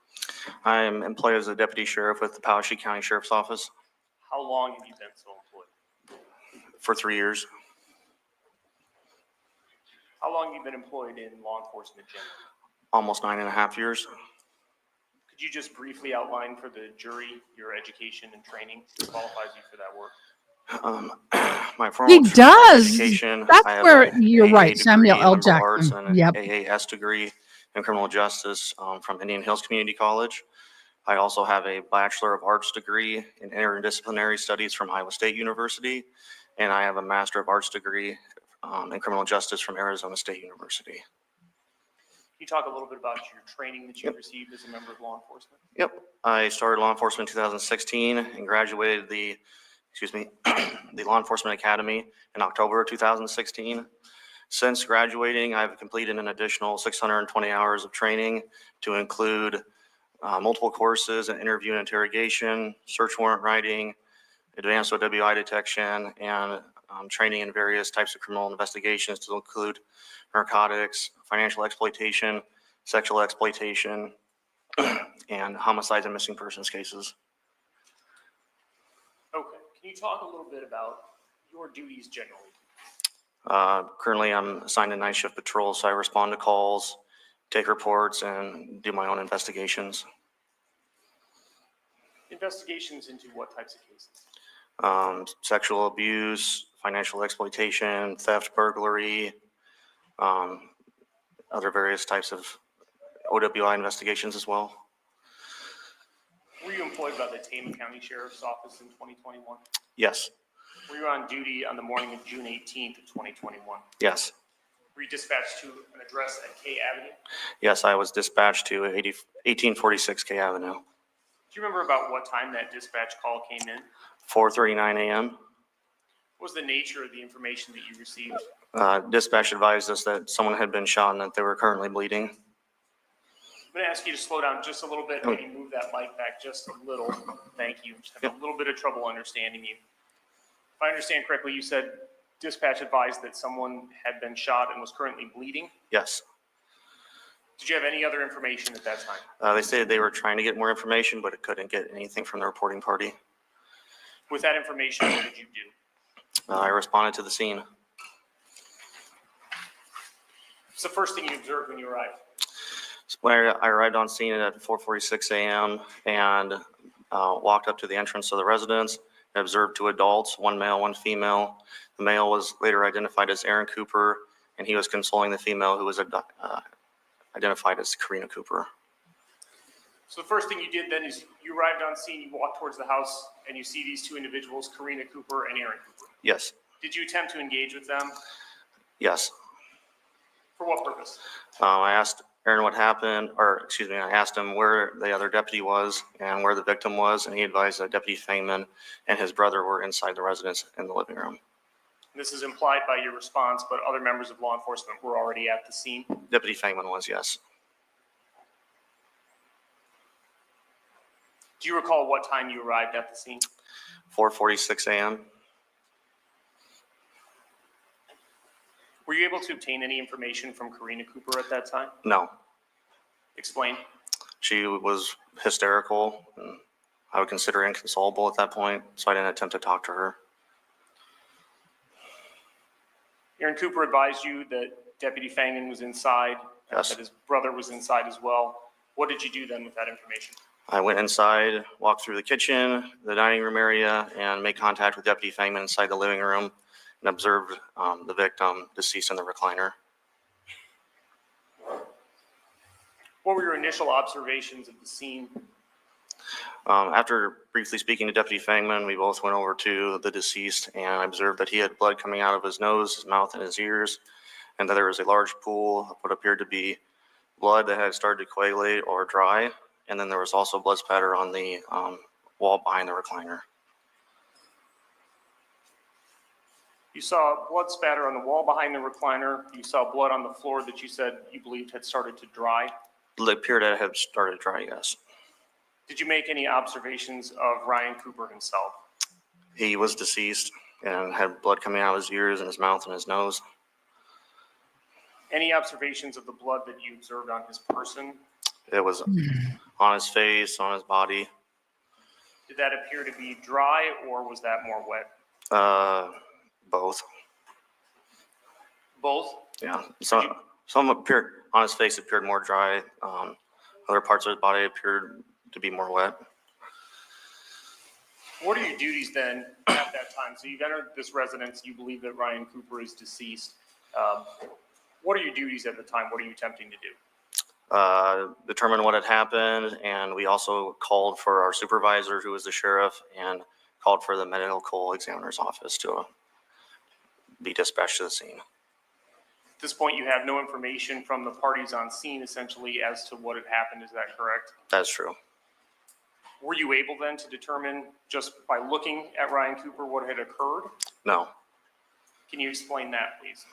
I am employed as a deputy sheriff with the Powashik County Sheriff's Office How long have you been so employed? for 3 years. How long have you been employed in law enforcement generally? Almost 9.5 years. Could you just briefly outline for the jury your education and training that qualifies you for that work? My formal He does. education. That's I have where a you're AA right, degree Samuel in L. liberal arts Jackson. and Yep. an AAS degree in criminal justice from Indian Hills Community College. I also have a Bachelor of Arts degree in interdisciplinary studies from Iowa State University, and I have a Master of Arts degree in criminal justice from Arizona State University. Can you talk a little bit about your training that you received as a member of law enforcement? Yep, I started law enforcement in 2016 and graduated the Law Enforcement Academy in October of 2016. Since graduating, I've completed an additional 620 hours of training to include multiple courses in interview and interrogation, search warrant writing, advanced OWI detection, and training in various types of criminal investigations to include narcotics, financial exploitation, sexual exploitation, and homicides and missing persons cases. Okay. Can you talk a little bit about your duties generally? Currently, I'm assigned to night shift patrol, so I respond to calls, take reports, and do my own investigations. Investigations into what types of cases? Sexual abuse, financial exploitation, theft, burglary, other various types of OWI investigations as well. Were you employed by the Tama County Sheriff's Office in 2021? Yes. Were you on duty on the morning of June 18th of 2021? Yes. Were you dispatched to an address at K Avenue? Yes, I was dispatched to 1846 K Avenue. Do you remember about what time that dispatch call came in? 4:39 a.m. What was the nature of the information that you received? Dispatch advised us that someone had been shot and that they were currently bleeding. I'm going to ask you to slow down just a little bit, maybe move that mic back just a little. Thank you. Just have a little bit of trouble understanding you. If I understand correctly, you said dispatch advised that someone had been shot and was currently bleeding? Yes. Did you have any other information at that time? They stated they were trying to get more information, but it couldn't get anything from the reporting party. With that information, what did you do? I responded to the scene. What's the first thing you observed when you arrived? When I arrived on scene at 4:46 a.m. and walked up to the entrance of the residence, I observed two adults, one male, one female. The male was later identified as Aaron Cooper, and he was consoling the female who was identified as Karina Cooper. So the first thing you did then is you arrived on scene, you walked towards the house, and you see these two individuals, Karina Cooper and Aaron Cooper. Yes. Did you attempt to engage with them? Yes. For what purpose? I asked Aaron what happened, I asked him where the other deputy was and where the victim was, and he advised that Deputy Fangman and his brother were inside the residence in the living room. This is implied by your response, but other members of law enforcement were already at the scene. Deputy Fangman was, yes. Do you recall what time you arrived at the scene? 4:46 a.m. Were you able to obtain any information from Karina Cooper at that time? No. Explain. She was hysterical, and I would consider inconsolable at that point, so I didn't attempt to talk to her. Aaron Cooper advised you that Deputy Fangman was inside, Yes. that his brother was inside as well. What did you do then with that information? I went inside, walked through the kitchen, the dining room area, and made contact with Deputy Fangman inside the living room and observed the victim deceased in the recliner. What were your initial observations of the scene? After briefly speaking to Deputy Fangman, we both went over to the deceased and I observed that he had blood coming out of his nose, his mouth, and his ears, and that there was a large pool of what appeared to be blood that had started to coagulate or dry, and then there was also blood spatter on the wall behind the recliner. You saw blood spatter on the wall behind the recliner. You saw blood on the floor that you said you believed had started to dry. It appeared that it had started to dry, yes. Did you make any observations of Ryan Cooper himself? He was deceased. and had blood coming out of his ears and his mouth and his nose. Any observations of the blood that you observed on his person? It was on his face, on his body. Did that appear to be dry or was that more wet? Both. Both? Yeah. Some appeared on his face appeared more dry. Other parts of his body appeared to be more wet. What are your duties then at that time? So you've entered this residence, you believe that Ryan Cooper is deceased. What are your duties at the time? What are you attempting to do? Determine what had happened, and we also called for our supervisor, who was the sheriff, and called for the medical examiner's office to be dispatched to the scene. At this point, you have no information from the parties on scene essentially as to what had happened. Is that correct? That's true. Were you able then to determine just by looking at Ryan Cooper what had occurred? No. Can you explain that, please?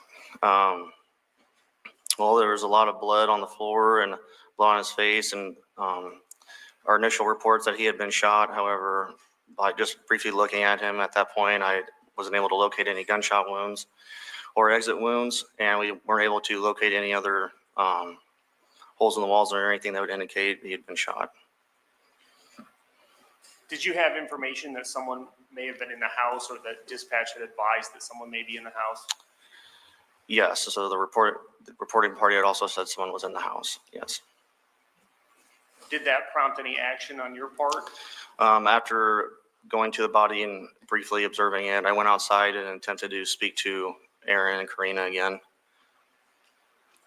Well, there was a lot of blood on the floor and blood on his face, and our initial reports that he had been shot. However, by just briefly looking at him at that point, I wasn't able to locate any gunshot wounds or exit wounds, and we weren't able to locate any other holes in the walls or anything that would indicate he had been shot. Did you have information that someone may have been in the house or that dispatch had advised that someone may be in the house? Yes, so the reporting party had also said someone was in the house, yes. Did that prompt any action on your part? After going to the body and briefly observing it, I went outside and attempted to speak to Aaron and Karina again.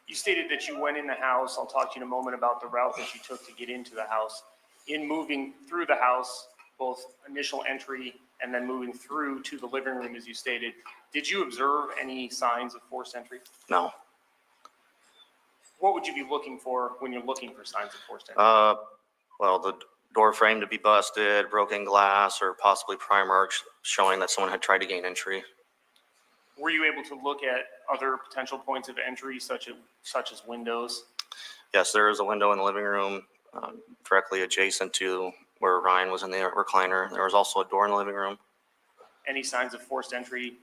You stated that you went in the house. I'll talk to you in a moment about the route that you took to get into the house. In moving through the house, both initial entry and then moving through to the living room, as you stated, did you observe any signs of forced entry? No. What would you be looking for when you're looking for signs of forced entry? Well, the door frame to be busted, broken glass, or possibly pry marks showing that someone had tried to gain entry. Were you able to look at other potential points of entry, such as windows? Yes, there is a window in the living room directly adjacent to where Ryan was in the recliner. There was also a door in the living room. Any signs of forced entry?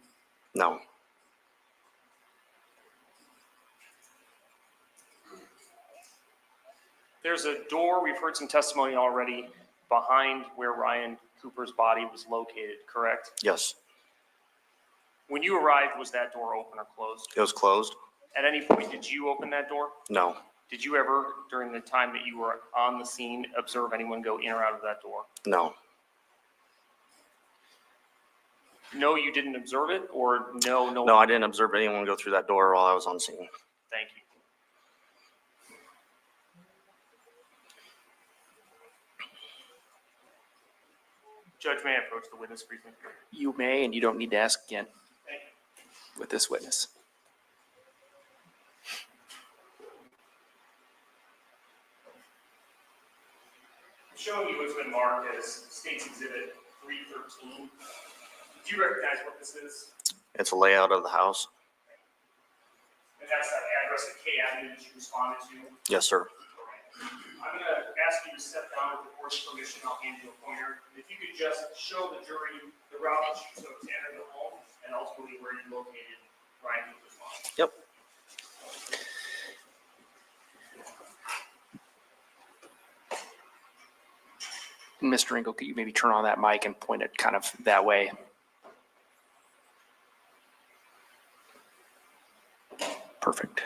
No. There's a door, we've heard some testimony already, behind where Ryan Cooper's body was located, correct? Yes. When you arrived, was that door open or closed? It was closed. At any point, did you open that door? No. Did you ever, during the time that you were on the scene, observe anyone go in or out of that door? No. No, you didn't observe it, or no? No, I didn't observe anyone go through that door while I was on scene. Thank you. Judge, may I approach the witness briefly? You may, and you don't need to ask again Thank you. with this witness. I'm showing you what's been marked as State's Exhibit 313. Do you recognize what this is? It's a layout of the house. And that's that address at K Avenue that you responded to? Yes, sir. I'm going to ask you to step down with the court's permission. I'll hand you a pointer. If you could just show the jury the route that you took to enter the home and ultimately where you located Ryan Cooper's body. Yep. Mr. Engel, could you maybe turn on that mic and point it kind of that way? Perfect.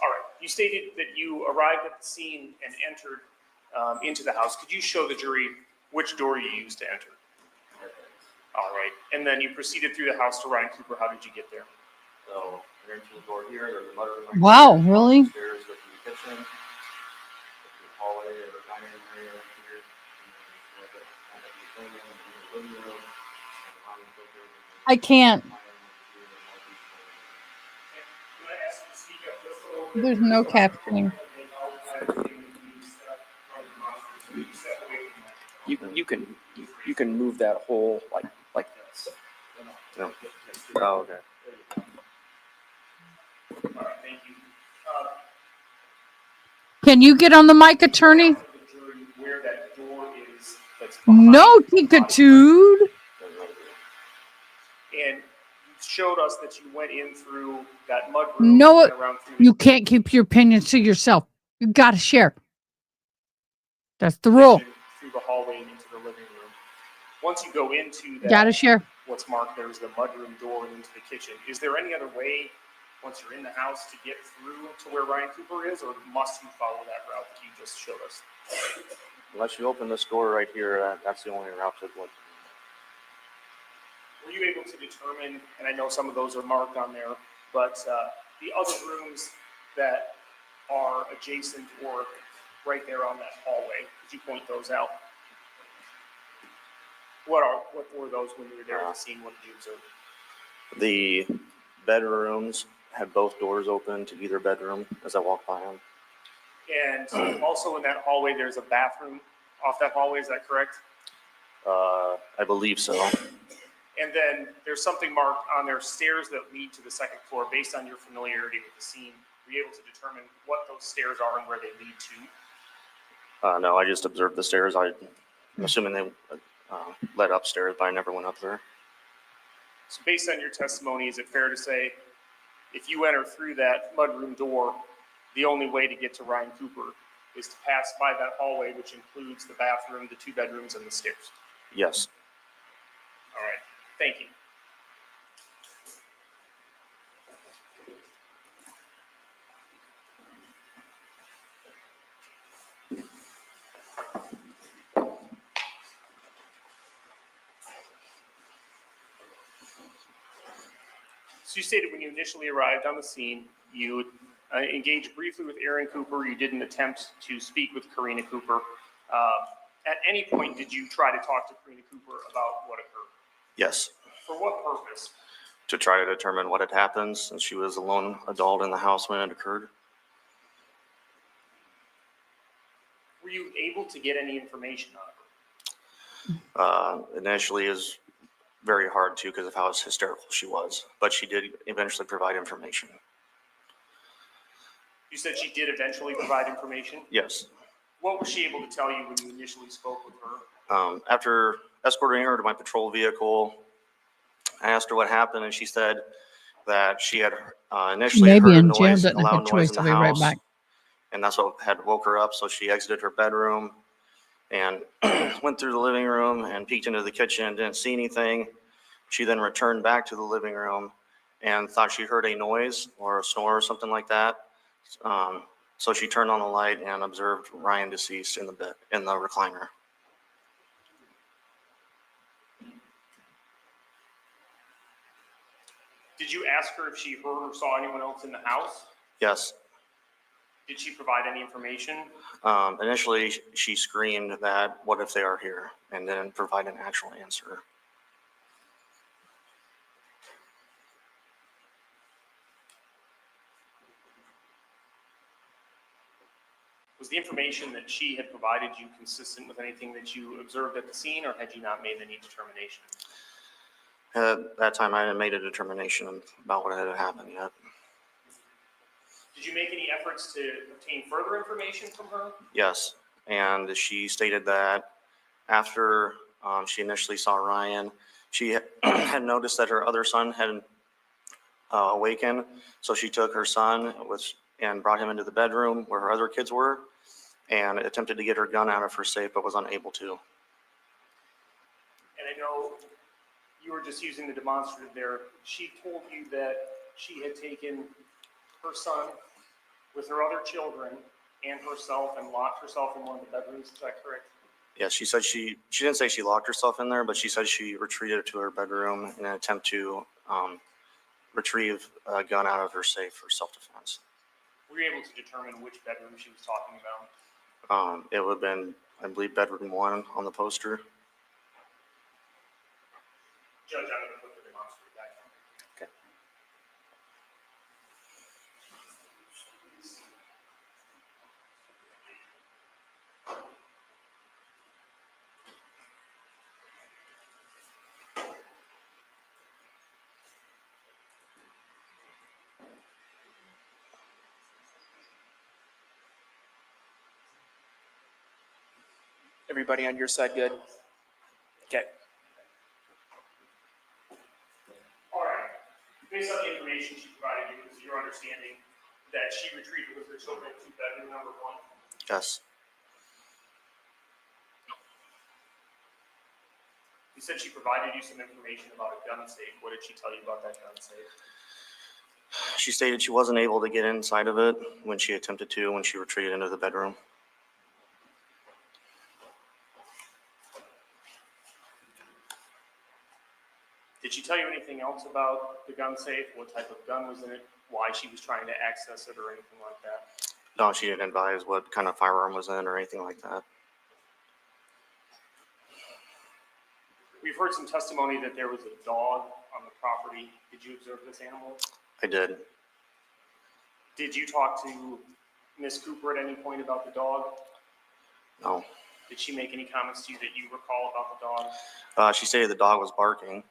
All right. You stated that you arrived at the scene and entered into the house. Could you show the jury which door you used to enter? All right. And then you proceeded through the house to Ryan Cooper. How did you get there? So, I entered the door here. There's a mudroom. Wow, really? Stairs go to the kitchen, the hallway, or dining room area here. I can't. There's no captioning. You can move that whole like this. No. Oh, okay. All right, thank you. Can you get on the mic, attorney? The jury where that door is that's behind No, the body. Tickatude. And you showed us that you went in through that mud room. No, and around through you can't keep your opinions to yourself. You got to share. That's the rule. through the hallway and into the living room. Once you go into that, Got to share. what's marked there is the mudroom door and into the kitchen. Is there any other way, once you're in the house, to get through to where Ryan Cooper is, or must you follow that route that you just showed us? Unless you open this door right here, that's the only route to go. Were you able to determine, and I know some of those are marked on there, but the other rooms that are adjacent or right there on that hallway, could you point those out? What were those when you were there at the scene? What did you observe? The bedrooms had both doors open to either bedroom as I walked by them. And also in that hallway, there's a bathroom off that hallway, is that correct? I believe so. And then there's something marked on there, stairs that lead to the second floor. Based on your familiarity with the scene, were you able to determine what those stairs are and where they lead to? No, I just observed the stairs. I'm assuming they led upstairs, but I never went up there. So based on your testimony, is it fair to say if you enter through that mudroom door, the only way to get to Ryan Cooper is to pass by that hallway, which includes the bathroom, the two bedrooms, and the stairs? Yes. All right, thank you. So you stated when you initially arrived on the scene, you engaged briefly with Aaron Cooper. You did an attempt to speak with Karina Cooper. At any point, did you try to talk to Karina Cooper about what occurred? Yes. For what purpose? To try to determine what had happened since she was a lone adult in the house when it occurred. Were you able to get any information on her? Initially is very hard to because of how hysterical she was, but she did eventually provide information. You said she did eventually provide information? Yes. What was she able to tell you when you initially spoke with her? After escorting her to my patrol vehicle, I asked her what happened, and she said that she had initially Maybe heard a in jail, noise, a didn't have loud a noise choice. in the I'll be right house, back. and that's what had woke her up. So she exited her bedroom and went through the living room and peeked into the kitchen and didn't see anything. She then returned back to the living room and thought she heard a noise or a snore or something like that. So she turned on the light and observed Ryan deceased in the bed, in the recliner. Did you ask her if she heard or saw anyone else in the house? Yes. Did she provide any information? Initially, she screamed that, "What if they are here?" and didn't provide an actual answer. Was the information that she had provided you consistent with anything that you observed at the scene, or had you not made any determination? At that time, I hadn't made a determination about what had happened yet. Did you make any efforts to obtain further information from her? Yes, and she stated that after she initially saw Ryan, she had noticed that her other son had awakened, so she took her son and brought him into the bedroom where her other kids were and attempted to get her gun out of her safe, but was unable to. And I know you were just using the demonstrative there. She told you that she had taken her son with her other children and herself and locked herself in one of the bedrooms. Is that correct? Yeah, she said she didn't say she locked herself in there, but she said she retreated to her bedroom in an attempt to retrieve a gun out of her safe for self-defense. Were you able to determine which bedroom she was talking about? It would have been, I believe, bedroom 1 on the poster. Judge, I'm going to put the demonstrative back on. Okay. Everybody on your side good? Okay. All right. Based on the information she provided you, is your understanding that she retreated with her children to bedroom number 1? Yes. You said she provided you some information about a gun safe. What did she tell you about that gun safe? She stated she wasn't able to get inside of it when she attempted to, when she retreated into the bedroom. Did she tell you anything else about the gun safe? What type of gun was in it? Why she was trying to access it or anything like that? No, she didn't advise what kind of firearm was in or anything like that. We've heard some testimony that there was a dog on the property. Did you observe this animal? I did. Did you talk to Ms. Cooper at any point about the dog? No. Did she make any comments to you that you recall about the dog? She stated the dog was barking.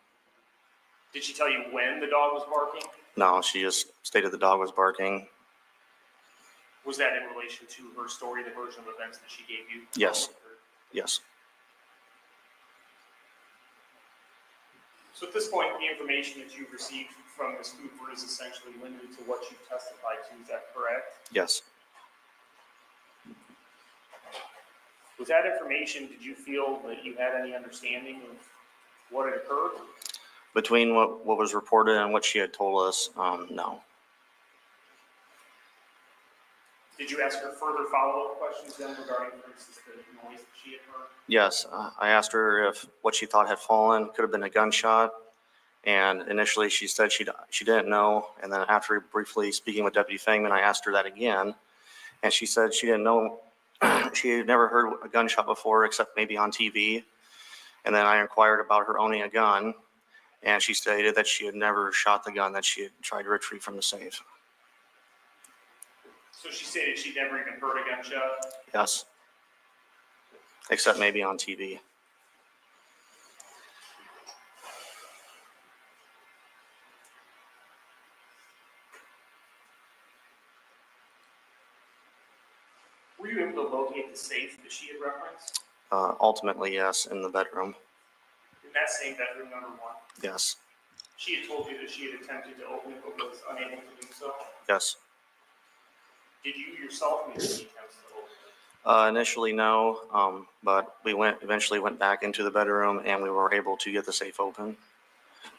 Did she tell you when the dog was barking? No, she just stated the dog was barking. Was that in relation to her story, the version of events that she gave you? Yes. Yes. So at this point, the information that you've received from Ms. Cooper is essentially limited to what you've testified to. Is that correct? Yes. With that information, did you feel that you had any understanding of what had occurred? Between what was reported and what she had told us, no. Did you ask her further follow-up questions then regarding, for instance, the noise that she had heard? Yes, I asked her if what she thought had fallen could have been a gunshot, and initially she said she didn't know, and then after briefly speaking with Deputy Fangman, I asked her that again, and she said she didn't know. She had never heard a gunshot before except maybe on TV, and then I inquired about her owning a gun, and she stated that she had never shot the gun that she had tried to retrieve from the safe. So she stated she'd never even heard a gunshot? Yes. Except maybe on TV. Were you able to locate the safe that she had referenced? Ultimately, yes, in the bedroom. In that same bedroom, number 1? Yes. She had told you that she had attempted to open it but was unable to do so? Yes. Did you yourself make any attempts to open it? Initially, no, but we eventually went back into the bedroom and we were able to get the safe open.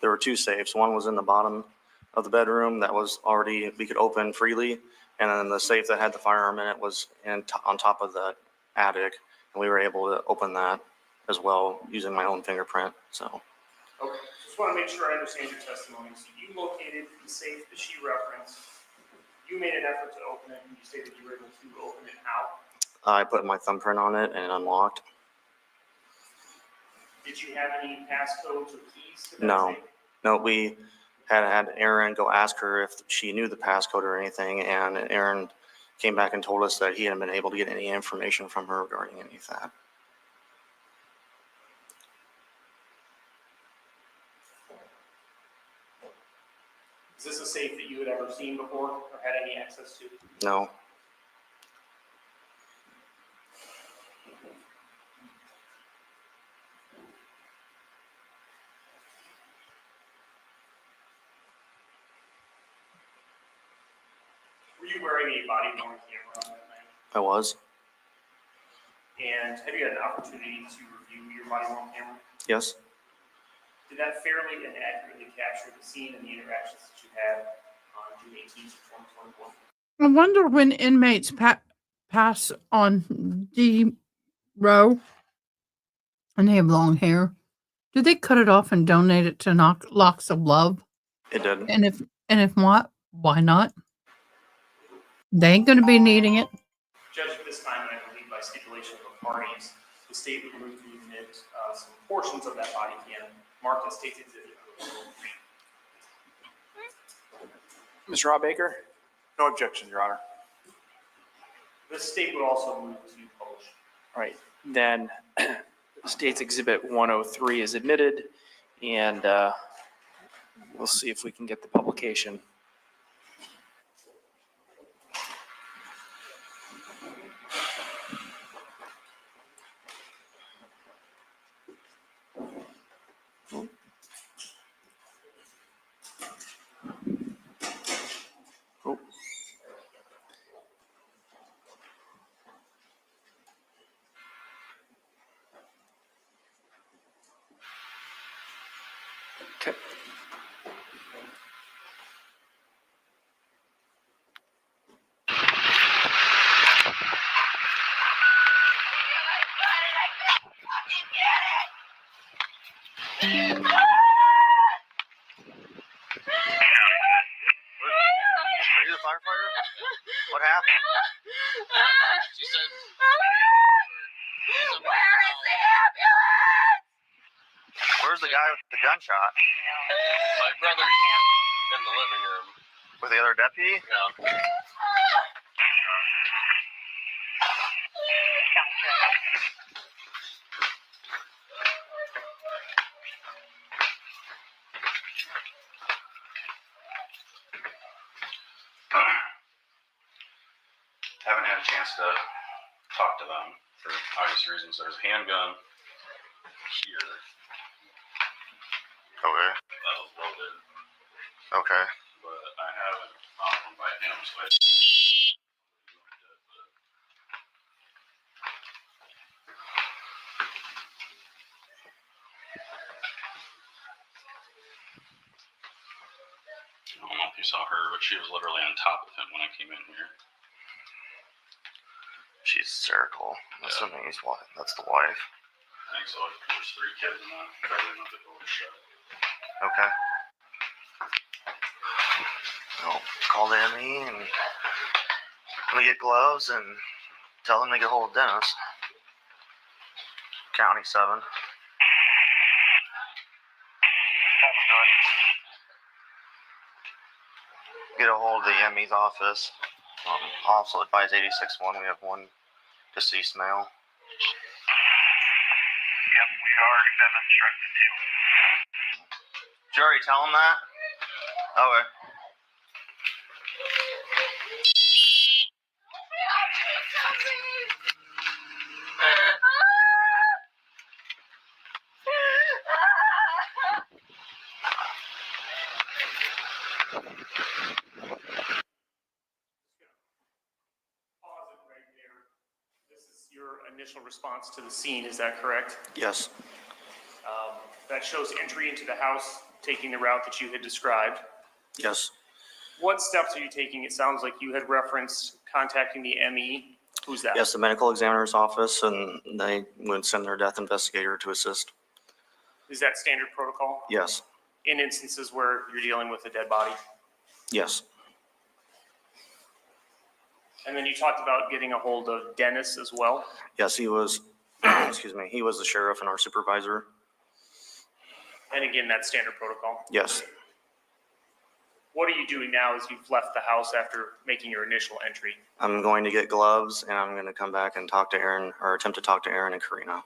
There were 2 safes. One was in the bottom of the bedroom that was already, we could open freely. And then the safe that had the firearm in it was on top of the attic. And we were able to open that as well using my own fingerprint, so. Okay, just want to make sure I understand your testimony. So you located the safe that she referenced. You made an effort to open it, and you stated you were able to open it how? I put my thumbprint on it and it unlocked. Did you have any passcodes or keys to that No. safe? No, we had Aaron go ask her if she knew the passcode or anything, and Aaron came back and told us that he hadn't been able to get any information from her regarding any of that. Is this a safe that you had ever seen before or had any access to? No. Were you wearing a body-worn camera on that night? I was. And have you had an opportunity to review your body-worn camera? Yes. Did that fairly and accurately capture the scene and the interactions that you had on June 18th, 2021? I wonder when inmates pass on D row and they have long hair, do they cut it off and donate it to Locks of Love? It did. And if not, why not? They ain't going to be needing it. Judge, at this time, and I believe by stipulation of the parties, the state would move to admit some portions of that body cam marked as State's Exhibit. Mr. Rob Baker? No objection, Your Honor. The state would also move to publish. All right, then State's Exhibit 103 is admitted, and we'll see if we can get the publication. Okay. Are you the firefighter? What happened? She said, Where is the ambulance? Where's the guy with the gunshot? my brother's in the living room. With the other deputy? Yeah. Haven't had a chance to talk to them for obvious reasons. There's a handgun here. Okay. That was loaded, Okay. but I haven't found one by him, so I. I don't know if you saw her, but she was literally on top of him when I came in here. She's hysterical. I'm assuming he's what? That's the wife. I think so. There's 3 kids in the bedroom with the door shut. Okay. Well, call the ME and we get gloves and tell them to get hold of Dennis. County 7. Get a hold of the ME's office. Also advise 86-1. We have 1 deceased male. Yep, we already been instructed to. Did you already tell him that? Okay. Pause it right there. This is your initial response to the scene, is that correct? Yes. That shows entry into the house, taking the route that you had described. Yes. What steps are you taking? It sounds like you had referenced contacting the ME. Who's that? Yes, the medical examiner's office, and they would send their death investigator to assist. Is that standard protocol? Yes. In instances where you're dealing with a dead body? Yes. And then you talked about getting a hold of Dennis as well. Yes, he was, excuse me, he was the sheriff and our supervisor. And again, that's standard protocol. Yes. What are you doing now as you've left the house after making your initial entry? I'm going to get gloves and I'm going to come back and talk to Aaron, or attempt to talk to Aaron and Karina.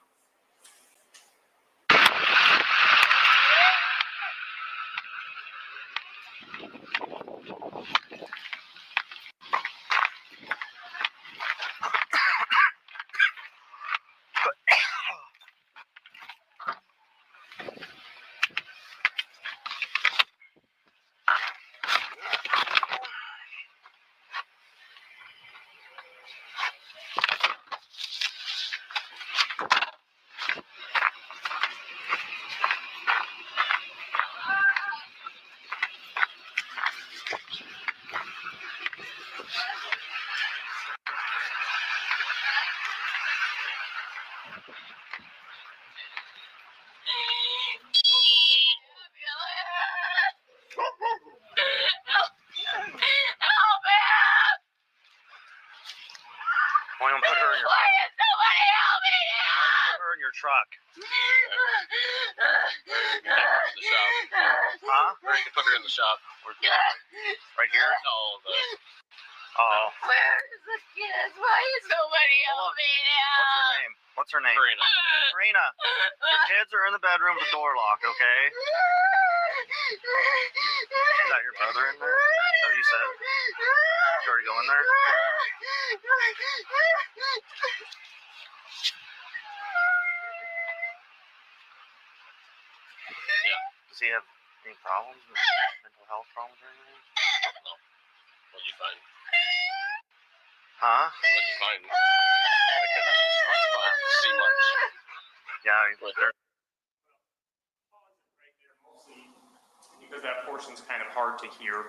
Why don't put her in your Why is somebody help me now? Put her in your truck. The shop. Huh? Or you can put her in the shop. Right here? No, Oh. Where's the kids? Why is nobody help me now? What's her name? What's her name? Karina. Karina. Your kids are in the bedroom with the door locked, okay? Is that your brother in there? Is that what you said? Did you already go in there? Yeah. Does he have any problems? Mental health problems or anything? No. What'd you find? Huh? What'd you find? I couldn't see much. Yeah, But they're because that portion's kind of hard to hear.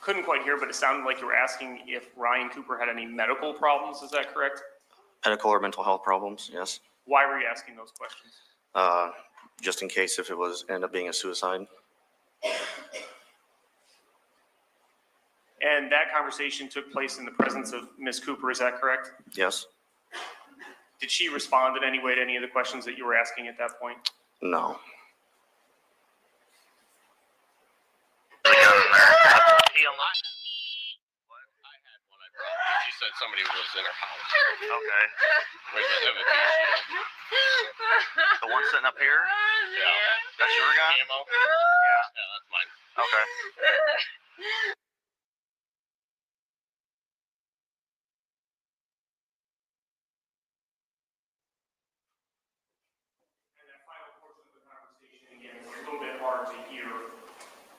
Couldn't quite hear, but it sounded like you were asking if Ryan Cooper had any medical problems. Is that correct? Medical or mental health problems, yes. Why were you asking those questions? Just in case if it was end up being a suicide. And that conversation took place in the presence of Ms. Cooper, is that correct? Yes. Did she respond in any way to any of the questions that you were asking at that point? No. She said somebody was in her house. Okay. Wait, The one sitting up here? yeah. That's your gun? Ammo? Yeah, that's mine. Okay. And that final portion of the conversation, again, was a little bit hard to hear.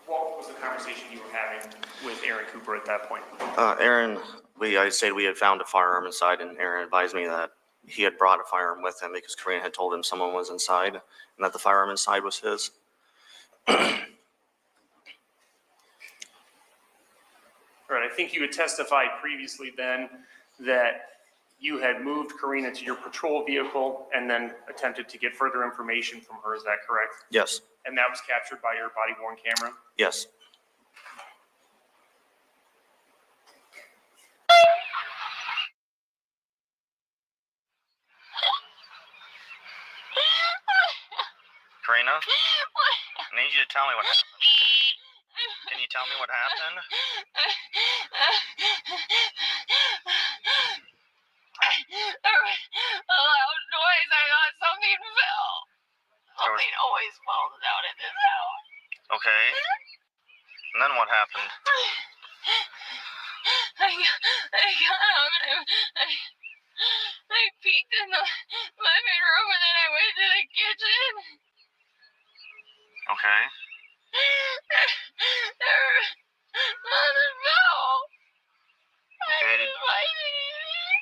What was the conversation you were having with Aaron Cooper at that point? Aaron, I said we had found a firearm inside, and Aaron advised me that he had brought a firearm with him because Karina had told him someone was inside and that the firearm inside was his. All right, I think you had testified previously then that you had moved Karina to your patrol vehicle and then attempted to get further information from her, is that correct? Yes. And that was captured by your body-worn camera? Yes. Karina, I need you to tell me what happened. Can you tell me what happened? There was a loud noise. I thought something fell. Something always falls down in this house. Okay. And then what happened? I got up and I peeked in the living room and then I went to the kitchen. Okay. There was nothing fell. I Okay. didn't find anything.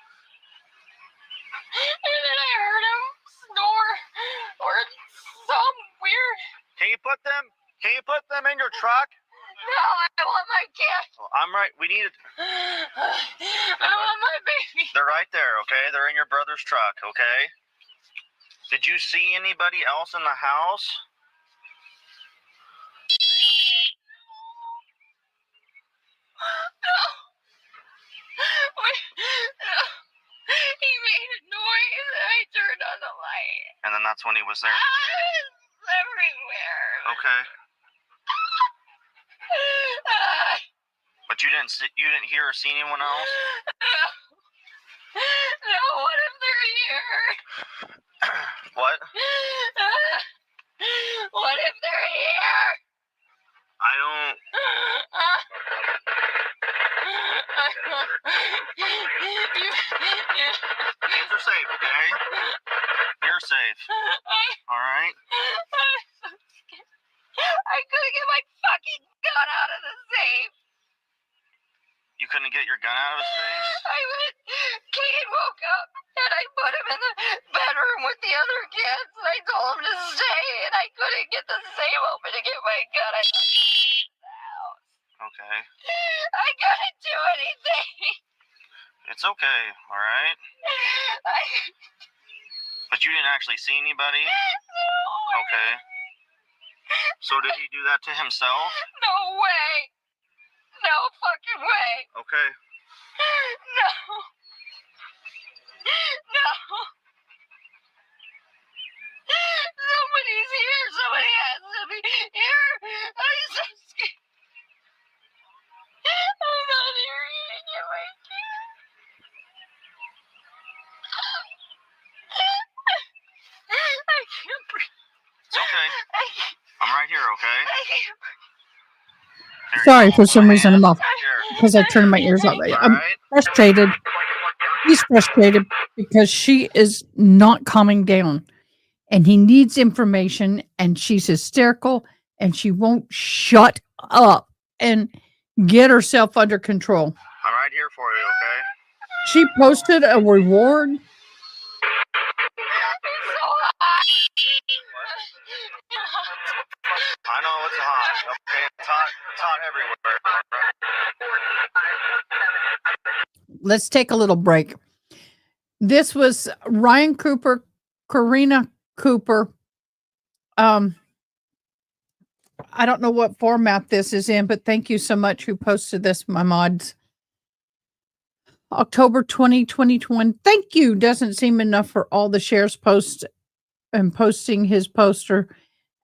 And then I heard him snore or some weird. Can you put them in your truck? No, I want my kid. Well, I'm right. We need it. I want my baby. They're right there, okay? They're in your brother's truck, okay? Did you see anybody else in the house? No. No. He made a noise and I turned on the light. And then that's when he was there. It's everywhere. Okay. But you didn't hear or see anyone else? No, what if they're here? What? What if they're here? I don't. Kids are safe, okay? You're safe. All right? I couldn't get my fucking gun out of the safe. You couldn't get your gun out of his face? Kane woke up and I put him in the bedroom with the other kids and I told him to stay and I couldn't get the safe open to get my gun. I thought he was in the house. Okay. I couldn't do anything. It's okay, all right? But you didn't actually see anybody? No. Okay. So did he do that to himself? No way. No fucking way. Okay. No. No. Somebody's here. Somebody has to be here. I'm so scared. I'm not here to get my kid. I can't breathe. It's okay. I'm right here, okay? I can't breathe. Sorry, for some reason I'm off because I turned my ears off. I'm frustrated. He's frustrated because she is not calming down and he needs information and she's hysterical and she won't shut up and get herself under control. I'm right here for you, okay? She posted a reward. I know it's hot, okay? everywhere. Let's take a little break. This was Ryan Cooper, Karina Cooper. I don't know what format this is in, but thank you so much who posted this, my mods. October 2021. Thank you. Doesn't seem enough for all the shares post and posting his poster,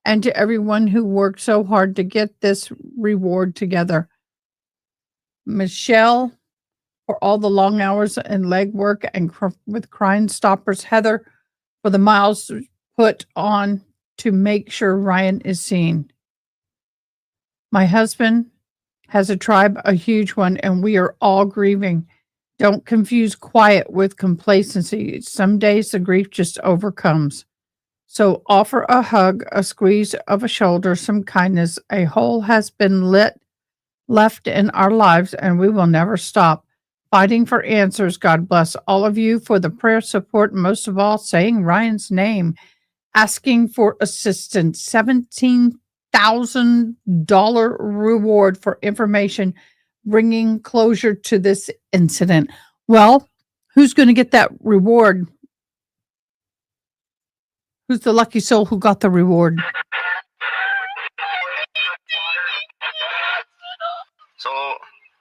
and to everyone who worked so hard to get this reward together. Michelle for all the long hours and legwork, and with Crime Stoppers, Heather for the miles put on to make sure Ryan is seen. My husband has a tribe, a huge one, and we are all grieving. Don't confuse quiet with complacency. Some days the grief just overcomes. So offer a hug, a squeeze of a shoulder, some kindness. A hole has been left in our lives, and we will never stop fighting for answers. God bless all of you for the prayer support, and most of all, saying Ryan's name, asking for assistance. $17,000 reward for information, bringing closure to this incident. Well, who's going to get that reward? Who's the lucky soul who got the reward? So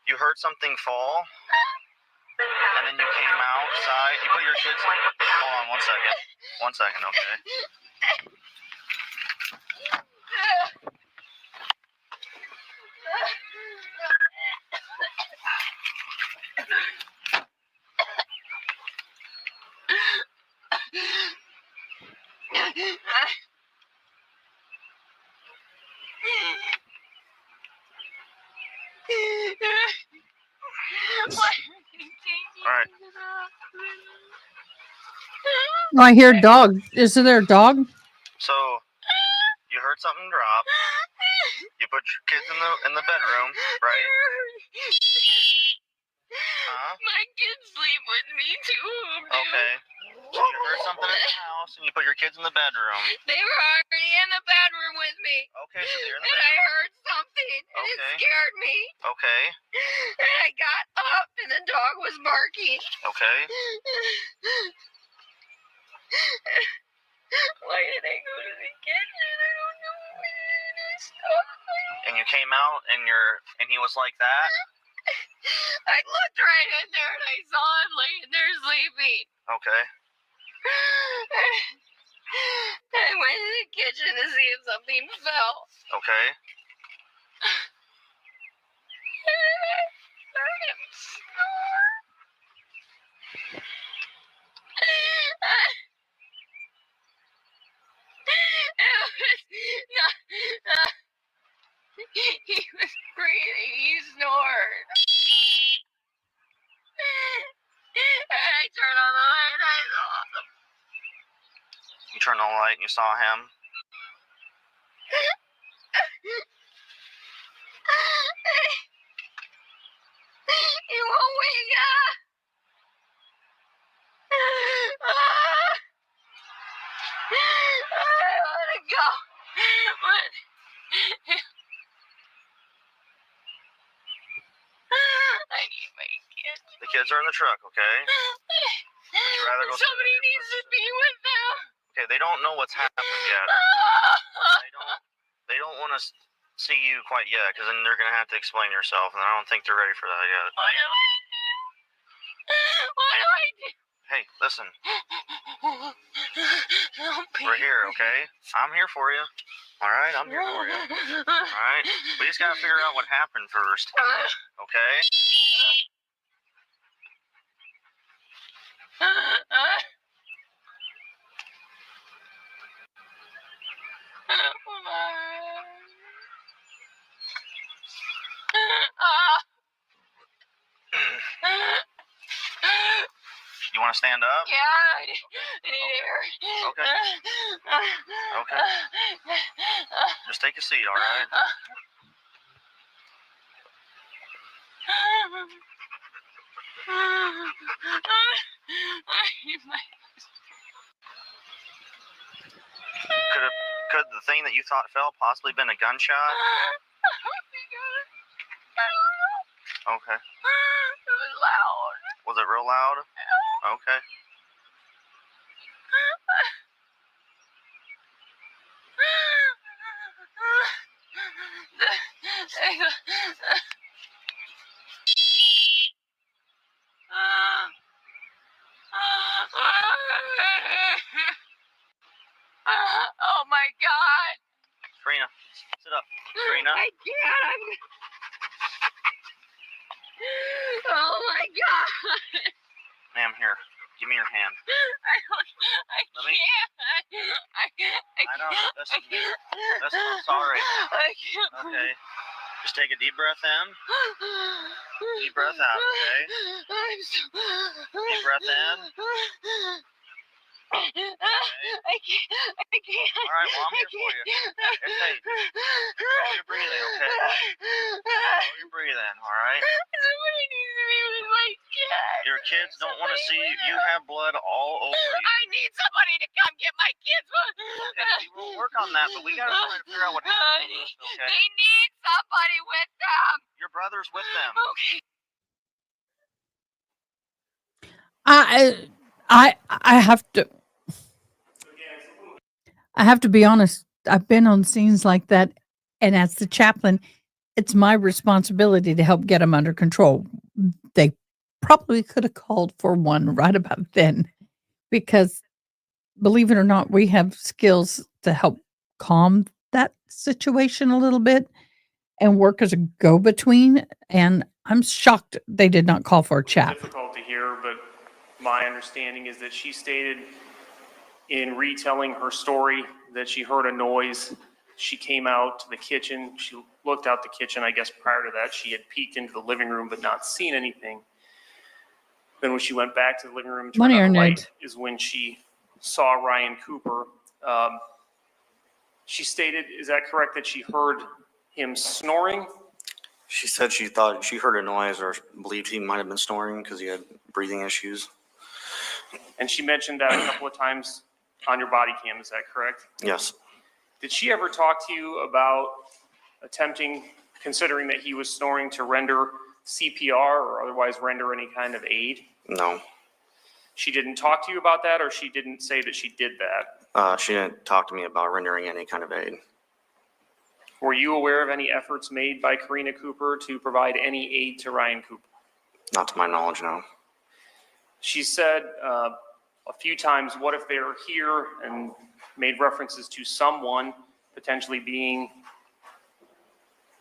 you heard something fall, and then you came outside. You put your kids. Hold on 1 second. 1 second, okay. All right. I hear dog. Is there a dog? So you heard something drop. You put your kids in the bedroom, right? Huh? My kids sleep with me too. Okay. So you heard something in the house, and you put your kids in the bedroom. They were already in the bedroom with me. Okay, so they're in the And I bedroom. heard something, and it Okay. scared me. Okay. And I got up, and the dog was barking. Okay. Why did I go to the kitchen? I don't know. Why did I stop? And you came out, and he was like that. I looked right in there, and I saw him laying there sleeping. Okay. I went to the kitchen to see if something fell. Okay. And I heard him snore. He was breathing. He snored. And I turned on the light, and I saw him. You turned on the light, and you saw him. He won't wake up. I want to go. But I need my kids. The kids are in the truck, okay? Would you rather go stay Somebody with your needs to be with them. Okay, they don't know what's happened yet. They don't want to see you quite yet, because then they're going to have to explain yourself, and I don't think they're ready for that yet. What do I do? What do I do? Hey, listen. Help me. We're here, okay? I'm here for you. All right, I'm here for you. All right? We just got to figure out what happened first, okay? You want to stand up? Yeah, I need air. Okay. Okay. Just take a seat, all right? Could the thing that you thought fell possibly been a gunshot? Oh my God. Okay. It was loud. Was it real loud? Okay. Oh my God. Karina, sit up. Karina. I can't. Oh my God. Ma'am, here. Give me your hand. I can't. I know. Listen, I'm sorry. I can't. Okay. Just take a deep breath in. Deep breath out, okay? I'm so... Deep breath in. I can't. All right, well, I'm here for you. Hey, control your breathing, okay? Control your breathing, all right? Somebody needs to be with my kids. Your kids don't want to see you. You have blood all over you. I need somebody to come get my kids. Okay, we will work on that, but we got to try to figure out what happened first, okay? They need somebody with them. Your brother's with them. Okay. I have to be honest. I've been on scenes like that, and as the chaplain, it's my responsibility to help get them under control. They probably could have called for one right about then, because believe it or not, we have skills to help calm that situation a little bit and work as a go-between. And I'm shocked they did not call for a chat. Difficult to hear, but my understanding is that she stated in retelling her story that she heard a noise. She came out to the kitchen. She looked out the kitchen. I guess prior to that, she had peeked into the living room but not seen anything. Then when she went back to the living room, turned on the light, is when she saw Ryan Cooper. She stated, is that correct, that she heard him snoring? She said she thought she heard a noise or believed he might have been snoring because he had breathing issues. And she mentioned that a couple of times on your body cam, is that correct? Yes. Did she ever talk to you about attempting, considering that he was snoring, to render CPR or otherwise render any kind of aid? No. She didn't talk to you about that, or she didn't say that she did that? She didn't talk to me about rendering any kind of aid. Were you aware of any efforts made by Karina Cooper to provide any aid to Ryan Cooper? Not to my knowledge, no. She said a few times, what if they're here, and made references to someone potentially being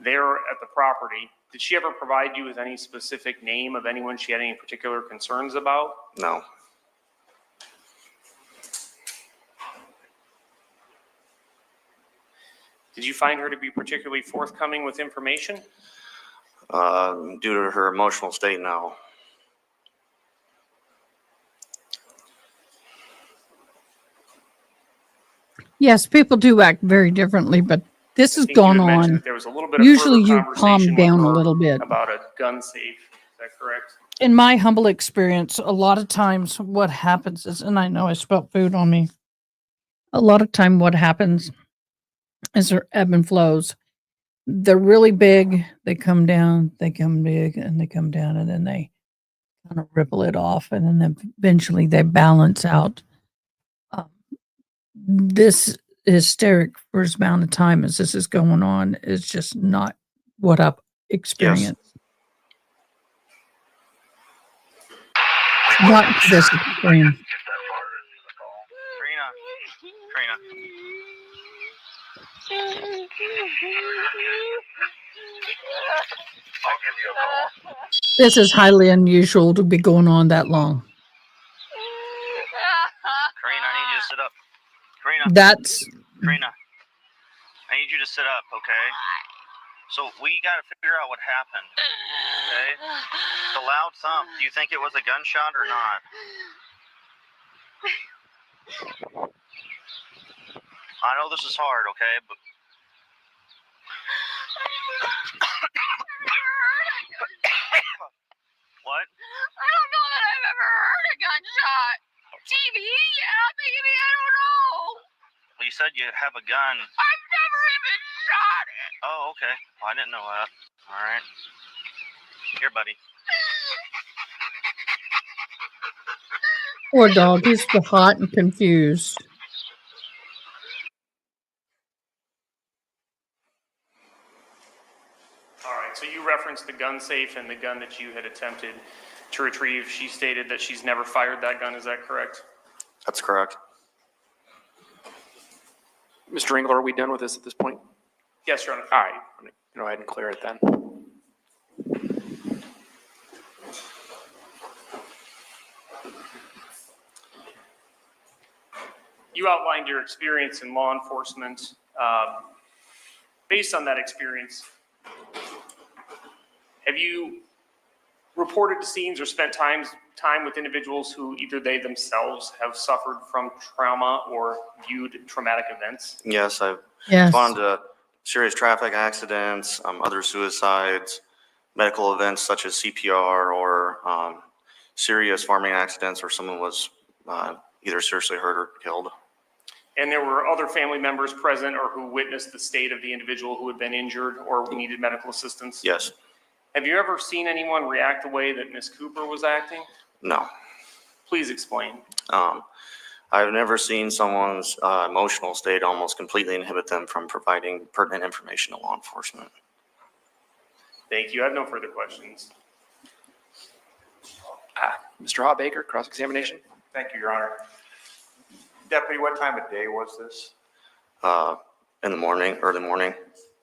there at the property. Did she ever provide you with any specific name of anyone she had any particular concerns about? No. Did you find her to be particularly forthcoming with information? Due to her emotional state, no. Yes, people do act very differently, but this has I think you gone had mentioned on. that there was a little bit of Usually further you calm conversation down with a her little bit. about a gun safe. Is that correct? In my humble experience, a lot of times what happens is, and I know I spilled food on me, a lot of time what happens is there ebb and flows. They're really big, they come down, they come big, and they come down, and then they kind of ripple it off, and then eventually they balance out. This hysteric for as amount of time as this is going on is just not what I've experienced. Yes. Not to this extreme. Karina. This is highly unusual to be going on that long. Karina, I need you to sit up. Karina. Karina, I need you to sit up, okay? So we got to figure out what happened, okay? The loud thump, do you think it was a gunshot or not? I know this is hard, okay, but... What? I don't know that I've ever heard a gunshot. TV? Yeah, maybe. I don't know. Well, you said you have a gun. I've never even shot it. Oh, okay. Well, I didn't know that. All right. Here, buddy. Poor dog. He's hot and confused. All right, so you referenced the gun safe and the gun that you had attempted to retrieve. She stated that she's never fired that gun. Is that correct? That's correct. Mr. Engel, are we done with this at this point? Yes, Your Honor. All right, I'm gonna go ahead and clear it then. You outlined your experience in law enforcement. Based on that experience, have you reported to scenes or spent time with individuals who either they themselves have suffered from trauma or viewed traumatic events? Yes, I've Yes. responded to serious traffic accidents, other suicides, medical events such as CPR, or serious farming accidents where someone was either seriously hurt or killed. And there were other family members present or who witnessed the state of the individual who had been injured or needed medical assistance? Yes. Have you ever seen anyone react the way that Ms. Cooper was acting? No. Please explain. I've never seen someone's emotional state almost completely inhibit them from providing pertinent information to law enforcement. Thank you. I have no further questions. Mr. Hotbaker, cross-examination. Thank you, Your Honor. Deputy, what time of day was this? In the morning, early morning.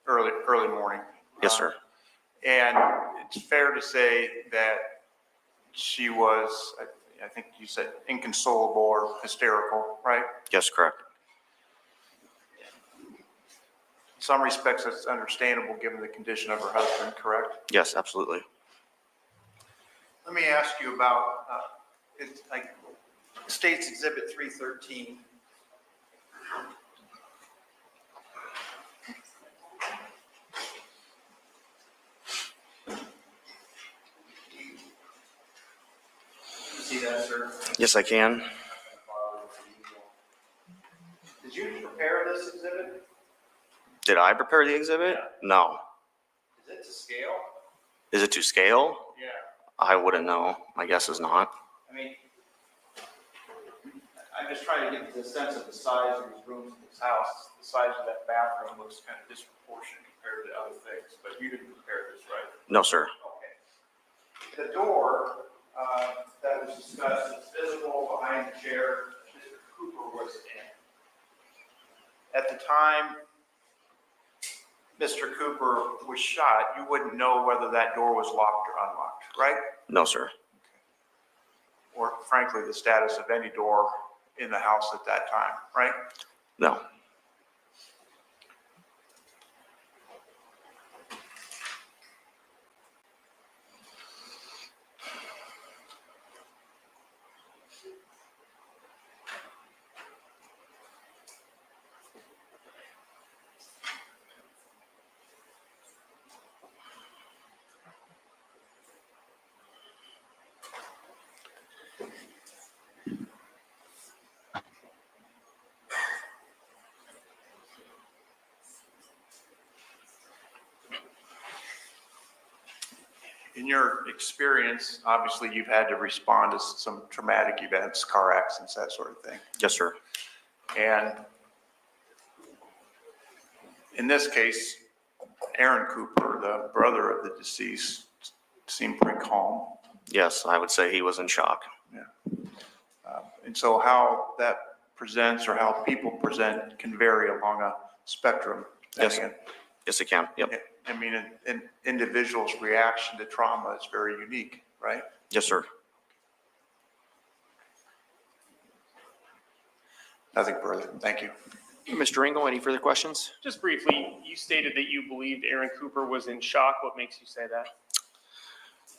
Early morning. Yes, sir. And it's fair to say that she was, I think you said inconsolable or hysterical, right? Yes, correct. In some respects, it's understandable given the condition of her husband, correct? Yes, absolutely. Let me ask you about, it's like State's Exhibit 313. See that, sir? Yes, I can. Did you prepare this exhibit? Did I prepare the exhibit? No. Is it to scale? Is it to scale? Yeah. I wouldn't know. My guess is not. I mean, I'm just trying to get the sense of the size of these rooms in this house. The size of that bathroom looks kind of disproportionate compared to other things, but you didn't prepare this, right? No, sir. Okay. The door that was discussed is visible behind the chair Mr. Cooper was in. At the time Mr. Cooper was shot, you wouldn't know whether that door was locked or unlocked, right? No, sir. Or frankly, the status of any door in the house at that time, right? No. In your experience, obviously you've had to respond to some traumatic events, car accidents, that sort of thing. Yes, sir. And in this case, Aaron Cooper, the brother of the deceased, seemed pretty calm. Yes, I would say he was in shock. Yeah. And so how that presents or how people present can vary along a spectrum. Yes. Yes, it can. Yep. I mean, an individual's reaction to trauma is very unique, right? Yes, sir. Nothing further. Thank you. Mr. Engel, any further questions? Just briefly, you stated that you believed Aaron Cooper was in shock. What makes you say that?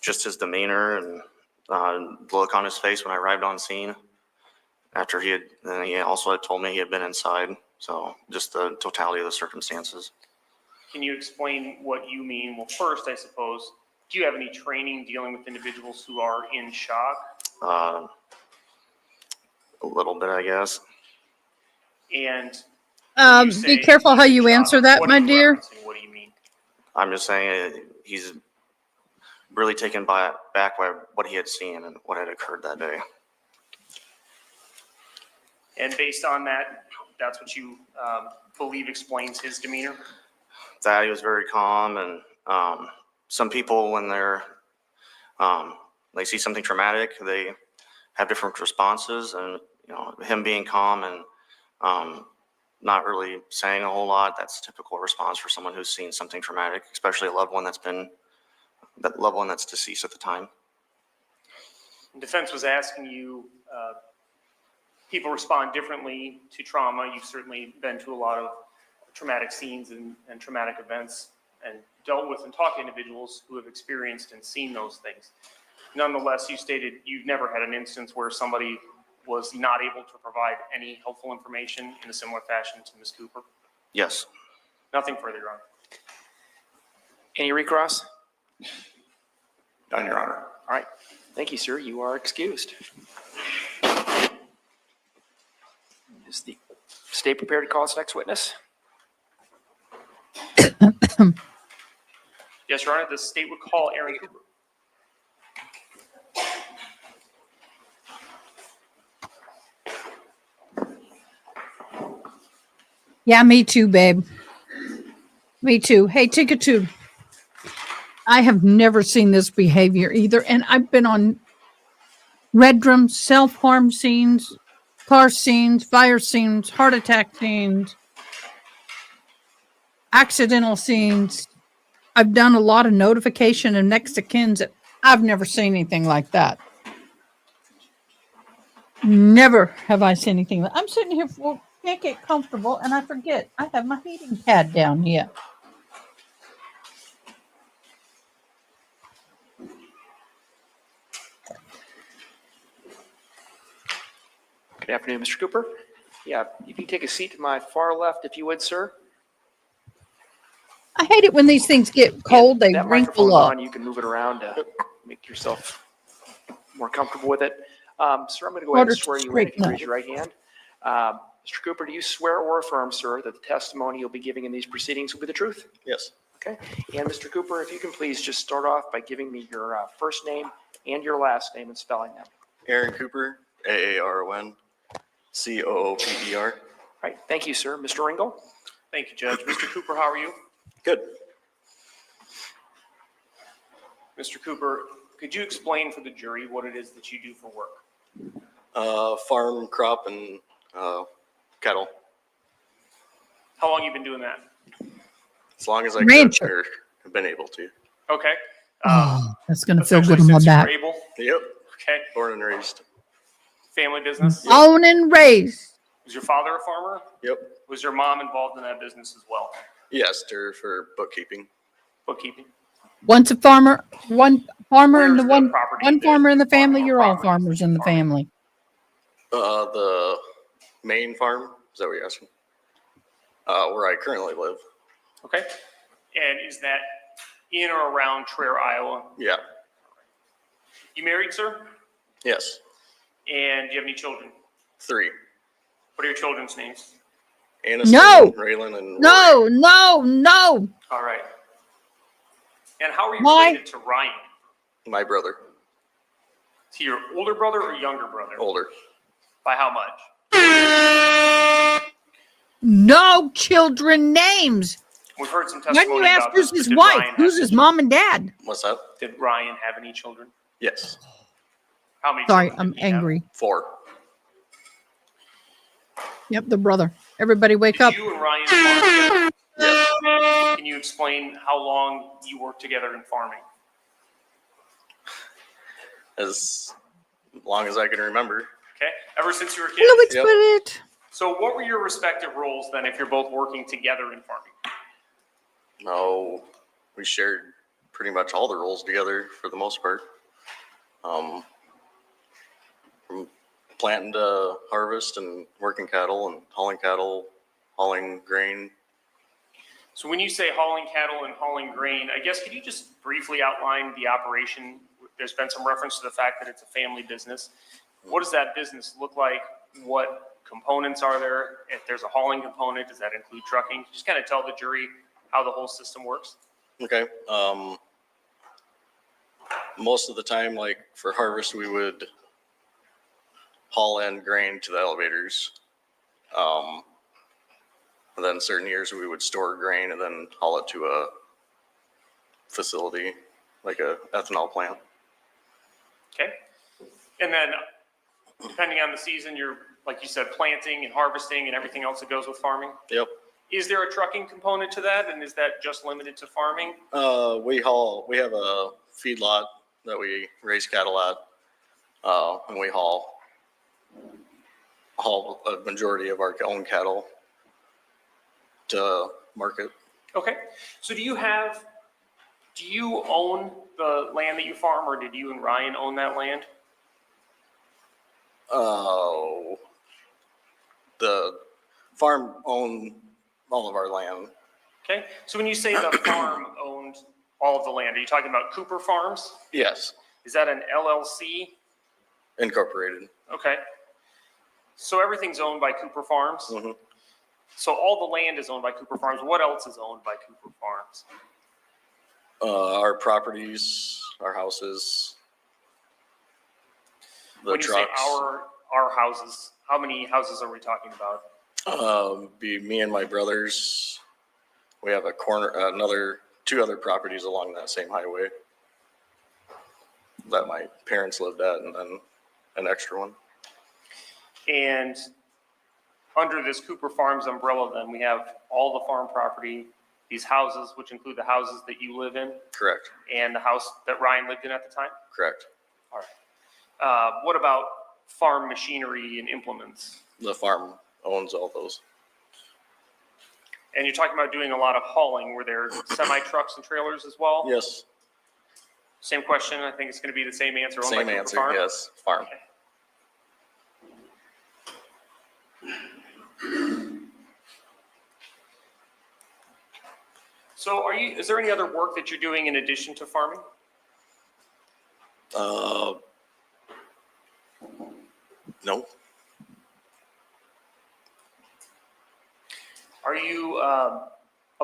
Just his demeanor and the look on his face when I arrived on scene. After he also had told me he had been inside. So just the totality of the circumstances. Can you explain what you mean? Well, first, I suppose, do you have any training dealing with individuals who are in shock? A little bit, I guess. And be careful how you answer that, my dear. What do you mean? I'm just saying he's really taken back by what he had seen and what had occurred that day. And based on that, that's what you believe explains his demeanor? That he was very calm, and some people, when they see something traumatic, they have different responses, and him being calm and not really saying a whole lot, that's a typical response for someone who's seen something traumatic, especially a loved one that's deceased at the time. The defense was asking you, people respond differently to trauma. You've certainly been to a lot of traumatic scenes and traumatic events and dealt with and talked to individuals who have experienced and seen those things. Nonetheless, you stated you've never had an instance where somebody was not able to provide any helpful information in a similar fashion to Ms. Cooper? Yes. Nothing further, Your Honor. Any recross? Done, Your Honor. All right. Thank you, sir. You are excused. Is the state prepared to call its next witness? Yes, Your Honor, the state would call Aaron Cooper. Yeah, me too, babe. Me too. Hey, Ticketoo. I have never seen this behavior either. And I've been on red room, self-harm scenes, car scenes, fire scenes, heart attack scenes, accidental scenes. I've done a lot of notification and next of kins. I've never seen anything like that. Never have I seen anything. I'm sitting here, can't get comfortable, and I forget I have my heating pad down here. Good afternoon, Mr. Cooper. Yeah, you can take a seat to my far left if you would, sir. I hate it when these things get cold. They that wrinkle microphone's up. on. You can move it around to make yourself more comfortable with it. Sir, I'm going to go ahead and swear you in if you raise your right hand. Mr. Cooper, do you swear or affirm, sir, that the testimony you'll be giving in these proceedings will be the truth? Yes. Okay. And Mr. Cooper, if you can please just start off by giving me your first name and your last name and spelling them. Aaron Cooper, AARON, COOPER. All right. Thank you, sir. Mr. Ringel? Thank you, Judge. Mr. Cooper, how are you? Good. Mr. Cooper, could you explain for the jury what it is that you do for work? Farm, crop, and cattle. How long have you been doing that? As long as I Rancher. could or have been able to. Okay. That's going to feel good Essentially on my since you were back. able? Yep. Okay. Born and raised. Family business? Own and raised. Was your father a farmer? Yep. Was your mom involved in that business as well? Yes, for bookkeeping. Bookkeeping? Once a farmer, one farmer Where's and the the one property farmer in the that family. farm You're all property? farmers in the family. The main farm, is that what you're asking? Where I currently live. Okay. And is that in or around Traer, Iowa? Yeah. You married, sir? Yes. And do you have any children? 3. What are your children's names? Aniston, No. Raylan, and No, no, no. All right. And how are you Why? related to Ryan? my brother, To your older brother or younger brother? older. By how much? No children names. We've heard some Why don't testimony you ask about this. who's his but did wife? Ryan have Who's any his children? mom and dad? What's that? Did Ryan have any children? Yes. How many Sorry, children I'm did he have? angry. 4. Yep, the brother. Everybody wake up. Did you and Ryan farm together? Yes. Can you explain how long you worked together in farming? As long as I can remember. Okay, ever since you were kids? Hello, it's Yep. put it. So what were your respective roles then if you're both working together in farming? No, we shared pretty much all the roles together for the most part. From planting to harvest and working cattle and hauling grain. So when you say hauling cattle and hauling grain, I guess could you just briefly outline the operation? There's been some reference to the fact that it's a family business. What does that business look like? What components are there? If there's a hauling component, does that include trucking? Just kind of tell the jury how the whole system works. Okay. Most of the time, like for harvest, we would haul in grain to the elevators. And then certain years we would store grain and then haul it to a facility, like a ethanol plant. Okay. And then depending on the season, you're, like you said, planting and harvesting and everything else that goes with farming. Yep. Is there a trucking component to that? And is that just limited to farming? We have a feedlot that we raise cattle at, and we haul a majority of our own cattle to market. Okay. So do you own the land that you farm, or did you and Ryan own that land? The farm owned all of our land. Okay. So when you say the farm owned all of the land, are you talking about Cooper Farms? Yes, Is that an LLC? incorporated. Okay. So everything's owned by Cooper Farms? Mm-hmm. So all the land is owned by Cooper Farms. What else is owned by Cooper Farms? Our properties, our houses, the When you trucks. say our houses, how many houses are we talking about? Be me and my brothers. We have two other properties along that same highway that my parents lived at, and then an extra one. And under this Cooper Farms umbrella, then we have all the farm property, these houses, which include the houses that you live in, Correct. and the house that Ryan lived in at the time? Correct. All right. What about farm machinery and implements? The farm owns all those. And you're talking about doing a lot of hauling. Were there semi trucks and trailers as well? Yes. Same question. I think it's going to be the same answer. Owned by Same Cooper answer. Farm? Yes. Farm. Okay. So is there any other work that you're doing in addition to farming? No. Are you a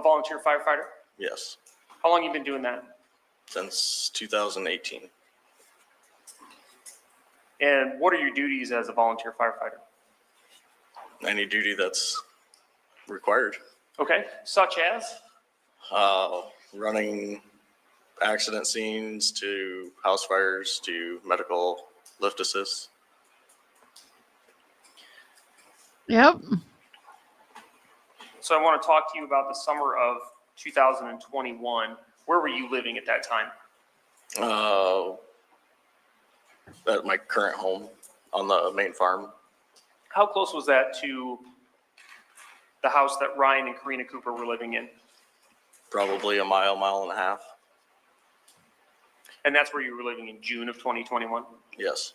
volunteer firefighter? Yes. How long have you been doing that? Since 2018. And what are your duties as a volunteer firefighter? Any duty that's required. Okay, such as? Running accident scenes to house fires to medical lift assists. Yep. So I want to talk to you about the summer of 2021. Where were you living at that time? At my current home on the main farm. How close was that to the house that Ryan and Karina Cooper were living in? Probably a mile and a half. And that's where you were living in June of 2021? Yes.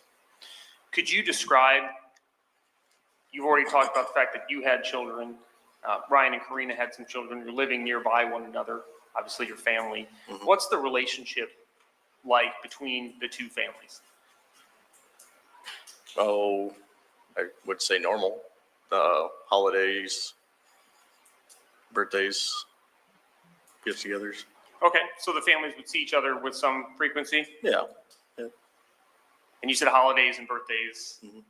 Could you describe, you've already talked about the fact that you had children, Ryan and Karina had some children, you're living nearby one another, obviously your family. Mm-hmm. What's the relationship like between the two families? Oh, I would say normal. Holidays, birthdays, get-togethers. Okay, so the families would see each other with some frequency? Yeah. And you said holidays and birthdays, Mhm.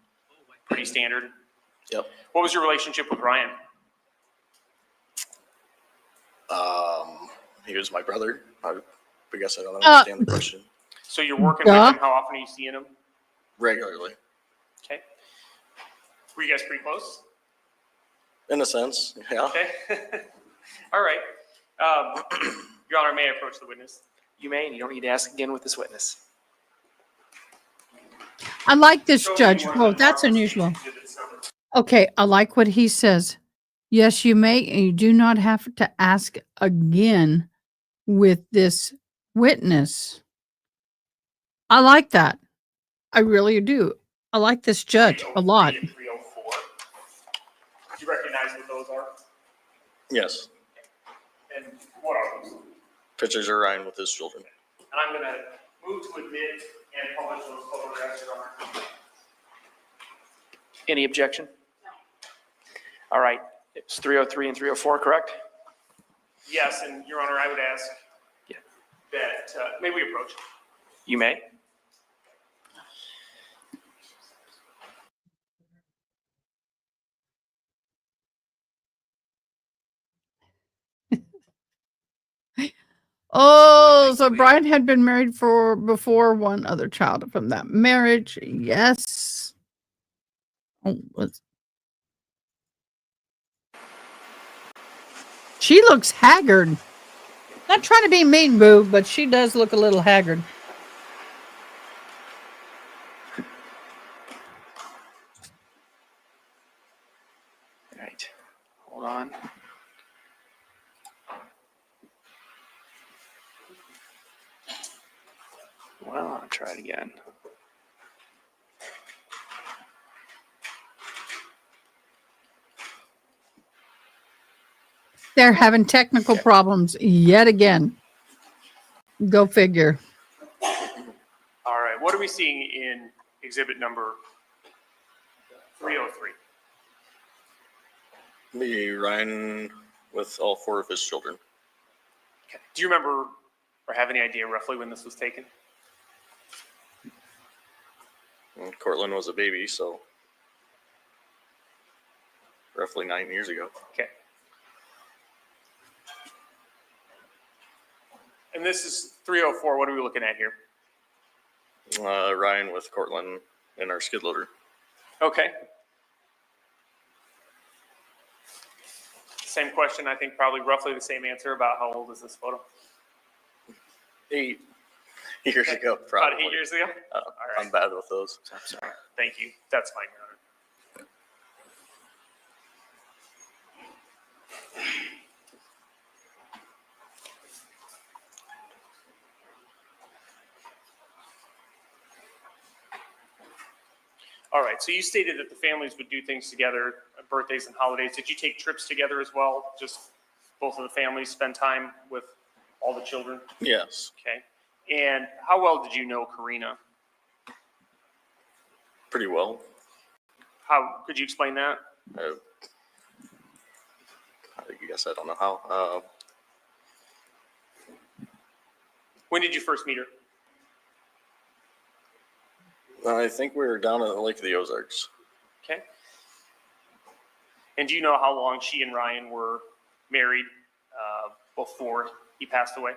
pretty standard? Yep. What was your relationship with Ryan? He was my brother. I guess I don't understand the question. So you're working with him, how often are you seeing him? Regularly. Okay. Were you guys pretty close? In a sense, yeah. Okay. All right. Your Honor, may I approach the witness? You may, and you don't need to ask again with this witness. I like this judge. Whoa, that's unusual. Okay, I like what he says. Yes, you may, and you do not have to ask again with this witness. I like that. I really do. I like this judge a lot. 303 and 304. Do you recognize what those are? Yes. And what are those? Pictures of Ryan with his children. And I'm going to move to admit and publish those photographs, Your Honor. Any objection? No. All right, it's 303 and 304, correct? Yes, and Your Honor, I would ask Yeah. that, may we approach? You may. Oh, so Brian had been married for before one other child from that marriage. Yes. Oh, she looks haggard. Not trying to be mean, boo, but she does look a little haggard. All right. Hold on. Well, I'll try it again. They're having technical problems yet again. Go figure. All right, what are we seeing in exhibit number 303? Me, Ryan, with all 4 of his children. Okay. Do you remember or have any idea roughly when this was taken? And Cortland was a baby, so roughly 9 years ago. Okay. And this is 304. What are we looking at here? Ryan with Cortland in our skid loader. Okay. Same question, I think probably roughly the same answer about how old is this photo? 8 years ago, About probably. 8 years ago? All right. I'm bad with those. I'm sorry. Thank you. That's fine, Your Honor. All right, so you stated that the families would do things together, birthdays and holidays. Did you take trips together as well? Just both of the families spend time with all the children? Yes, Okay. And how well did you know Karina? pretty well. How could you explain that? I guess I don't know how. When did you first meet her? I think we were down at the Lake of the Ozarks. Okay. And do you know how long she and Ryan were married before he passed away?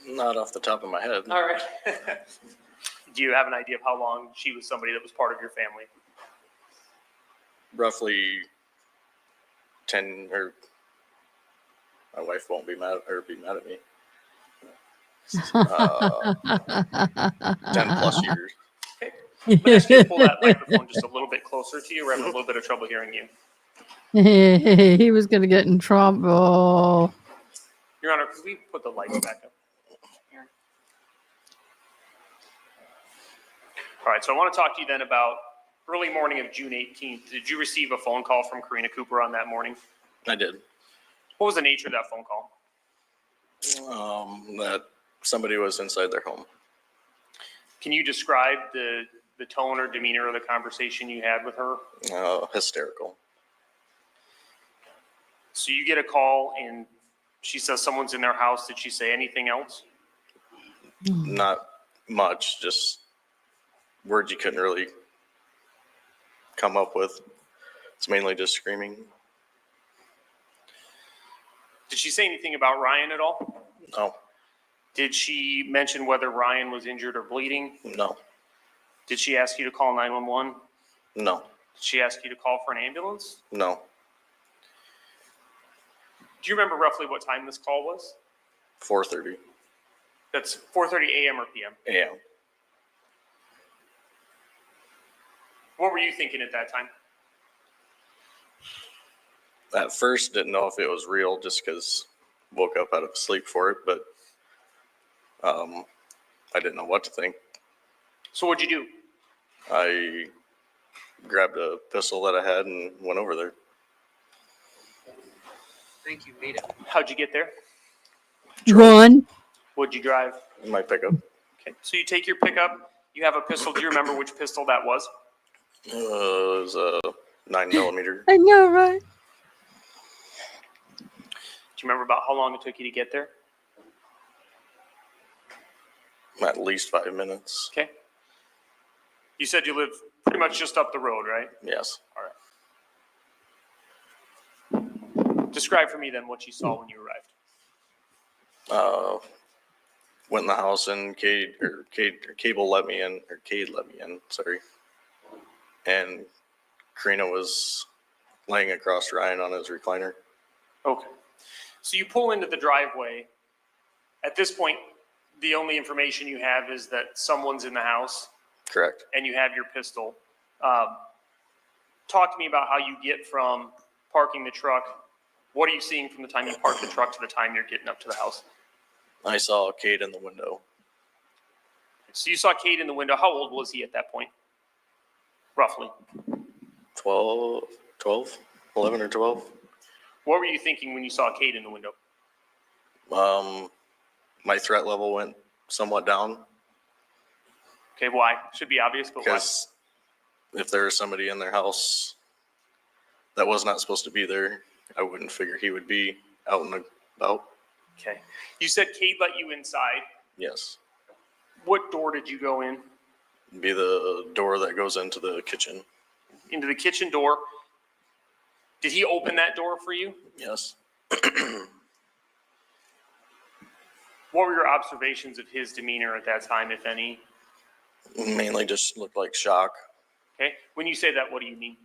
Not off the top of my head. All right. Do you have an idea of how long she was somebody that was part of your family? Roughly 10, or my wife won't be mad at me. 10 plus years. Okay. I'm going to ask you to pull that microphone just a little bit closer to you. We're having a little bit of trouble hearing you. He was going to get in trouble. Your Honor, could we put the lights back up? All right, so I want to talk to you then about early morning of June 18th. Did you receive a phone call from Karina Cooper on that morning? I did. What was the nature of that phone call? That somebody was inside their home. Can you describe the tone or demeanor of the conversation you had with her? Hysterical. So you get a call and she says someone's in their house. Did she say anything else? Not much, just words you couldn't really come up with. It's mainly just screaming. Did she say anything about Ryan at all? No. Did she mention whether Ryan was injured or bleeding? No. Did she ask you to call 911? No. Did she ask you to call for an ambulance? No. Do you remember roughly what time this call was? 4:30 That's 4:30 a.m. or p.m.? a.m. What were you thinking at that time? At first, didn't know if it was real just because woke up out of sleep for it, but I didn't know what to think. So what'd you do? I grabbed a pistol that I had and went over there. Think you made it. How'd you get there? Run. What'd you drive? In my pickup. Okay, so you take your pickup, you have a pistol. Do you remember which pistol that was? It was a 9mm. I know, right? Do you remember about how long it took you to get there? At least 5 minutes. Okay. You said you live pretty much just up the road, right? Yes. All right. Describe for me then what you saw when you arrived. Went in the house and Cable let me in, or Cade let me in, sorry. And Karina was laying across Ryan on his recliner. Okay. So you pull into the driveway. At this point, the only information you have is that someone's in the house. Correct. And you have your pistol. Talk to me about how you get from parking the truck. What are you seeing from the time you park the truck to the time you're getting up to the house? I saw Cade in the window. So you saw Cade in the window. How old was he at that point? Roughly. 11 or 12. What were you thinking when you saw Cade in the window? My threat level went somewhat down. Okay, why? Should be obvious, but why? Because if there was somebody in their house that was not supposed to be there, I wouldn't figure he would be out and about. Okay. You said Cade let you inside. Yes. What door did you go in? It'd be the door that goes into the kitchen. Into the kitchen door. Did he open that door for you? Yes. What were your observations of his demeanor at that time, if any? Mainly just looked like shock. Okay. When you say that, what do you mean?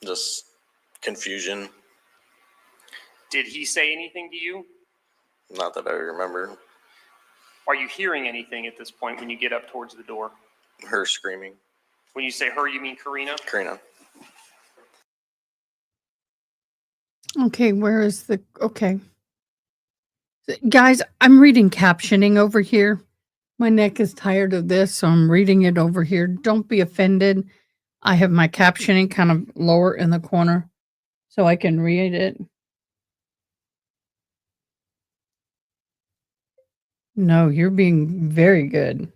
Just confusion. Did he say anything to you? Not that I remember. Are you hearing anything at this point when you get up towards the door? Her screaming. When you say her, you mean Karina? Karina. Okay, where is the okay. Guys, I'm reading captioning over here. My neck is tired of this, so I'm reading it over here. Don't be offended. I have my captioning kind of lower in the corner so I can read it. No, you're being very good.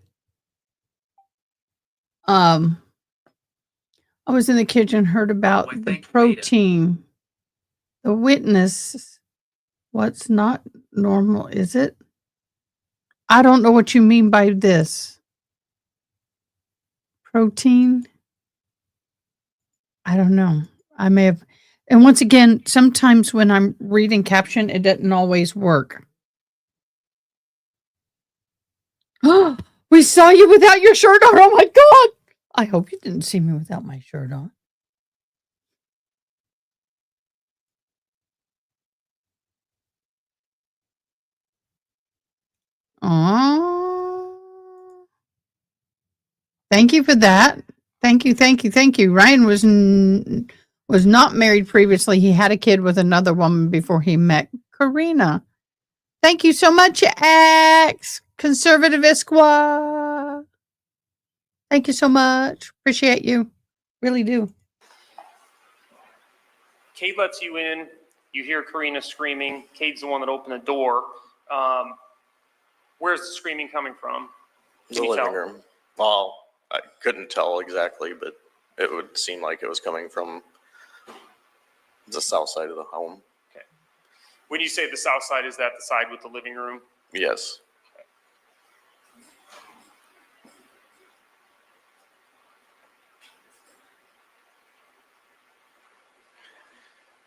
I was in the kitchen, heard about the protein. The witness, what's not normal, is it? I don't know what you mean by this. Protein? I don't know. I may have, and once again, sometimes when I'm reading caption, it doesn't always work. We saw you without your shirt on. Oh my God. I hope you didn't see me without my shirt on. Oh, thank you for that. Thank you, thank you, thank you. Ryan was not married previously. He had a kid with another woman before he met Karina. Thank you so much, ex conservative Esqua. Thank you so much. Appreciate you. Really do. Cade lets you in. You hear Karina screaming. Cade's the one that opened the door. Where's the screaming coming from? The living room. Well, I couldn't tell exactly, but it would seem like it was coming from the south side of the home. Okay. When you say the south side, is that the side with the living room? Yes. Okay.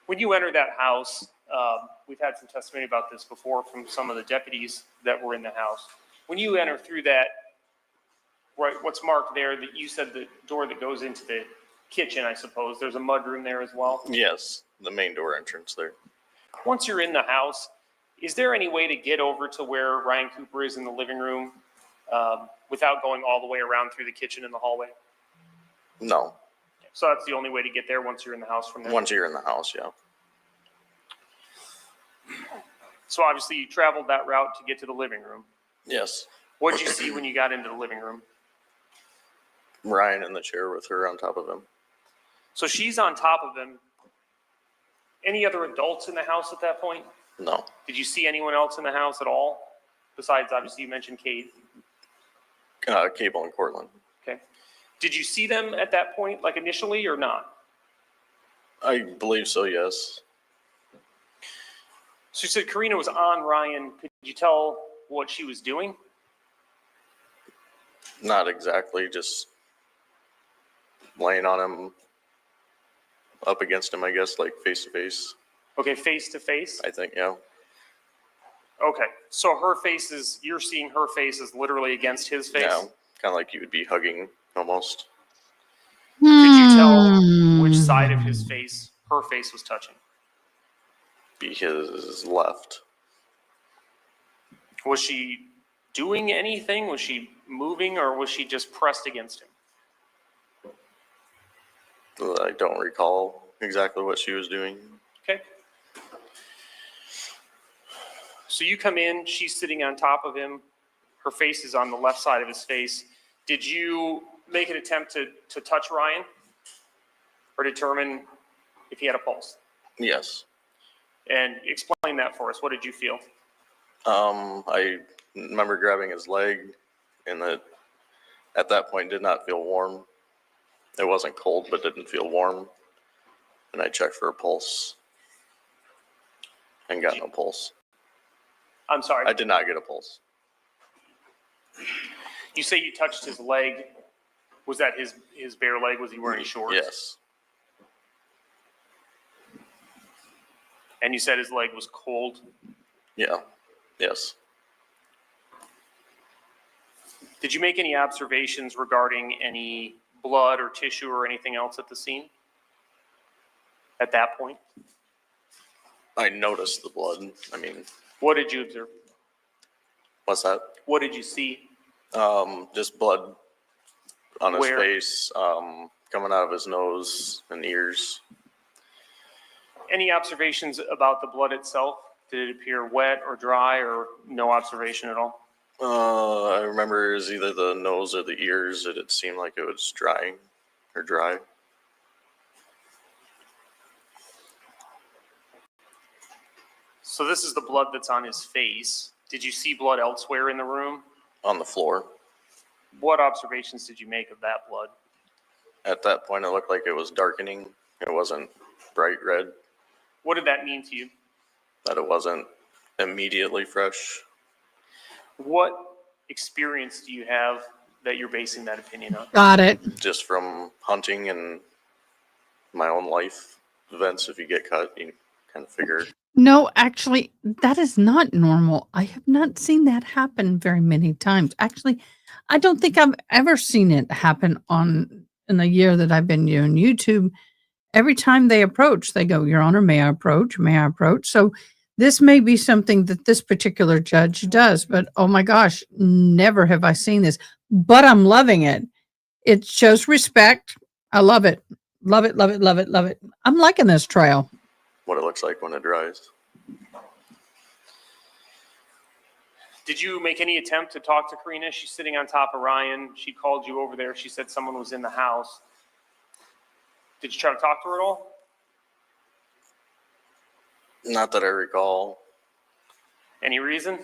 When you enter that house, we've had some testimony about this before from some of the deputies that were in the house. When you enter through that, right, what's marked there, that you said the door that goes into the kitchen, I suppose, there's a mudroom there as well? Yes, the main door entrance there. Once you're in the house, is there any way to get over to where Ryan Cooper is in the living room without going all the way around through the kitchen and the hallway? No. So that's the only way to get there once you're in the house from there? Once you're in the house, yeah. So obviously you traveled that route to get to the living room. Yes. What did you see when you got into the living room? Ryan in the chair with her on top of him. So she's on top of him. Any other adults in the house at that point? No. Did you see anyone else in the house at all? Besides, obviously, you mentioned Cade. Cable and Cortland. Okay. Did you see them at that point, like initially, or not? I believe so, yes. So you said Karina was on Ryan. Could you tell what she was doing? Not exactly, just laying on him, up against him, I guess, like face to face. Okay, face to face? I think, yeah. Okay, so her face is, you're seeing her face is literally against his face? Yeah, kind of like you would be hugging almost. Could you tell which side of his face her face was touching? Be his left. Was she doing anything? Was she moving, or was she just pressed against him? I don't recall exactly what she was doing. Okay. So you come in, she's sitting on top of him. Her face is on the left side of his face. Did you make an attempt to touch Ryan or determine if he had a pulse? Yes. And explain that for us. What did you feel? I remember grabbing his leg, and at that point did not feel warm. It wasn't cold, but didn't feel warm. And I checked for a pulse and got no pulse. I'm sorry. I did not get a pulse. You say you touched his leg. Was that his bare leg? Was he wearing shorts? Yes. And you said his leg was cold? Yeah. Yes. Did you make any observations regarding any blood or tissue or anything else at the scene at that point? I noticed the blood. I mean, What did you observe? what's that? What did you see? Just blood on his Where? face, coming out of his nose and ears. Any observations about the blood itself? Did it appear wet or dry, or no observation at all? I remember it was either the nose or the ears. It seemed like it was dry. So this is the blood that's on his face. Did you see blood elsewhere in the room? On the floor. What observations did you make of that blood? At that point, it looked like it was darkening. It wasn't bright red. What did that mean to you? That it wasn't immediately fresh. What experience do you have that you're basing that opinion on? Got it. Just from hunting and my own life events. If you get cut, you kind of figure. No, actually, that is not normal. I have not seen that happen very many times. Actually, I don't think I've ever seen it happen in the year that I've been doing YouTube. Every time they approach, they go, "Your Honor, may I approach? May I approach?" So this may be something that this particular judge does, but oh my gosh, never have I seen this. But I'm loving it. It shows respect. I love it. Love it, love it, love it, love it. I'm liking this trial. What it looks like when it dries. Did you make any attempt to talk to Karina? She's sitting on top of Ryan. She called you over there. She said someone was in the house. Did you try to talk to her at all? Not that I recall. Any reason?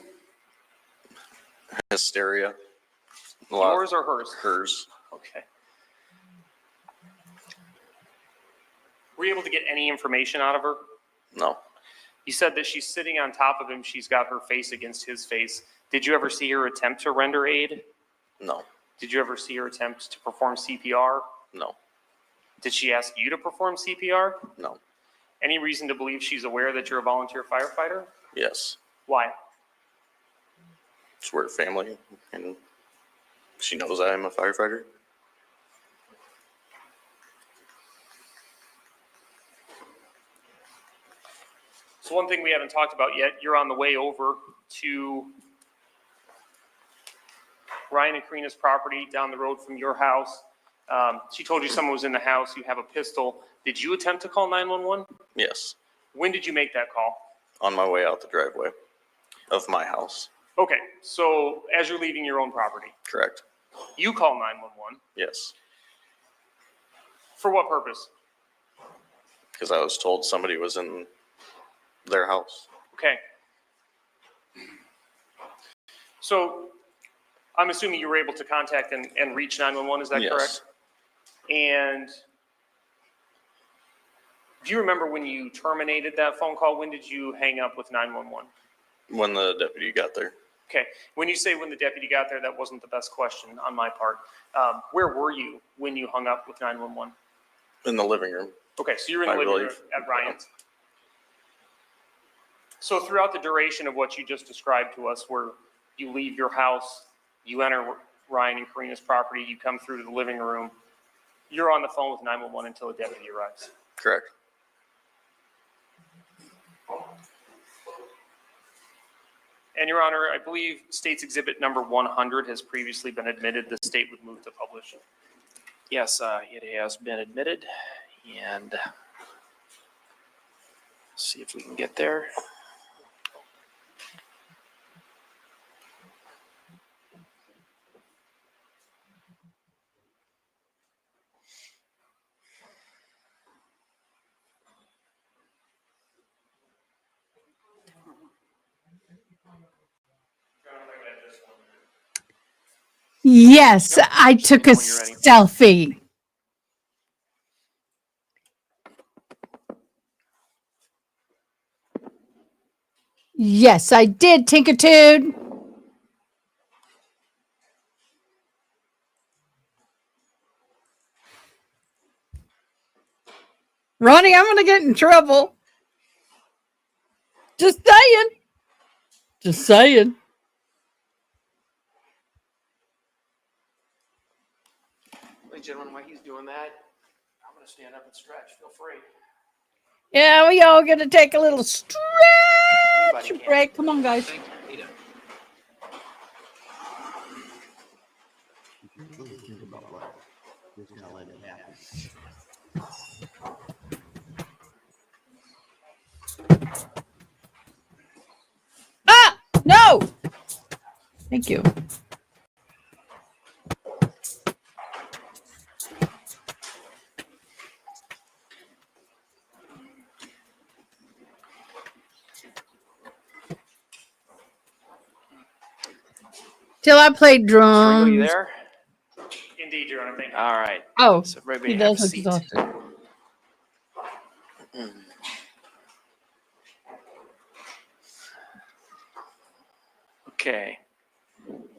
Hysteria. Yours or hers? Hers. Okay. Were you able to get any information out of her? No. You said that she's sitting on top of him. She's got her face against his face. Did you ever see her attempt to render aid? No. Did you ever see her attempt to perform CPR? No. Did she ask you to perform CPR? No. Any reason to believe she's aware that you're a volunteer firefighter? Yes. Why? We're family, and she knows I am a firefighter. So one thing we haven't talked about yet, you're on the way over to Ryan and Karina's property down the road from your house. She told you someone was in the house. You have a pistol. Did you attempt to call 911? Yes. When did you make that call? On my way out the driveway of my house. Okay, so as you're leaving your own property, Correct. you call 911. Yes. For what purpose? Because I was told somebody was in their house. Okay. So I'm assuming you were able to contact and reach 911, is that Yes. correct? And do you remember when you terminated that phone call? When did you hang up with 911? When the deputy got there. Okay, when you say when the deputy got there, that wasn't the best question on my part. Where were you when you hung up with 911? In the living room. Okay, so you're in the living room at Ryan's. So throughout the duration of what you just described to us, where you leave your house, you enter Ryan and Karina's property, you come through to the living room, you're on the phone with 911 until a deputy arrives. Correct. And Your Honor, I believe State's Exhibit number 100 has previously been admitted. The state would move to publish. Yes, it has been admitted, and see if we can get there. Yes, I took a When you're ready. selfie. Yes, I did, Tinkertude. Ronnie, I'm going to get in trouble. Just saying. Just saying. Ladies and gentlemen, while he's doing that, I'm going to stand up and stretch. Feel free. Yeah, we all going to take a little stretch Anybody can. break. Come on, guys. Anita. Ah, no. Thank you. Till I played Are you drums. there? Indeed, Your Honor. Thank you. All right. Oh, So everybody he have a does look seat. exhausted. Okay.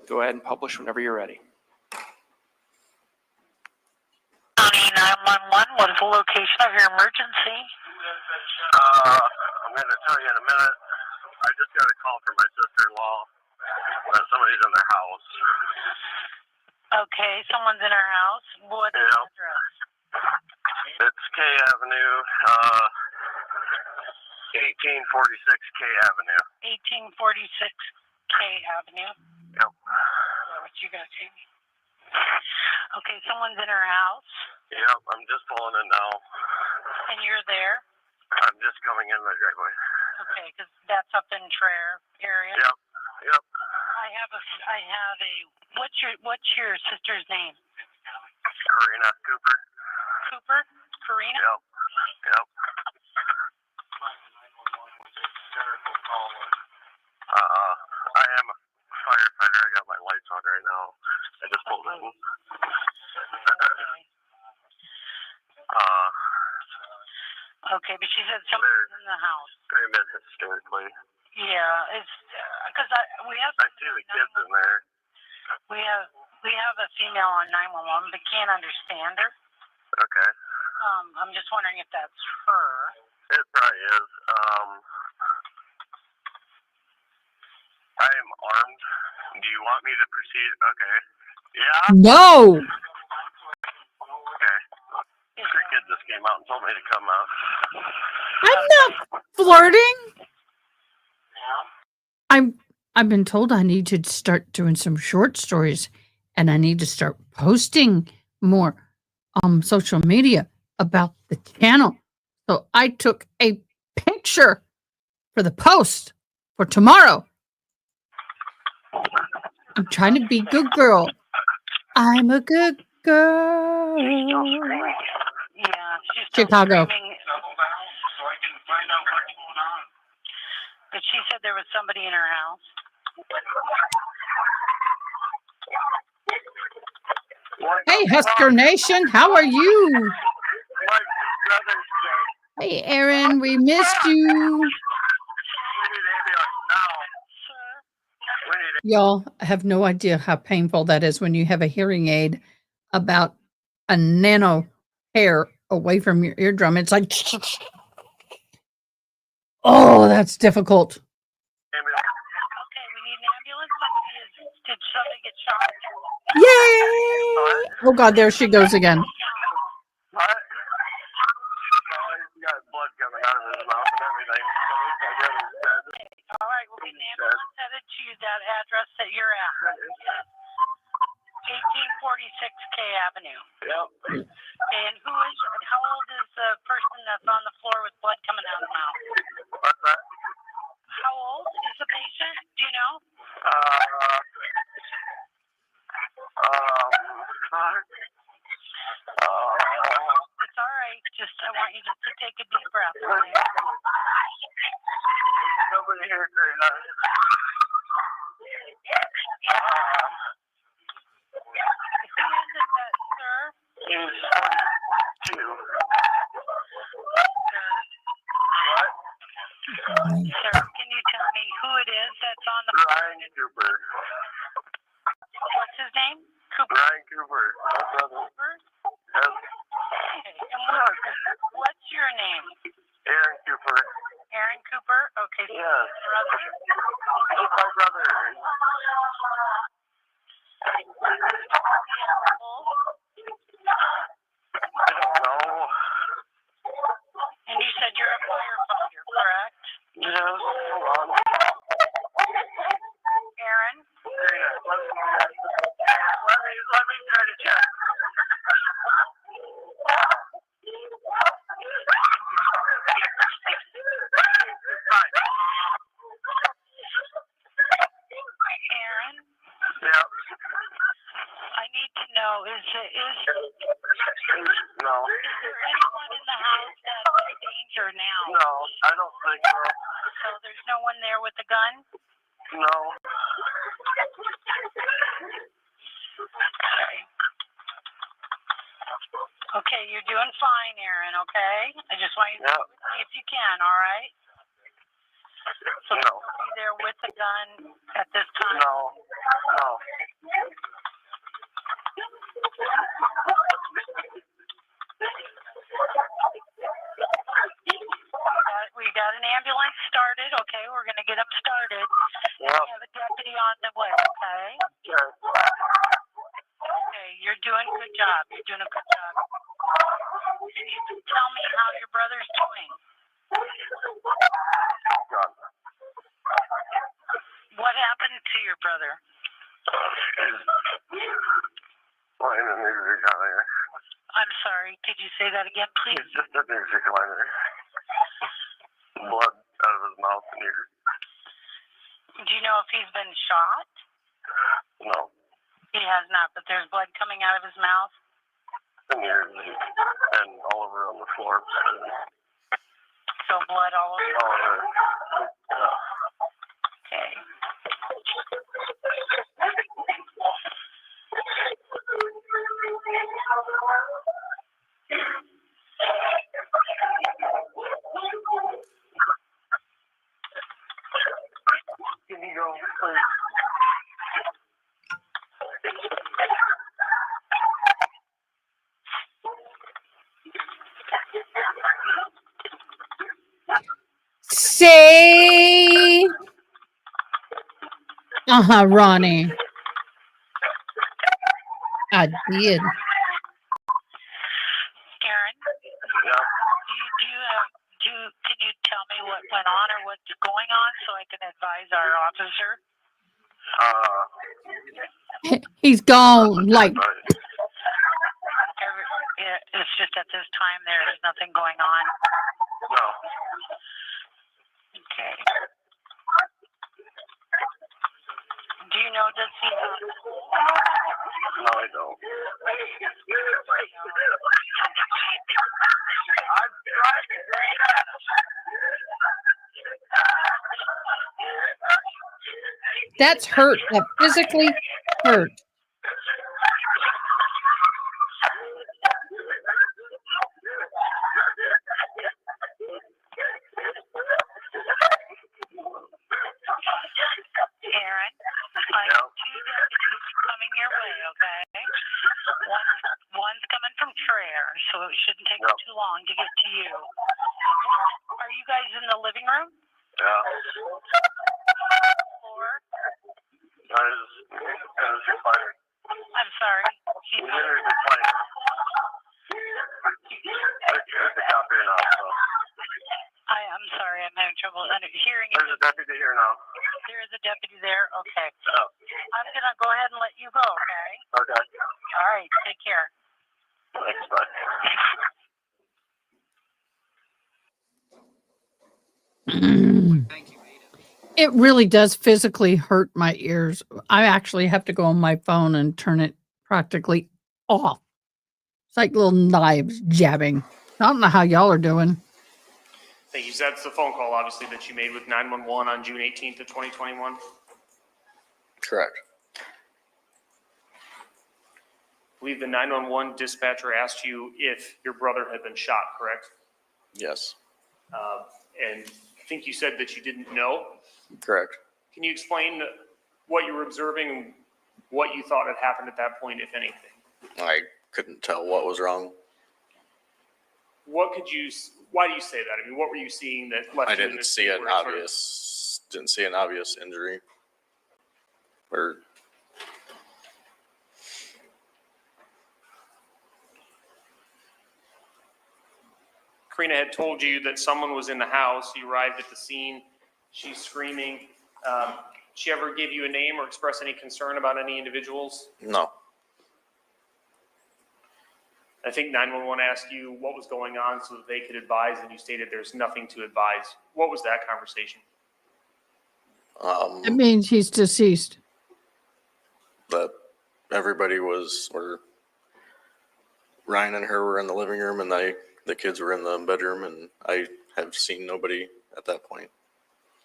Go ahead and publish whenever you're ready. County 911, what is the location of your emergency? I'm going to tell you in a minute. I just got a call from my sister-in-law that somebody's in their house. Okay, someone's in our house. What is the address? It's K Avenue, 1846 K Avenue. 1846 K Avenue. Yep. What you got, Jamie? Okay, someone's in our house. Yep, I'm just pulling in now. And you're there? I'm just coming in my driveway. Okay, because that's up in Traer area. Yep, yep. I have a, what's your sister's name? Karina Cooper. Cooper? Karina? Yep, yep. I am a firefighter. I got my lights on right now. I just pulled in. Okay, but she said someone's in the house. Screaming hysterically. Yeah, it's because we have. I see the kids in there. We have a female on 911, but can't understand her. Okay. I'm just wondering if that's her. It probably is. I am armed. Do you want me to proceed? Okay. Yeah? No. Okay. Three kids just came out and told me to come out. I'm not flirting. I've been told I need to start doing some short stories, and I need to start posting more on social media about the channel. So I took a picture for the post for tomorrow. I'm trying to be a good girl. I'm a good girl. Yeah, she's still Chicago. screaming. So I can find out what's going on. But she said there was somebody in her house. Hey, Husker Nation, how are you? Hey, Aaron, we missed you. We need ambulance now. We need Y'all have no idea how painful that is when you have a hearing aid about a nano hair away from your eardrum. It's like, oh, that's difficult. Okay, we need an ambulance. Did somebody get shot? Yay! Oh God, there she goes again. What? He's got blood coming out of his mouth and everything. So my brother said. All right, we'll get an ambulance headed to that address that you're at. 1846 K Avenue. Yep. Okay, and how old is the person that's on the floor with blood coming out of the mouth? What's that? How old is the patient? Do you know? It's all right. I want you just to take a deep breath. Okay? Nobody here, Karina. Who is it that, sir? He's 42. What? Sir, can you tell me who it is that's on the Ryan Cooper. What's his name? Cooper. Ryan Cooper. My brother. Cooper? Yes. Okay. And what's your name? Aaron Cooper. Aaron Cooper? Okay. So Yes. brother? He's my brother. I don't know. And you said you're a firefighter, correct? Yes. Hold on. Aaron? Karina, let me try to check. Aaron? Yep. I need to know, No. is there anyone in the house that's in danger now? No, I don't think so. So there's no one there with a gun? No. Okay. Okay, you're doing fine, Aaron, okay? I just want you to see if you can, all right? So No. nobody there with a gun at this time? No. No. We got an ambulance started, okay? We're going to get them started. Yep. We have a deputy on the way, okay? Sure. Okay, you're doing a good job. You're doing a good job. Can you tell me how your brother's doing? God. What happened to your brother? Lying in the music recliner. I'm sorry, could you say that again, please? He's just in the music recliner. Blood out of his mouth and ears. Do you know if he's been shot? No. He has not, but there's blood coming out of his mouth? And ears and all over on the floor. So blood all over? All over. Yeah. Okay. Can you go, please? Say, Ronnie. I did. Karen? Yeah. Can you tell me what went on or what's going on so I can advise our officer? He's gone like It's just at this time there's nothing going on. No. Okay. Do you know, does he have school? No, I don't. I'm driving. that's hurt. That physically hurt. Aaron, long to get to you. Are you guys in the living room? Yeah. Floor? There's recliner. I'm sorry. There's recliner. There's the cop here now, so. I'm sorry. I'm having trouble hearing it. There's a deputy here now. There is a deputy there? Okay. Yeah. I'm going to go ahead and let you go, okay? Okay. All right. Take care. Thanks, bye. It really does physically hurt my ears. I actually have to go on my phone and turn it practically off. It's like little knives jabbing. I don't know how y'all are doing. Thank you. So that's the phone call, obviously, that you made with 911 on June 18th of 2021. Correct. I believe the 911 dispatcher asked you if your brother had been shot, correct? Yes. And I think you said that you didn't know. Correct. Can you explain what you were observing and what you thought had happened at that point, if anything? I couldn't tell what was wrong. Why do you say that? I mean, what were you seeing that left I you in didn't this see state an where it sort of- obvious injury. Or Karina had told you that someone was in the house. You arrived at the scene. She's screaming. Did she ever give you a name or express any concern about any individuals? no. I think 911 asked you what was going on so that they could advise, and you stated there's nothing to advise. What was that conversation? It means he's deceased. That everybody was, or Ryan and her were in the living room, and the kids were in the bedroom, and I have seen nobody at that point.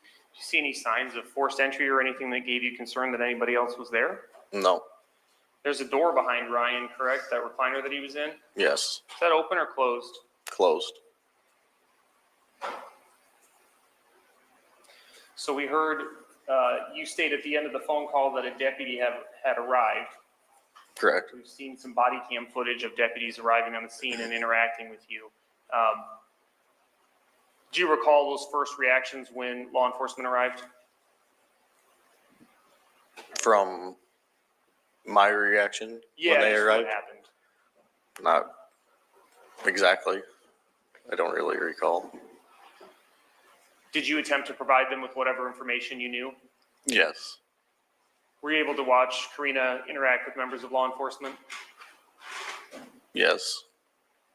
Did you see any signs of forced entry or anything that gave you concern that anybody else was there? No. There's a door behind Ryan, correct? That recliner that he was in? Yes. Is that open or closed? Closed. So we heard you state at the end of the phone call that a deputy had arrived. Correct. We've seen some body cam footage of deputies arriving on the scene and interacting with you. Do you recall those first reactions when law enforcement arrived? From my reaction when they just arrived? what happened? Not exactly. I don't really recall. Did you attempt to provide them with whatever information you knew? Yes. Were you able to watch Karina interact with members of law enforcement? Yes.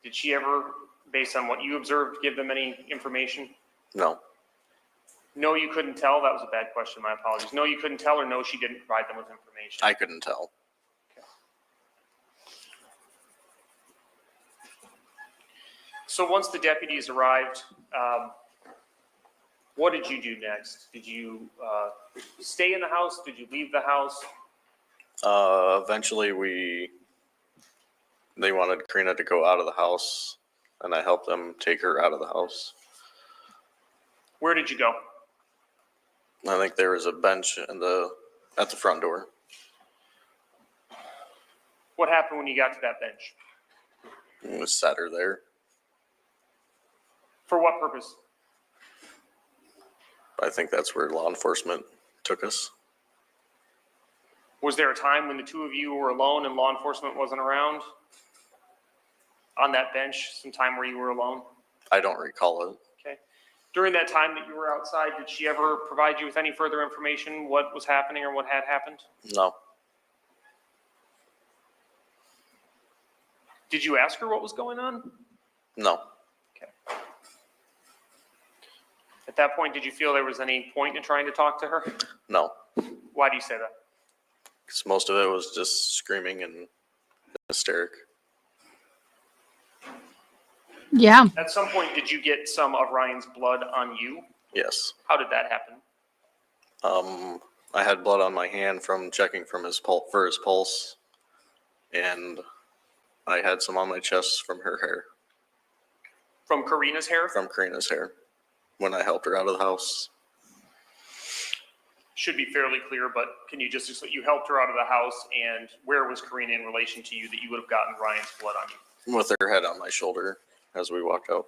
Did she ever, based on what you observed, give them any information? No. No, you couldn't tell? That was a bad question. My apologies. No, you couldn't tell, or no, she didn't provide them with information? I couldn't tell. So once the deputies arrived, what did you do next? Did you stay in the house? Did you leave the house? Eventually they wanted Karina to go out of the house, and I helped them take her out of the house. Where did you go? I think there was a bench at the front door. What happened when you got to that bench? And we sat her there. For what purpose? I think that's where law enforcement took us. Was there a time when the two of you were alone and law enforcement wasn't around? On that bench, some time where you were alone? I don't recall it. Okay. During that time that you were outside, did she ever provide you with any further information, what was happening or what had happened? No. Did you ask her what was going on? No. Okay. At that point, did you feel there was any point in trying to talk to her? No. Why do you say that? Because most of it was just screaming and hysteric. Yeah. At some point, did you get some of Ryan's blood on you? Yes. How did that happen? I had blood on my hand from checking from his pulse, and I had some on my chest from her hair. From Karina's hair? From Karina's hair, when I helped her out of the house. Should be fairly clear, but can you just, you helped her out of the house, and where was Karina in relation to you that you would have gotten Ryan's blood on you? With her head on my shoulder. as we walked out.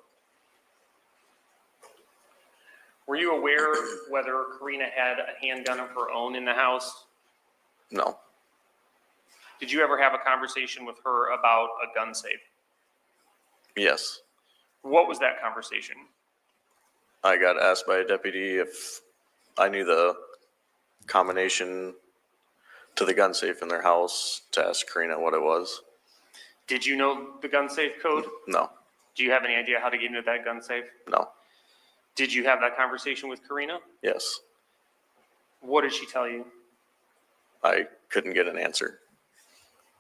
Were you aware whether Karina had a handgun of her own in the house? No. Did you ever have a conversation with her about a gun safe? Yes. What was that conversation? I got asked by a deputy if I knew the combination to the gun safe in their house to ask Karina what it was. Did you know the gun safe code? No. Do you have any idea how to get into that gun safe? No. Did you have that conversation with Karina? Yes. What did she tell you? I couldn't get an answer.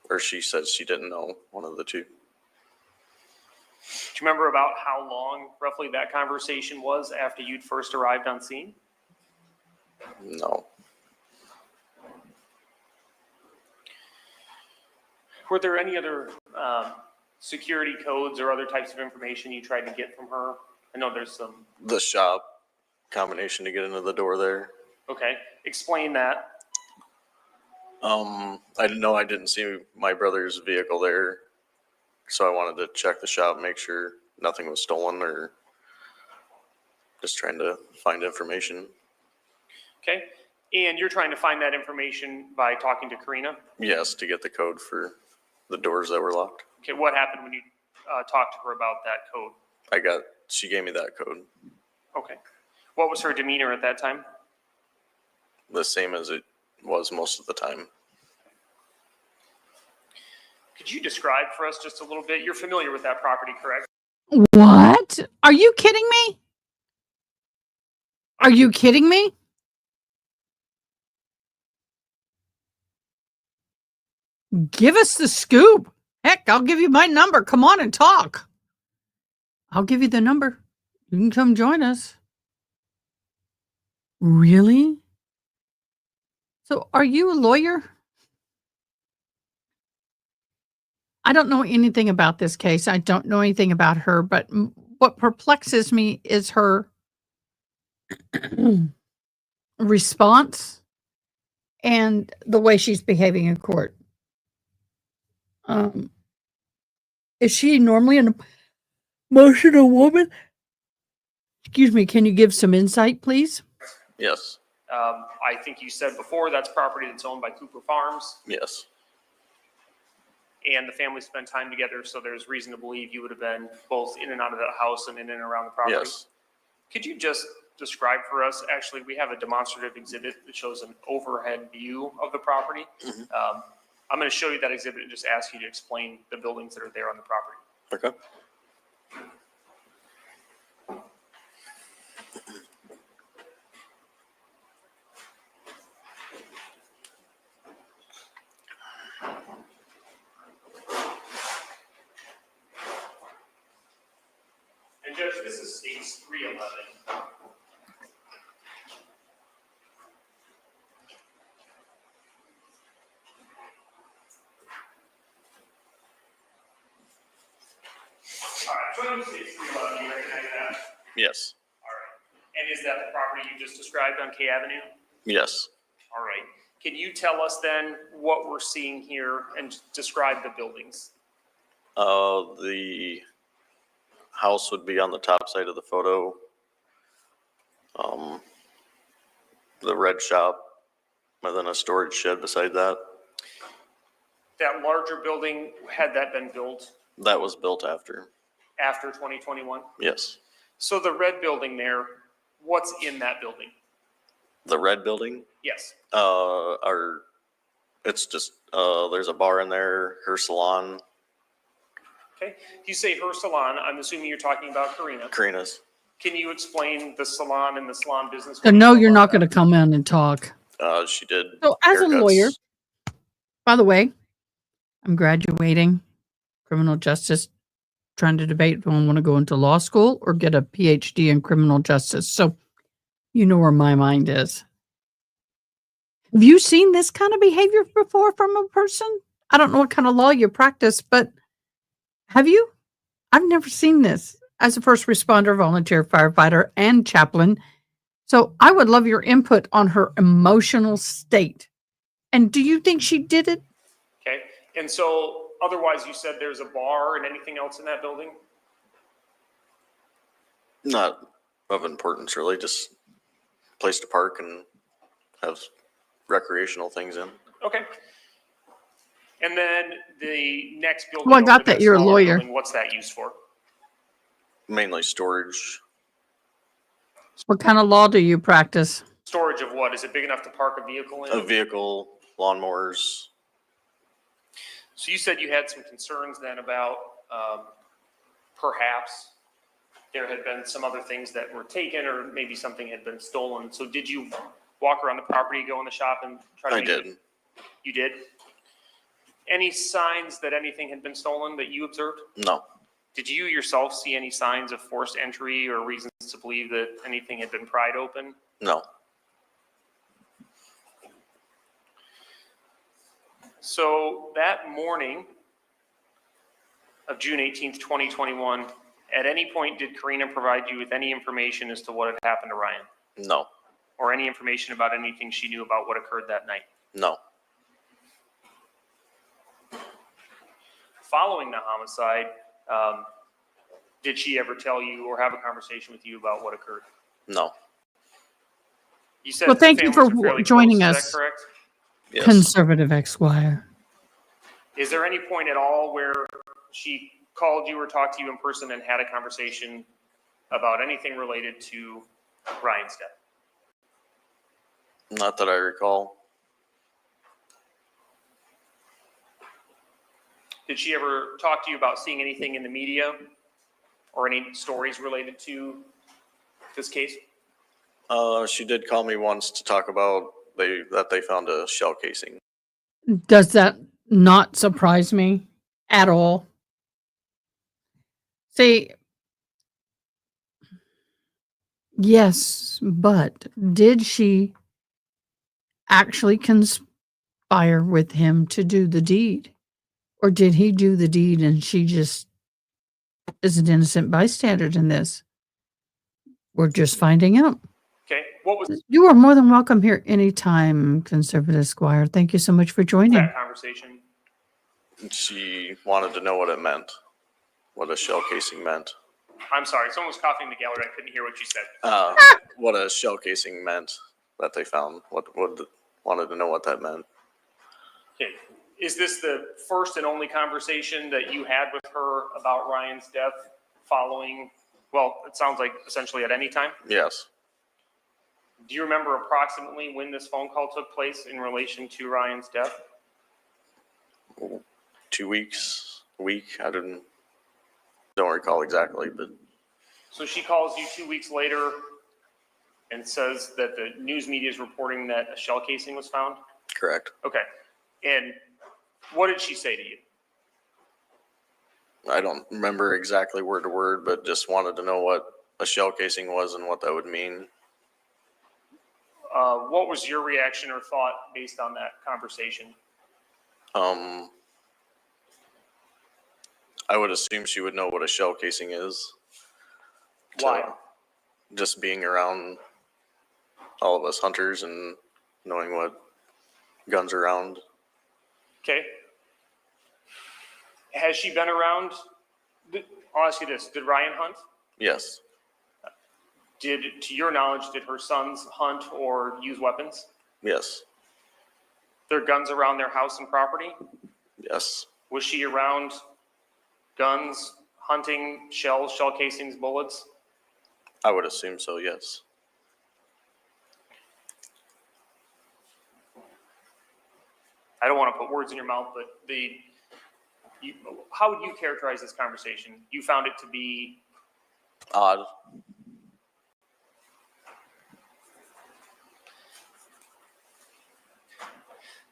Or she said she didn't know, one of the two. Do you remember about how long roughly that conversation was after you'd first arrived on scene? No. Were there any other security codes or other types of information you tried to get from her? I know there's some. The shop combination to get into the door there. Okay, explain that. I didn't know, I didn't see my brother's vehicle there, so I wanted to check the shop, make sure nothing was stolen, or just trying to find information. Okay, and you're trying to find that information by talking to Karina? Yes, to get the code for the doors that were locked. Okay, what happened when you talked to her about that code? She gave me that code. Okay. What was her demeanor at that time? The same as it was most of the time. Could you describe for us just a little bit? You're familiar with that property, correct? What? Are you kidding me? Are you kidding me? Give us the scoop. Heck, I'll give you my number. Come on and talk. I'll give you the number. You can come join us. Really? So are you a lawyer? I don't know anything about this case. I don't know anything about her, but what perplexes me is her response and the way she's behaving in court. Is she normally an emotional woman? Excuse me, can you give some insight, please? Yes. I think you said before that's property that's owned by Cooper Farms, Yes. and the family spent time together, so there's reason to believe you would have been both in and out of that house and in and around the property. Yes. Could you just describe for us, actually, we have a demonstrative exhibit that shows an overhead view of the property. I'm going to show you that exhibit and just ask you to explain the buildings that are there on the property. Okay. And Judge, this is States 311. All right, 311, you recognize that? Yes. All right. And is that the property you just described on K Avenue? Yes. All right. Can you tell us then what we're seeing here and describe the buildings? The house would be on the top side of the photo. The red shop, and then a storage shed beside that. That larger building, had that been built That was built after. after 2021? Yes. So the red building there, what's in that building? The red building, Yes. it's just, there's a bar in there, her salon, Okay. You say her salon, I'm assuming you're talking about Karina. Karina's. Can you explain the salon and the salon business? So no, you're not going to come in and talk. She did. So as a haircuts. lawyer, by the way, I'm graduating criminal justice, trying to debate if I want to go into law school or get a PhD in criminal justice. So you know where my mind is. Have you seen this kind of behavior before from a person? I don't know what kind of law you practice, but have you? I've never seen this as a first responder, volunteer firefighter, and chaplain. So I would love your input on her emotional state. And do you think she did it? Okay. And so otherwise you said there's a bar and anything else in that building? Not of importance, really, just place to park and have recreational things in. Okay. And then the next building. Well, I got over that you're a smaller lawyer. building, what's that used for? Mainly storage. What kind of law do you practice? Storage of what? Is it big enough to park a vehicle in? A vehicle, lawnmowers. So you said you had some concerns then about perhaps there had been some other things that were taken or maybe something had been stolen. So did you walk around the property, go in the shop and try to I make did. You did? Any signs that anything had been stolen that you observed? No. Did you yourself see any signs of forced entry or reasons to believe that anything had been pried open? No. So that morning of June 18th, 2021, at any point did Karina provide you with any information as to what had happened to Ryan? No. Or any information about anything she knew about what occurred that night? No. Following the homicide, did she ever tell you or have a conversation with you about what occurred? No. You said Well, that the thank you families for are fairly joining close, us. is that correct? Yes. Conservative Esquire. Is there any point at all where she called you or talked to you in person and had a conversation about anything related to Ryan's death? Not that I recall. Did she ever talk to you about seeing anything in the media or any stories related to this case? She did call me once to talk about that they found a shell casing. Does that not surprise me at all? See, yes, but did she actually conspire with him to do the deed? Or did he do the deed and she just is an innocent bystander in this? We're just finding out. Okay, what was You are more than welcome here anytime, Conservative Squire. Thank you so much for joining. that conversation? She wanted to know what it meant, what a shell casing meant. I'm sorry, someone was coughing in the gallery. I couldn't hear what you said. What a shell casing meant that they found. Wanted to know what that meant. Okay. Is this the first and only conversation that you had with her about Ryan's death following, well, it sounds like essentially at any time? Yes. Do you remember approximately when this phone call took place in relation to Ryan's death? 2 weeks, a week. I don't recall exactly, but So she calls you 2 weeks later and says that the news media is reporting that a shell casing was found? correct. Okay. And what did she say to you? I don't remember exactly word to word, but just wanted to know what a shell casing was and what that would mean. What was your reaction or thought based on that conversation? I would assume she would know what a shell casing is. Why? Just being around all of us hunters and knowing what guns are around. Okay. Has she been around? I'll ask you this. Did Ryan hunt? Yes. To your knowledge, did her sons hunt or use weapons? Yes. There are guns around their house and property? Yes. Was she around guns, hunting, shells, shell casings, bullets? I would assume so, yes. I don't want to put words in your mouth, but how would you characterize this conversation? You found it to be odd.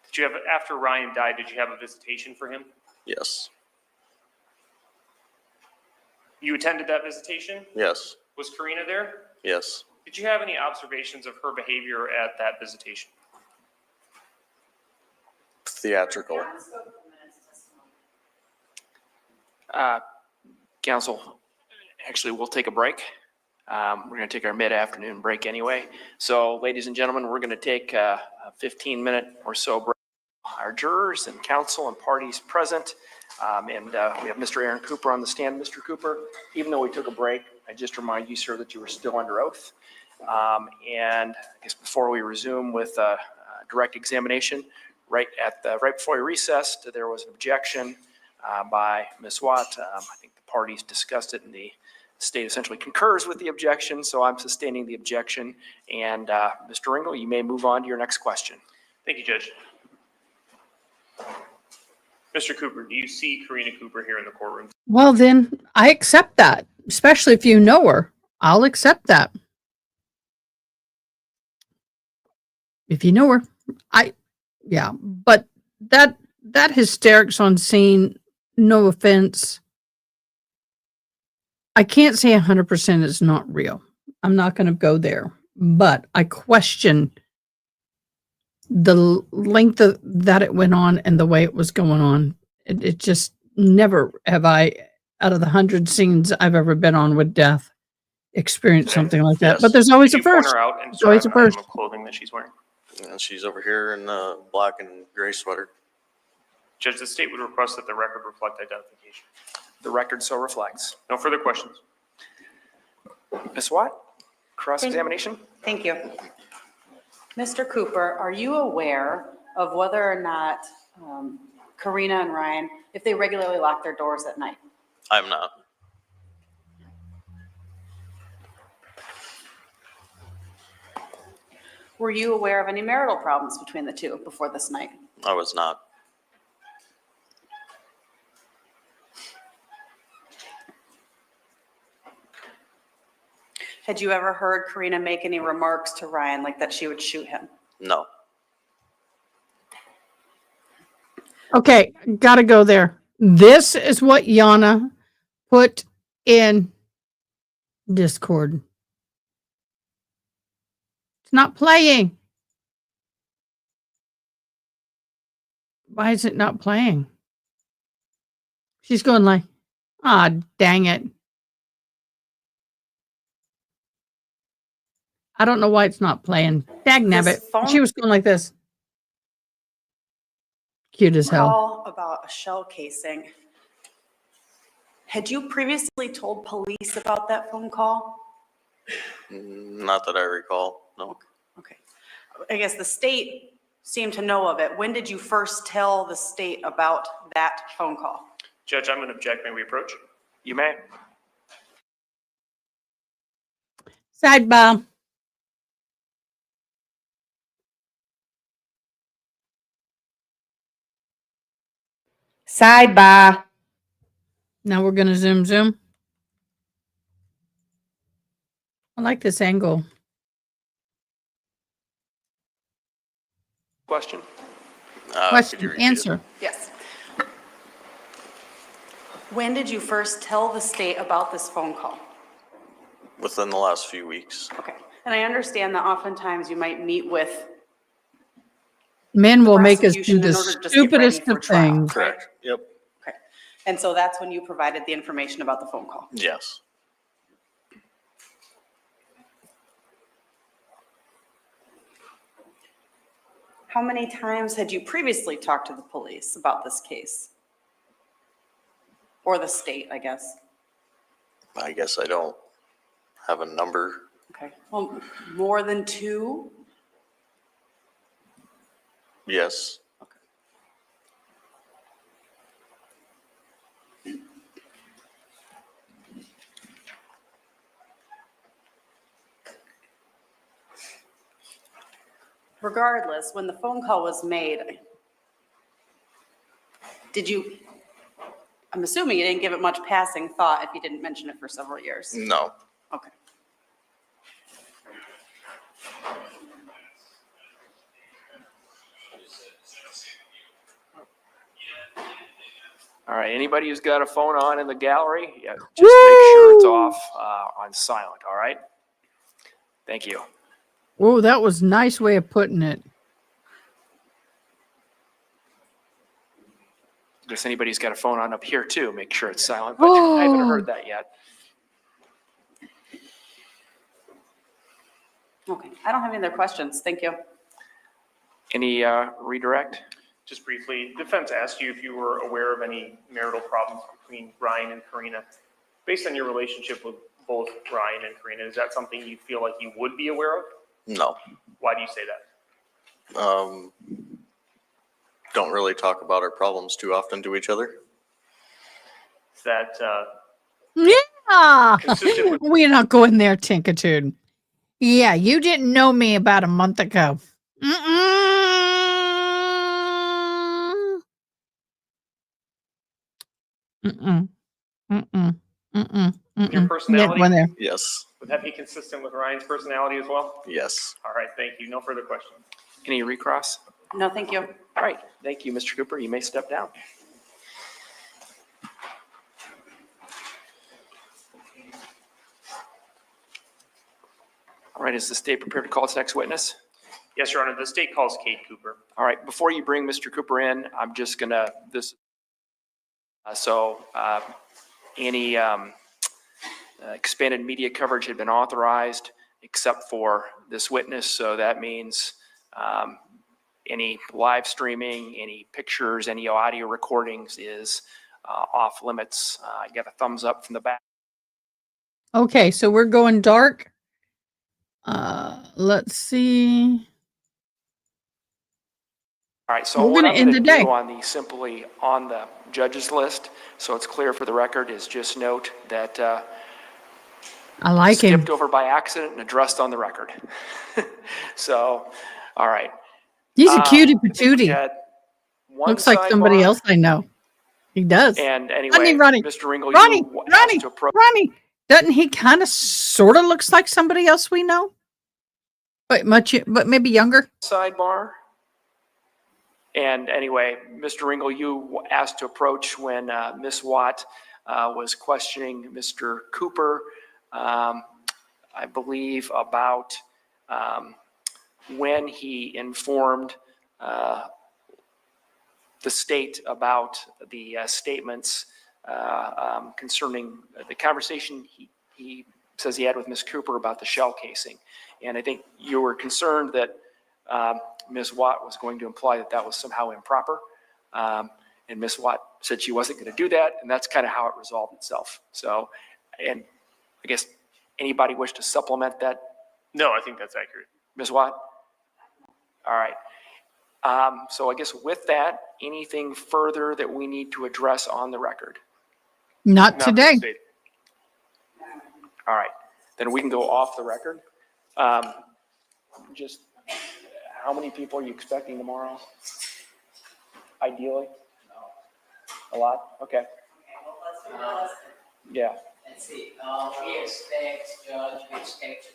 Did you have, after Ryan died, did you have a visitation for him? Yes. You attended that visitation? Yes. Was Karina there? Yes. Did you have any observations of her behavior at that visitation? Theatrical. Council, actually, we'll take a break. We're going to take our mid-afternoon break anyway. So, ladies and gentlemen, we're going to take a 15-minute or so break. Our jurors and counsel and parties present. We have Mr. Aaron Cooper on the stand. Mr. Cooper, even though we took a break, I just remind you, sir, that you are still under oath. And I guess before we resume with direct examination, right before we recessed, there was an objection by Ms. Watt. I think the parties discussed it, and the state essentially concurs with the objection, so I'm sustaining the objection. And Mr. Ringel, you may move on to your next question. Thank you, Judge. Mr. Cooper, do you see Karina Cooper here in the courtroom? Well, then I accept that, especially if you know her. I'll accept that. If you know her, yeah, but that hysterics on scene, no offense. I can't say 100% is not real. I'm not going to go there, but I question the length of that it went on and the way it was going on. It just never have I, out of the 100 scenes I've ever been on with death, experienced something like that. Yes. But there's always Can a you point first. her out and There's always a describe the first. item of clothing that she's wearing? And she's over here in a black and gray sweater. Judge, the state would request that the record reflect identification. The record so reflects. No further questions. Ms. Watt, cross-examination? Thank you. Mr. Cooper, are you aware of whether or not Karina and Ryan, if they regularly lock their doors at night? I'm not. Were you aware of any marital problems between the two before this night? I was not. Had you ever heard Karina make any remarks to Ryan like that she would shoot him? No. Okay, gotta go there. This is what Yana put in Discord. It's not playing. Why is it not playing? She's going like, ah, dang it. I don't know why it's not playing. Dagnabbit. phone- She was going like this. Cute as hell. Call about a shell casing. Had you previously told police about that phone call? Not that I recall. No. Okay. I guess the state seemed to know of it. When did you first tell the state about that phone call? Judge, I'm going to object. May we approach? You may. Sidebar. Sidebar. Now we're going to zoom. I like this angle. Question? Could you Question, repeat it? answer. Yes. When did you first tell the state about this phone call? Within the last few weeks. Okay. And I understand that oftentimes you might meet with Men will make us do prosecution the in order to just get ready stupidest for of trial. things. Correct. Yep. Okay. And so that's when you provided the information about the phone call. Yes. How many times had you previously talked to the police about this case? Or the state, I guess? I guess I don't have a number. Okay. Well, more than two? Yes. Regardless, when the phone call was made, I'm assuming you didn't give it much passing thought if you didn't mention it for several years. No. Okay. All right, anybody who's got a phone on in the gallery, yeah, just make sure it's off on silent, all right? Thank you. Whoa, that was a nice way of putting it. I guess anybody who's got a phone on up here too, make sure it's silent, but I haven't heard that yet. Okay. I don't have any other questions. Thank you. Any redirect? Just briefly, defense asked you if you were aware of any marital problems between Ryan and Karina. Based on your relationship with both Ryan and Karina. Is that something you feel like you would be aware of? No. Why do you say that? Don't really talk about our problems too often to each other. Is that Yeah. consistent with We're not going there, Tinkitude. Yeah, you didn't know me about a month ago. Mm-mm. Mm-mm. Mm-mm. Mm-mm. your Mm-mm. Yeah, personality? one there. Yes. Would that be consistent with Ryan's personality as well? Yes. All right, thank you. No further questions. Any recross? No, thank you. All right, thank you, Mr. Cooper. You may step down. All right, is the state prepared to call its next witness? Yes, Your Honor, the state calls Kate Cooper. All right, before you bring Mr. Cooper in, I'm just gonna, any expanded media coverage had been authorized except for this witness, so that means any live streaming, any pictures, any audio recordings is off limits. I got a thumbs up from the back. Okay, so we're going dark. Let's see. All right, so We're what gonna I'm end going to the day. do on the, simply on the judges list, so it's clear for the record, is just note that I like him. skipped over by accident and addressed on the record. So, all right. He's a cutie I think we patootie. had one Looks like somebody sidebar. else I know. He does. And anyway, Ronnie, Mr. Ringle, Ronnie, you asked to approach. Ronnie. Doesn't he kind of sort of looks like somebody else we know? But maybe younger. Sidebar. And anyway, Mr. Ringle, you asked to approach when Ms. Watt was questioning Mr. Cooper, I believe about when he informed the state about the statements concerning the conversation he says he had with Ms. Cooper about the shell casing. And I think you were concerned that Ms. Watt was going to imply that that was somehow improper. And Ms. Watt said she wasn't going to do that, and that's kind of how it resolved itself. So, and I guess anybody wish to supplement that? No, I think that's accurate. Ms. Watt? All right. So I guess with that, anything further that we need to address on the record? Not No, today. state. All right, then we can go off the record. Just how many people are you expecting tomorrow? Ideally? A lot? Okay. Yeah. Let's see, we expect judge, we expect,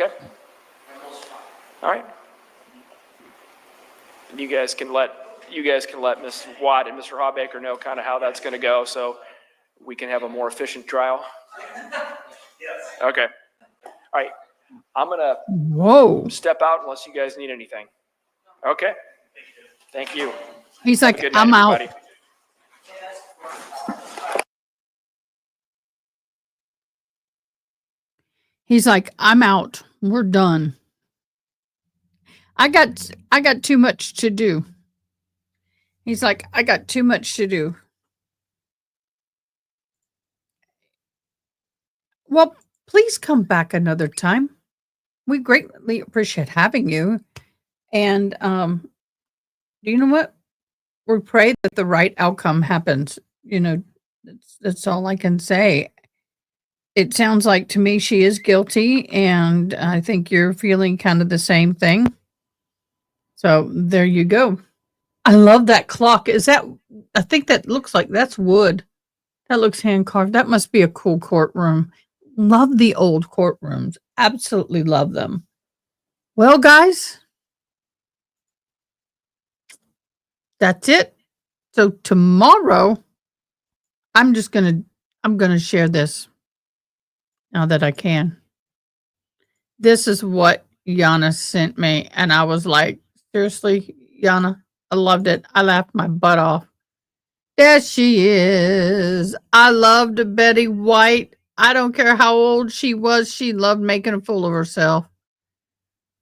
Okay. All right. You guys can let Ms. Watt and Mr. Hawbaker know kind of how that's going to go, so we can have a more efficient trial. Okay. All right. I'm going to Whoa. step out unless you guys need anything. Okay. Thank you. He's Have a like, good night, I'm out. everybody. He's like, I'm out. We're done. I got too much to do. He's like, I got too much to do. Well, please come back another time. We greatly appreciate having you. And do you know what? We pray that the right outcome happens. You know, that's all I can say. It sounds like to me she is guilty, and I think you're feeling kind of the same thing. So there you go. I love that clock. I think that looks like that's wood. That looks hand carved. That must be a cool courtroom. Love the old courtrooms. Absolutely love them. Well, guys, that's it. So tomorrow, I'm gonna share this now that I can. This is what Yana sent me, and I was like, seriously, Yana, I loved it. I laughed my butt off. There she is. I loved Betty White. I don't care how old she was. She loved making a fool of herself.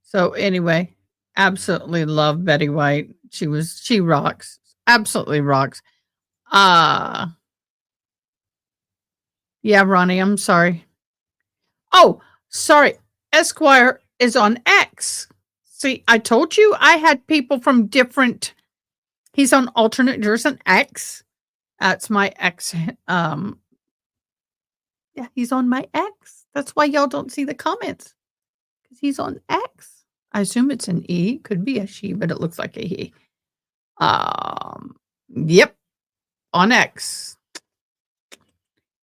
So anyway, absolutely love Betty White. She rocks. Absolutely rocks. Uh yeah, Ronnie, I'm sorry. Oh, sorry. Esquire is on X. See, I told you I had people from different. He's on alternate yours on X. That's my X. Yeah, he's on my X. That's why y'all don't see the comments because he's on X. I assume it's an E. Could be a she, but it looks like a he. Yep, on X.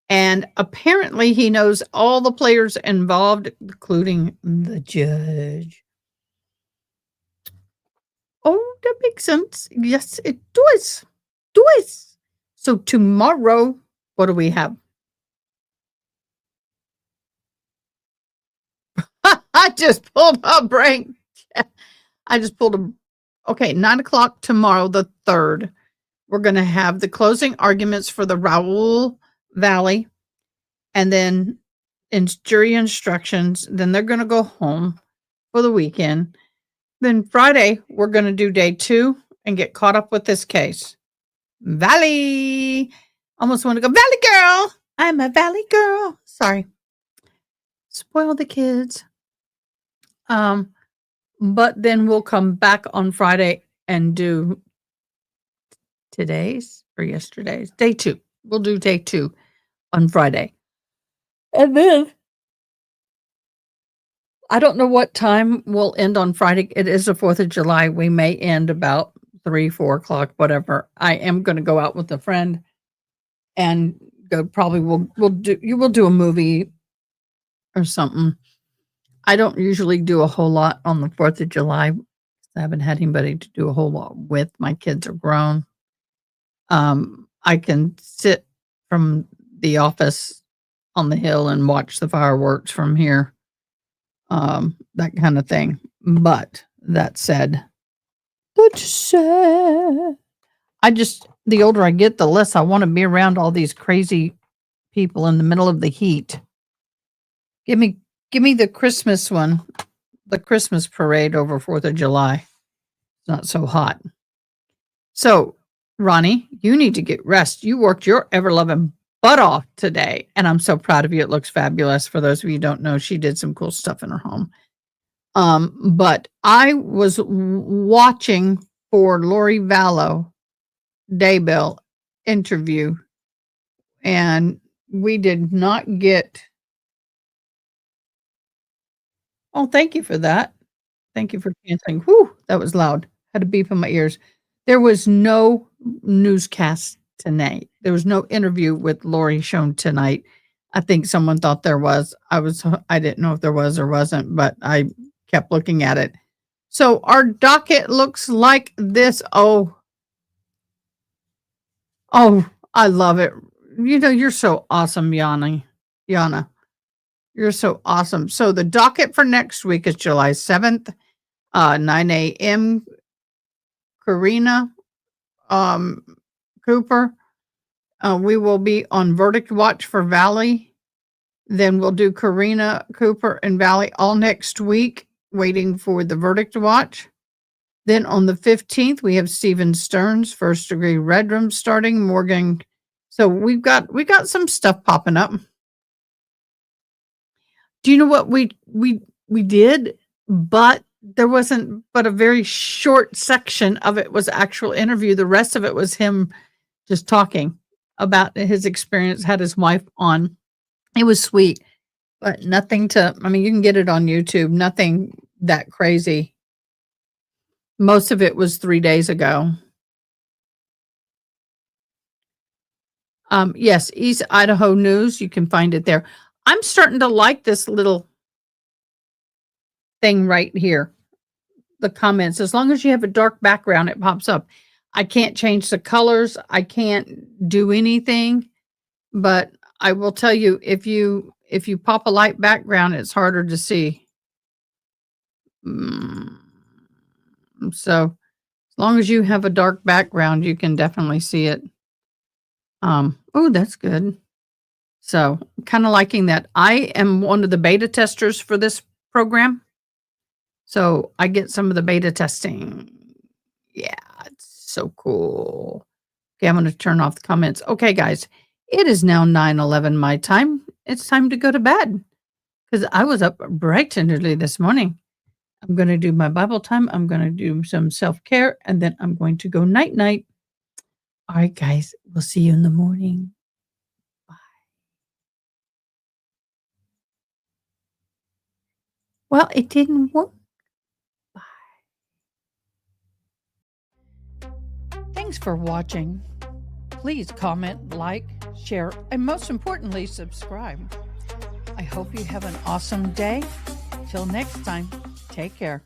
And apparently he knows all the players involved, including the judge. Oh, that makes sense. Yes, it does. Does. So tomorrow, what do we have? I just pulled a brain. I just pulled a. Okay, 9:00 tomorrow, the 3rd. We're going to have the closing arguments for the Raoul Valley, and then jury instructions. Then they're going to go home for the weekend. Then Friday, we're going to do day 2 and get caught up with this case. Valley. Almost want to go, Valley girl. I'm a Valley girl. Sorry. Spoil the kids. But then we'll come back on Friday and do today's or yesterday's day 2. We'll do day 2 on Friday. And then I don't know what time we'll end on Friday. It is the 4th of July. We may end about 3, 4 o'clock, whatever. I am going to go out with a friend and go. Probably we'll do a movie or something. I don't usually do a whole lot on the 4th of July. I haven't had anybody to do a whole lot with. My kids are grown. I can sit from the office on the hill and watch the fireworks from here. That kind of thing. But that said, the older I get, the less I want to be around all these crazy people in the middle of the heat. Give me the Christmas one, the Christmas parade over 4th of July. It's not so hot. So, Ronnie, you need to get rest. You worked your ever-loving butt off today, and I'm so proud of you. It looks fabulous. For those of you who don't know, she did some cool stuff in her home. But I was watching for Lori Vallow Daybell interview, and we did not get. Oh, thank you for that. Thank you for canceling. Whew, that was loud. Had a beep in my ears. There was no newscast tonight. There was no interview with Lori shown tonight. I think someone thought there was. I didn't know if there was or wasn't, but I kept looking at it. So our docket looks like this. Oh, I love it. You know, you're so awesome, Yana. You're so awesome. So the docket for next week is July 7th, 9 a.m. Karina Cooper. We will be on verdict watch for Valley. Then we'll do Karina Cooper and Valley all next week, waiting for the verdict watch. Then on the 15th, we have Stephen Stearns, first degree red room starting, Morgan. So we got some stuff popping up. Do you know what we did? But there wasn't but a very short section of it was actual interview. The rest of it was him just talking about his experience, had his wife on. It was sweet, but nothing to, I mean, you can get it on YouTube, nothing that crazy. Most of it was 3 days ago. Yes, East Idaho News, you can find it there. I'm starting to like this little thing right here. The comments, as long as you have a dark background, it pops up. I can't change the colors. I can't do anything, but I will tell you, if you pop a light background, it's harder to see. So as long as you have a dark background, you can definitely see it. Oh, that's good. So kind of liking that. I am one of the beta testers for this program. So I get some of the beta testing. Yeah, it's so cool. Okay, I'm going to turn off the comments. Okay, guys, it is now 9:11 my time. It's time to go to bed because I was up bright and early this morning. I'm going to do my Bible time. I'm going to do some self-care, and then I'm going to go night-night. All right, guys, we'll see you in the morning. Bye. Well, it didn't work. Bye. Thanks for watching. Please comment, like, share, and most importantly, subscribe. I hope you have an awesome day. Till next time, take care.